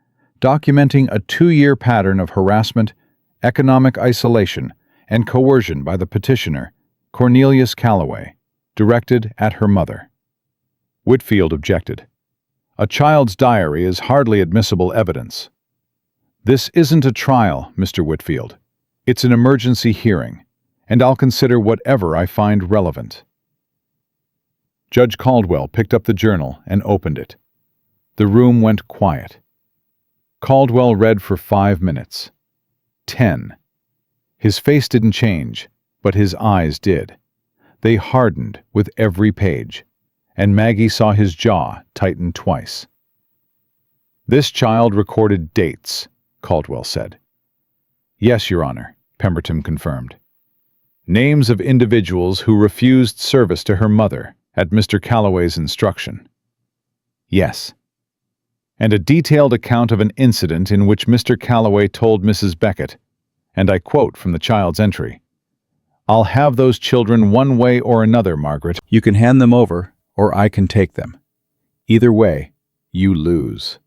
documenting a 2-year pattern of harassment economic isolation, and coercion by the petitioner, Cornelius Calloway, directed at her mother. Whitfield objected. A child's diary is hardly admissible evidence. This isn't a trial, Mr. Whitfield. It's an emergency hearing, and I'll consider whatever I find relevant. Judge Caldwell picked up the journal and opened it. The room went quiet. Caldwell read for 5 minutes. 10. His face didn't change, but his eyes did. They hardened with every page, and Maggie saw his jaw tighten twice. This child recorded dates, Caldwell said. Yes, Your Honor, Pemberton confirmed. Names of individuals who refused service to her mother at Mr. Calloway's instruction. Yes. And a detailed account of an incident in which Mr. Calloway told Mrs. Beckett, and I quote from the child's entry, "I'll have those children one way or another, Margaret. You can hand them over, or I can take them. Either way, you lose."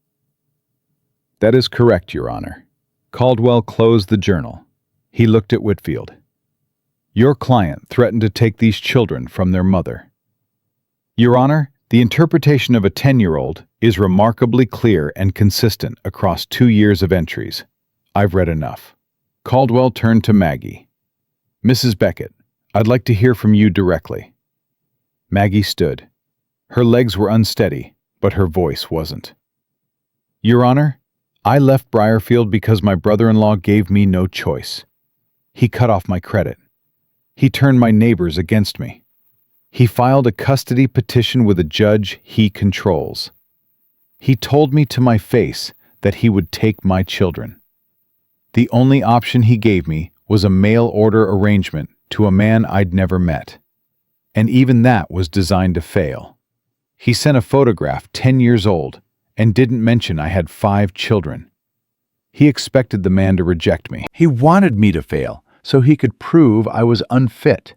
That is correct, Your Honor. Caldwell closed the journal. He looked at Whitfield. Your client threatened to take these children from their mother. Your Honor, the interpretation of a 10-year-old is remarkably clear and consistent across 2 years of entries. I've read enough. Caldwell turned to Maggie. Mrs. Beckett, I'd like to hear from you directly. Maggie stood. Her legs were unsteady, but her voice wasn't. Your Honor, I left Briarfield because my brother-in-law gave me no choice. He cut off my credit. He turned my neighbors against me. He filed a custody petition with a judge he controls. He told me to my face that he would take my children. The only option he gave me was a mail-order arrangement to a man I'd never met. And even that was designed to fail. He sent a photograph 10 years old and didn't mention I had 5 children. He expected the man to reject me. He wanted me to fail so he could prove I was unfit.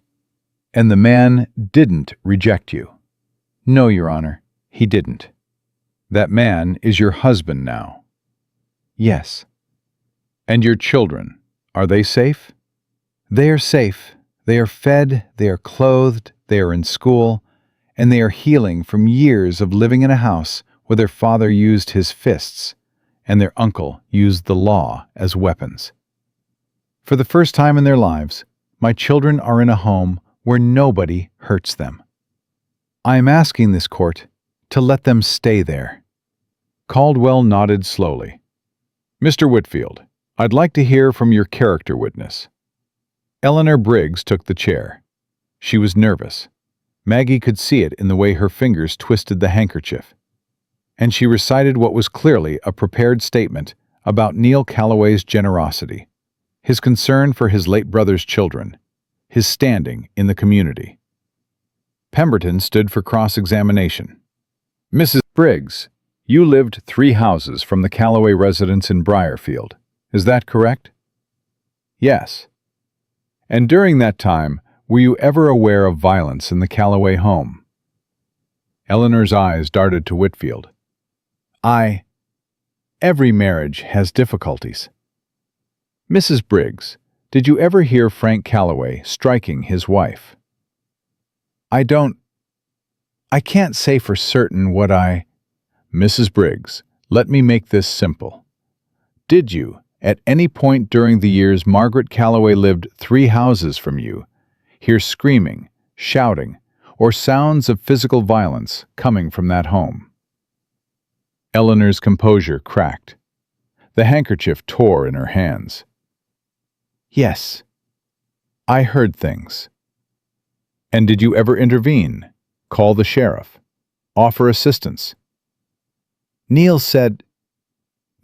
And the man didn't reject you. No, Your Honor, he didn't. That man is your husband now. Yes. And your children, are they safe? They are safe. They are fed, they are clothed, they are in school, and they are healing from years of living in a house where their father used his fists and their uncle used the law as weapons. For the first time in their lives, my children are in a home where nobody hurts them. I am asking this court to let them stay there. Caldwell nodded slowly. Mr. Whitfield, I'd like to hear from your character witness. Eleanor Briggs took the chair. She was nervous. Maggie could see it in the way her fingers twisted the handkerchief. And she recited what was clearly a prepared statement about Neil Calloway's generosity, his concern for his late brother's children, his standing in the community. Pemberton stood for cross-examination. Mrs. Briggs, you lived 3 houses from the Calloway residence in Briarfield. Is that correct? Yes. And during that time, were you ever aware of violence in the Calloway home? Eleanor's eyes darted to Whitfield. Every marriage has difficulties. Mrs. Briggs, did you ever hear Frank Calloway striking his wife? I can't say for certain what Mrs. Briggs, let me make this simple. Did you, at any point during the years Margaret Calloway lived 3 houses from you, hear screaming, shouting, or sounds of physical violence coming from that home? Eleanor's composure cracked. The handkerchief tore in her hands. Yes, I heard things. And did you ever intervene, call the sheriff, offer assistance? Neil said,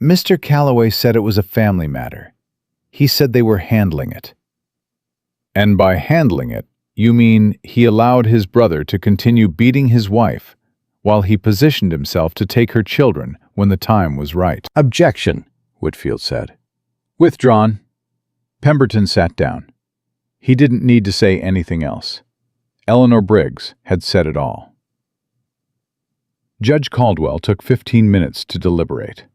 Mr. Calloway said it was a family matter. He said they were handling it. And by handling it, you mean he allowed his brother to continue beating his wife while he positioned himself to take her children when the time was right? Objection, Whitfield said. Withdrawn. Pemberton sat down. He didn't need to say anything else. Eleanor Briggs had said it all. Judge Caldwell took 15 minutes to deliberate.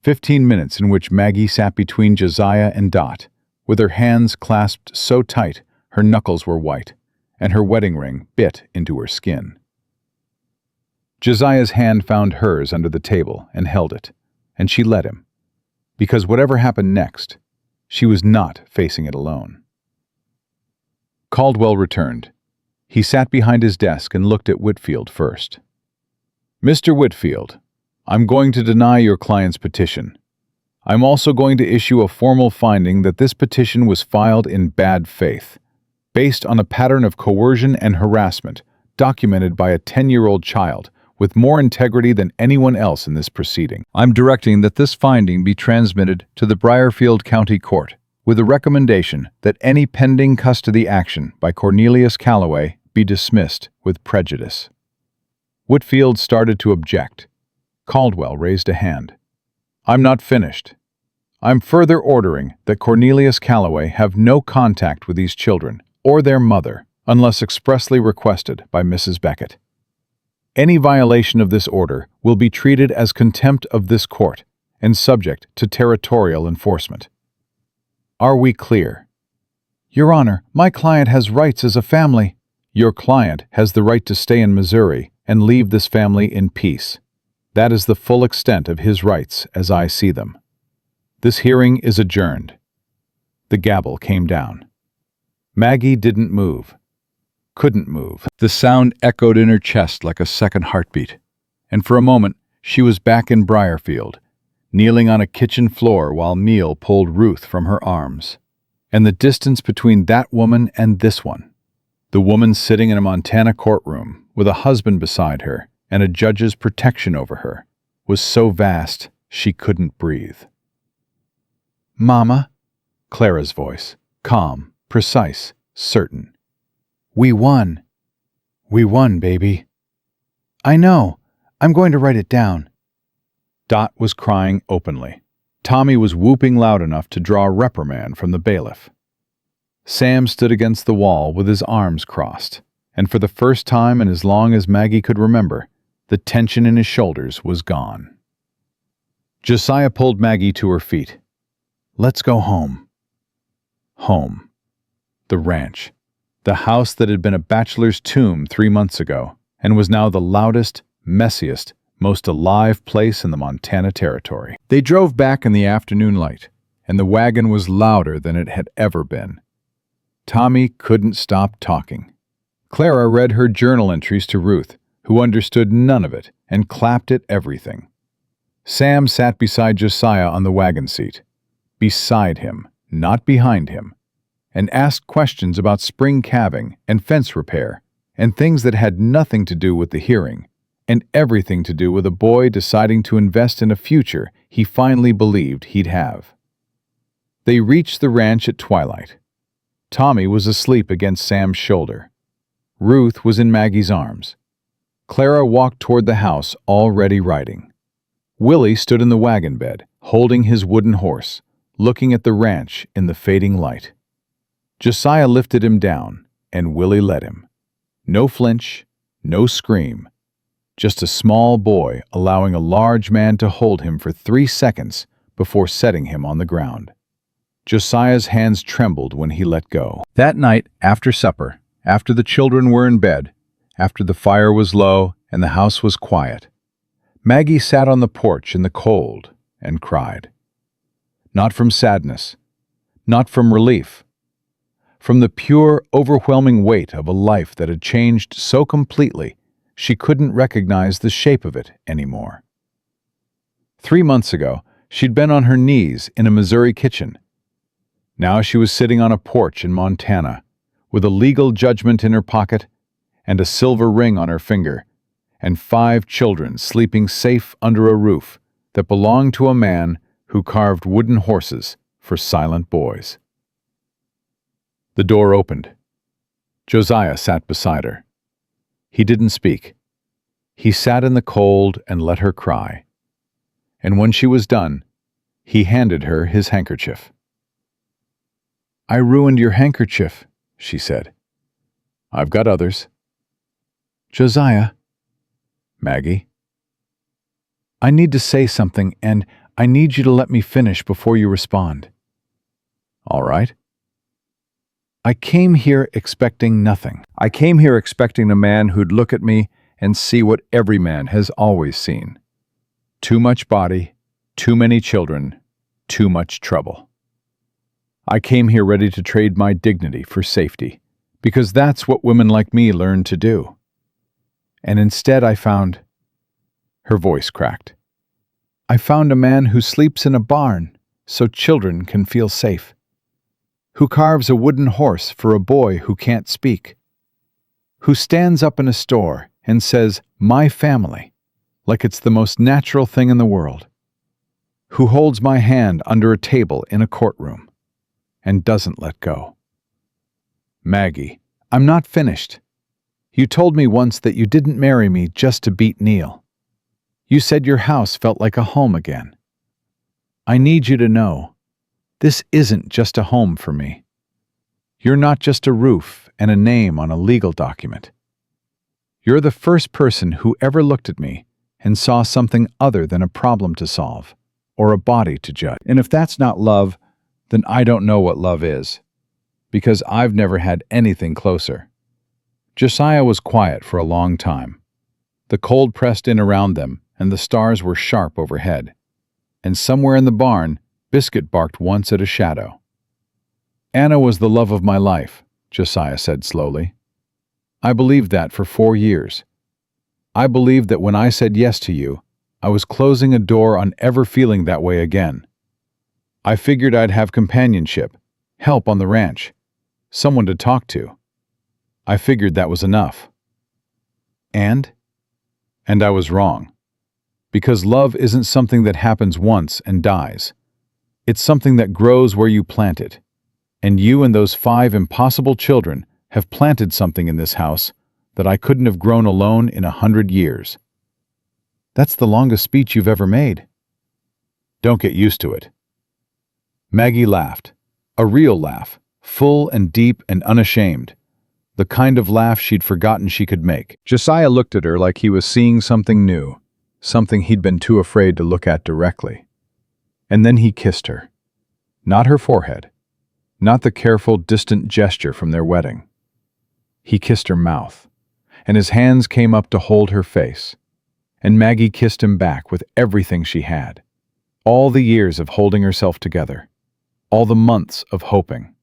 15 minutes in which Maggie sat between Josiah and Dot, with her hands clasped so tight her knuckles were white, and her wedding ring bit into her skin. Josiah's hand found hers under the table and held it, and she let him, because whatever happened next, she was not facing it alone. Caldwell returned. He sat behind his desk and looked at Whitfield first. "Mr. Whitfield, I'm going to deny your client's petition. I'm also going to issue a formal finding that this petition was filed in bad faith, based on a pattern of coercion and harassment documented by a 10-year-old child with more integrity than anyone else in this proceeding. I'm directing that this finding be transmitted to the Briarfield County Court, with a recommendation that any pending custody action by Cornelius Calloway be dismissed with prejudice." Whitfield started to object. Caldwell raised a hand. "I'm not finished. I'm further ordering that Cornelius Calloway have no contact with these children or their mother unless expressly requested by Mrs. Beckett. Any violation of this order will be treated as contempt of this court and subject to territorial enforcement. Are we clear?" "Your Honor, my client has rights as a family." "Your client has the right to stay in Missouri and leave this family in peace. That is the full extent of his rights as I see them. This hearing is adjourned." The gavel came down. Maggie didn't move. Couldn't move. The sound echoed in her chest like a second heartbeat, and for a moment she was back in Briarfield, kneeling on a kitchen floor while Neil pulled Ruth from her arms. And the distance between that woman and this one, the woman sitting in a Montana courtroom with a husband beside her and a judge's protection over her, was so vast she couldn't breathe. "Mama," Clara's voice, calm, precise, certain. "We won. We won, baby." "I know. I'm going to write it down." Dot was crying openly. Tommy was whooping loud enough to draw a reprimand from the bailiff. Sam stood against the wall with his arms crossed, and for the first time in as long as Maggie could remember, the tension in his shoulders was gone. Josiah pulled Maggie to her feet. "Let's go home." Home. The ranch. The house that had been a bachelor's tomb 3 months ago and was now the loudest, messiest, most alive place in the Montana Territory. They drove back in the afternoon light, and the wagon was louder than it had ever been. Tommy couldn't stop talking. Clara read her journal entries to Ruth, who understood none of it and clapped at everything. Sam sat beside Josiah on the wagon seat, beside him, not behind him, and asked questions about spring calving and fence repair and things that had nothing to do with the hearing and everything to do with a boy deciding to invest in a future he finally believed he'd have. They reached the ranch at twilight. Tommy was asleep against Sam's shoulder. Ruth was in Maggie's arms. Clara walked toward the house, already writing. Willie stood in the wagon bed, holding his wooden horse, looking at the ranch in the fading light. Josiah lifted him down, and Willie let him. No flinch, no scream. Just a small boy allowing a large man to hold him for 3 seconds before setting him on the ground. Josiah's hands trembled when he let go. That night, after supper, after the children were in bed, after the fire was low and the house was quiet, Maggie sat on the porch in the cold and cried. Not from sadness, not from relief, from the pure, overwhelming weight of a life that had changed so completely she couldn't recognize the shape of it anymore. 3 months ago, she'd been on her knees in a Missouri kitchen. Now she was sitting on a porch in Montana, with a legal judgment in her pocket and a silver ring on her finger, and 5 children sleeping safe under a roof that belonged to a man who carved wooden horses for silent boys. The door opened. Josiah sat beside her. He didn't speak. He sat in the cold and let her cry. And when she was done, he handed her his handkerchief. "I ruined your handkerchief," she said. "I've got others." "Josiah." "Maggie." "I need to say something, and I need you to let me finish before you respond." "All right." I came here expecting nothing. I came here expecting a man who'd look at me and see what every man has always seen. Too much body, too many children, too much trouble. I came here ready to trade my dignity for safety, because that's what women like me learn to do. And instead I found... Her voice cracked. I found a man who sleeps in a barn so children can feel safe, who carves a wooden horse for a boy who can't speak, who stands up in a store and says, "My family," like it's the most natural thing in the world, who holds my hand under a table in a courtroom and doesn't let go. Maggie, I'm not finished. You told me once that you didn't marry me just to beat Neil. You said your house felt like a home again. I need you to know, this isn't just a home for me. You're not just a roof and a name on a legal document. You're the first person who ever looked at me and saw something other than a problem to solve or a body to judge. And if that's not love, then I don't know what love is, because I've never had anything closer. Josiah was quiet for a long time. The cold pressed in around them, and the stars were sharp overhead. And somewhere in the barn, Biscuit barked once at a shadow. Anna was the love of my life, Josiah said slowly. I believed that for 4 years. I believed that when I said yes to you, I was closing a door on ever feeling that way again. I figured I'd have companionship, help on the ranch, someone to talk to. I figured that was enough. And I was wrong. Because love isn't something that happens once and dies. It's something that grows where you plant it. And you and those 5 impossible children have planted something in this house that I couldn't have grown alone in 100 years. That's the longest speech you've ever made. Don't get used to it. Maggie laughed, a real laugh, full and deep and unashamed, the kind of laugh she'd forgotten she could make. Josiah looked at her like he was seeing something new, something he'd been too afraid to look at directly. And then he kissed her. Not her forehead, not the careful, distant gesture from their wedding. He kissed her mouth, and his hands came up to hold her face. And Maggie kissed him back with everything she had. All the years of holding herself together. All the months of hoping.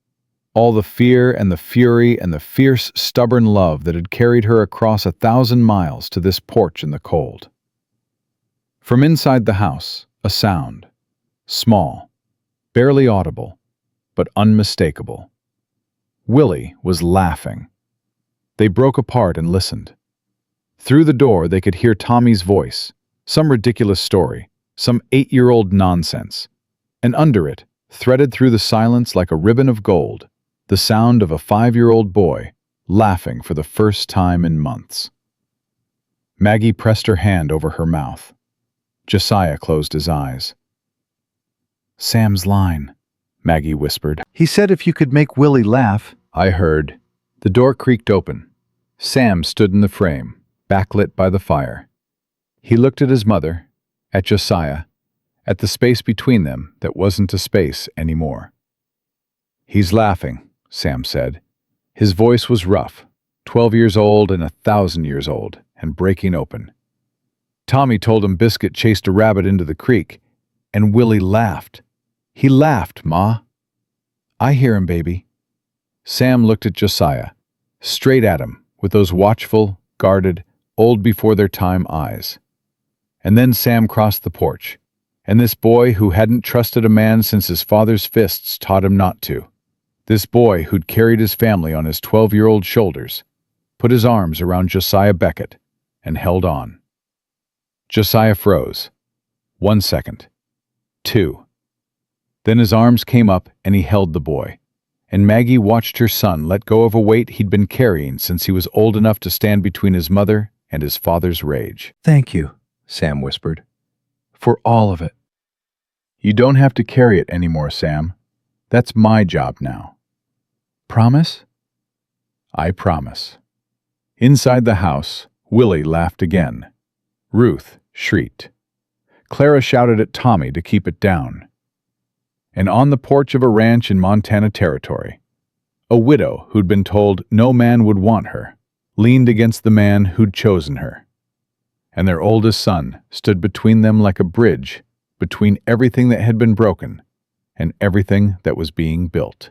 All the fear and the fury and the fierce, stubborn love that had carried her across 1,000 miles to this porch in the cold. From inside the house, a sound. Small, barely audible, but unmistakable. Willie was laughing. They broke apart and listened. Through the door they could hear Tommy's voice, some ridiculous story, some 8-year-old nonsense. And under it, threaded through the silence like a ribbon of gold, the sound of a 5-year-old boy laughing for the first time in months. Maggie pressed her hand over her mouth. Josiah closed his eyes. "Sam's line," Maggie whispered. "He said if you could make Willie laugh." I heard. The door creaked open. Sam stood in the frame, backlit by the fire. He looked at his mother, at Josiah, at the space between them that wasn't a space anymore. "He's laughing," Sam said. His voice was rough, 12 years old and 1,000 years old, and breaking open. Tommy told him Biscuit chased a rabbit into the creek, and Willie laughed. He laughed, Ma. I hear him, baby. Sam looked at Josiah, straight at him, with those watchful, guarded, old-before-their-time eyes. And then Sam crossed the porch, and this boy who hadn't trusted a man since his father's fists taught him not to, this boy who'd carried his family on his 12-year-old shoulders, put his arms around Josiah Beckett and held on. Josiah froze. 1 second. 2. Then his arms came up and he held the boy, and Maggie watched her son let go of a weight he'd been carrying since he was old enough to stand between his mother and his father's rage. "Thank you," Sam whispered, "for all of it." "You don't have to carry it anymore, Sam. That's my job now." "Promise?" "I promise." Inside the house, Willie laughed again. Ruth shrieked. Clara shouted at Tommy to keep it down. And on the porch of a ranch in Montana Territory, A widow who'd been told no man would want her, leaned against the man who'd chosen her. And their oldest son stood between them like a bridge between everything that had been broken and everything that was being built.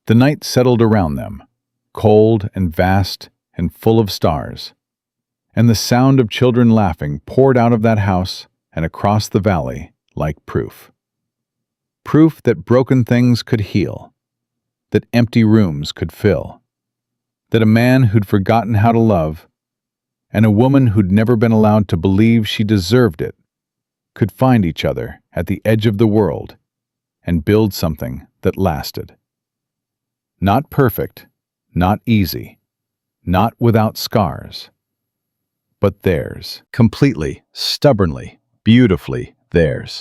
The night settled around them, cold and vast and full of stars, and the sound of children laughing poured out of that house and across the valley like proof. Proof that broken things could heal, that empty rooms could fill, that a man who'd forgotten how to love and a woman who'd never been allowed to believe she deserved it could find each other at the edge of the world and build something that lasted. Not perfect, not easy, not without scars, but theirs, completely, stubbornly, beautifully theirs.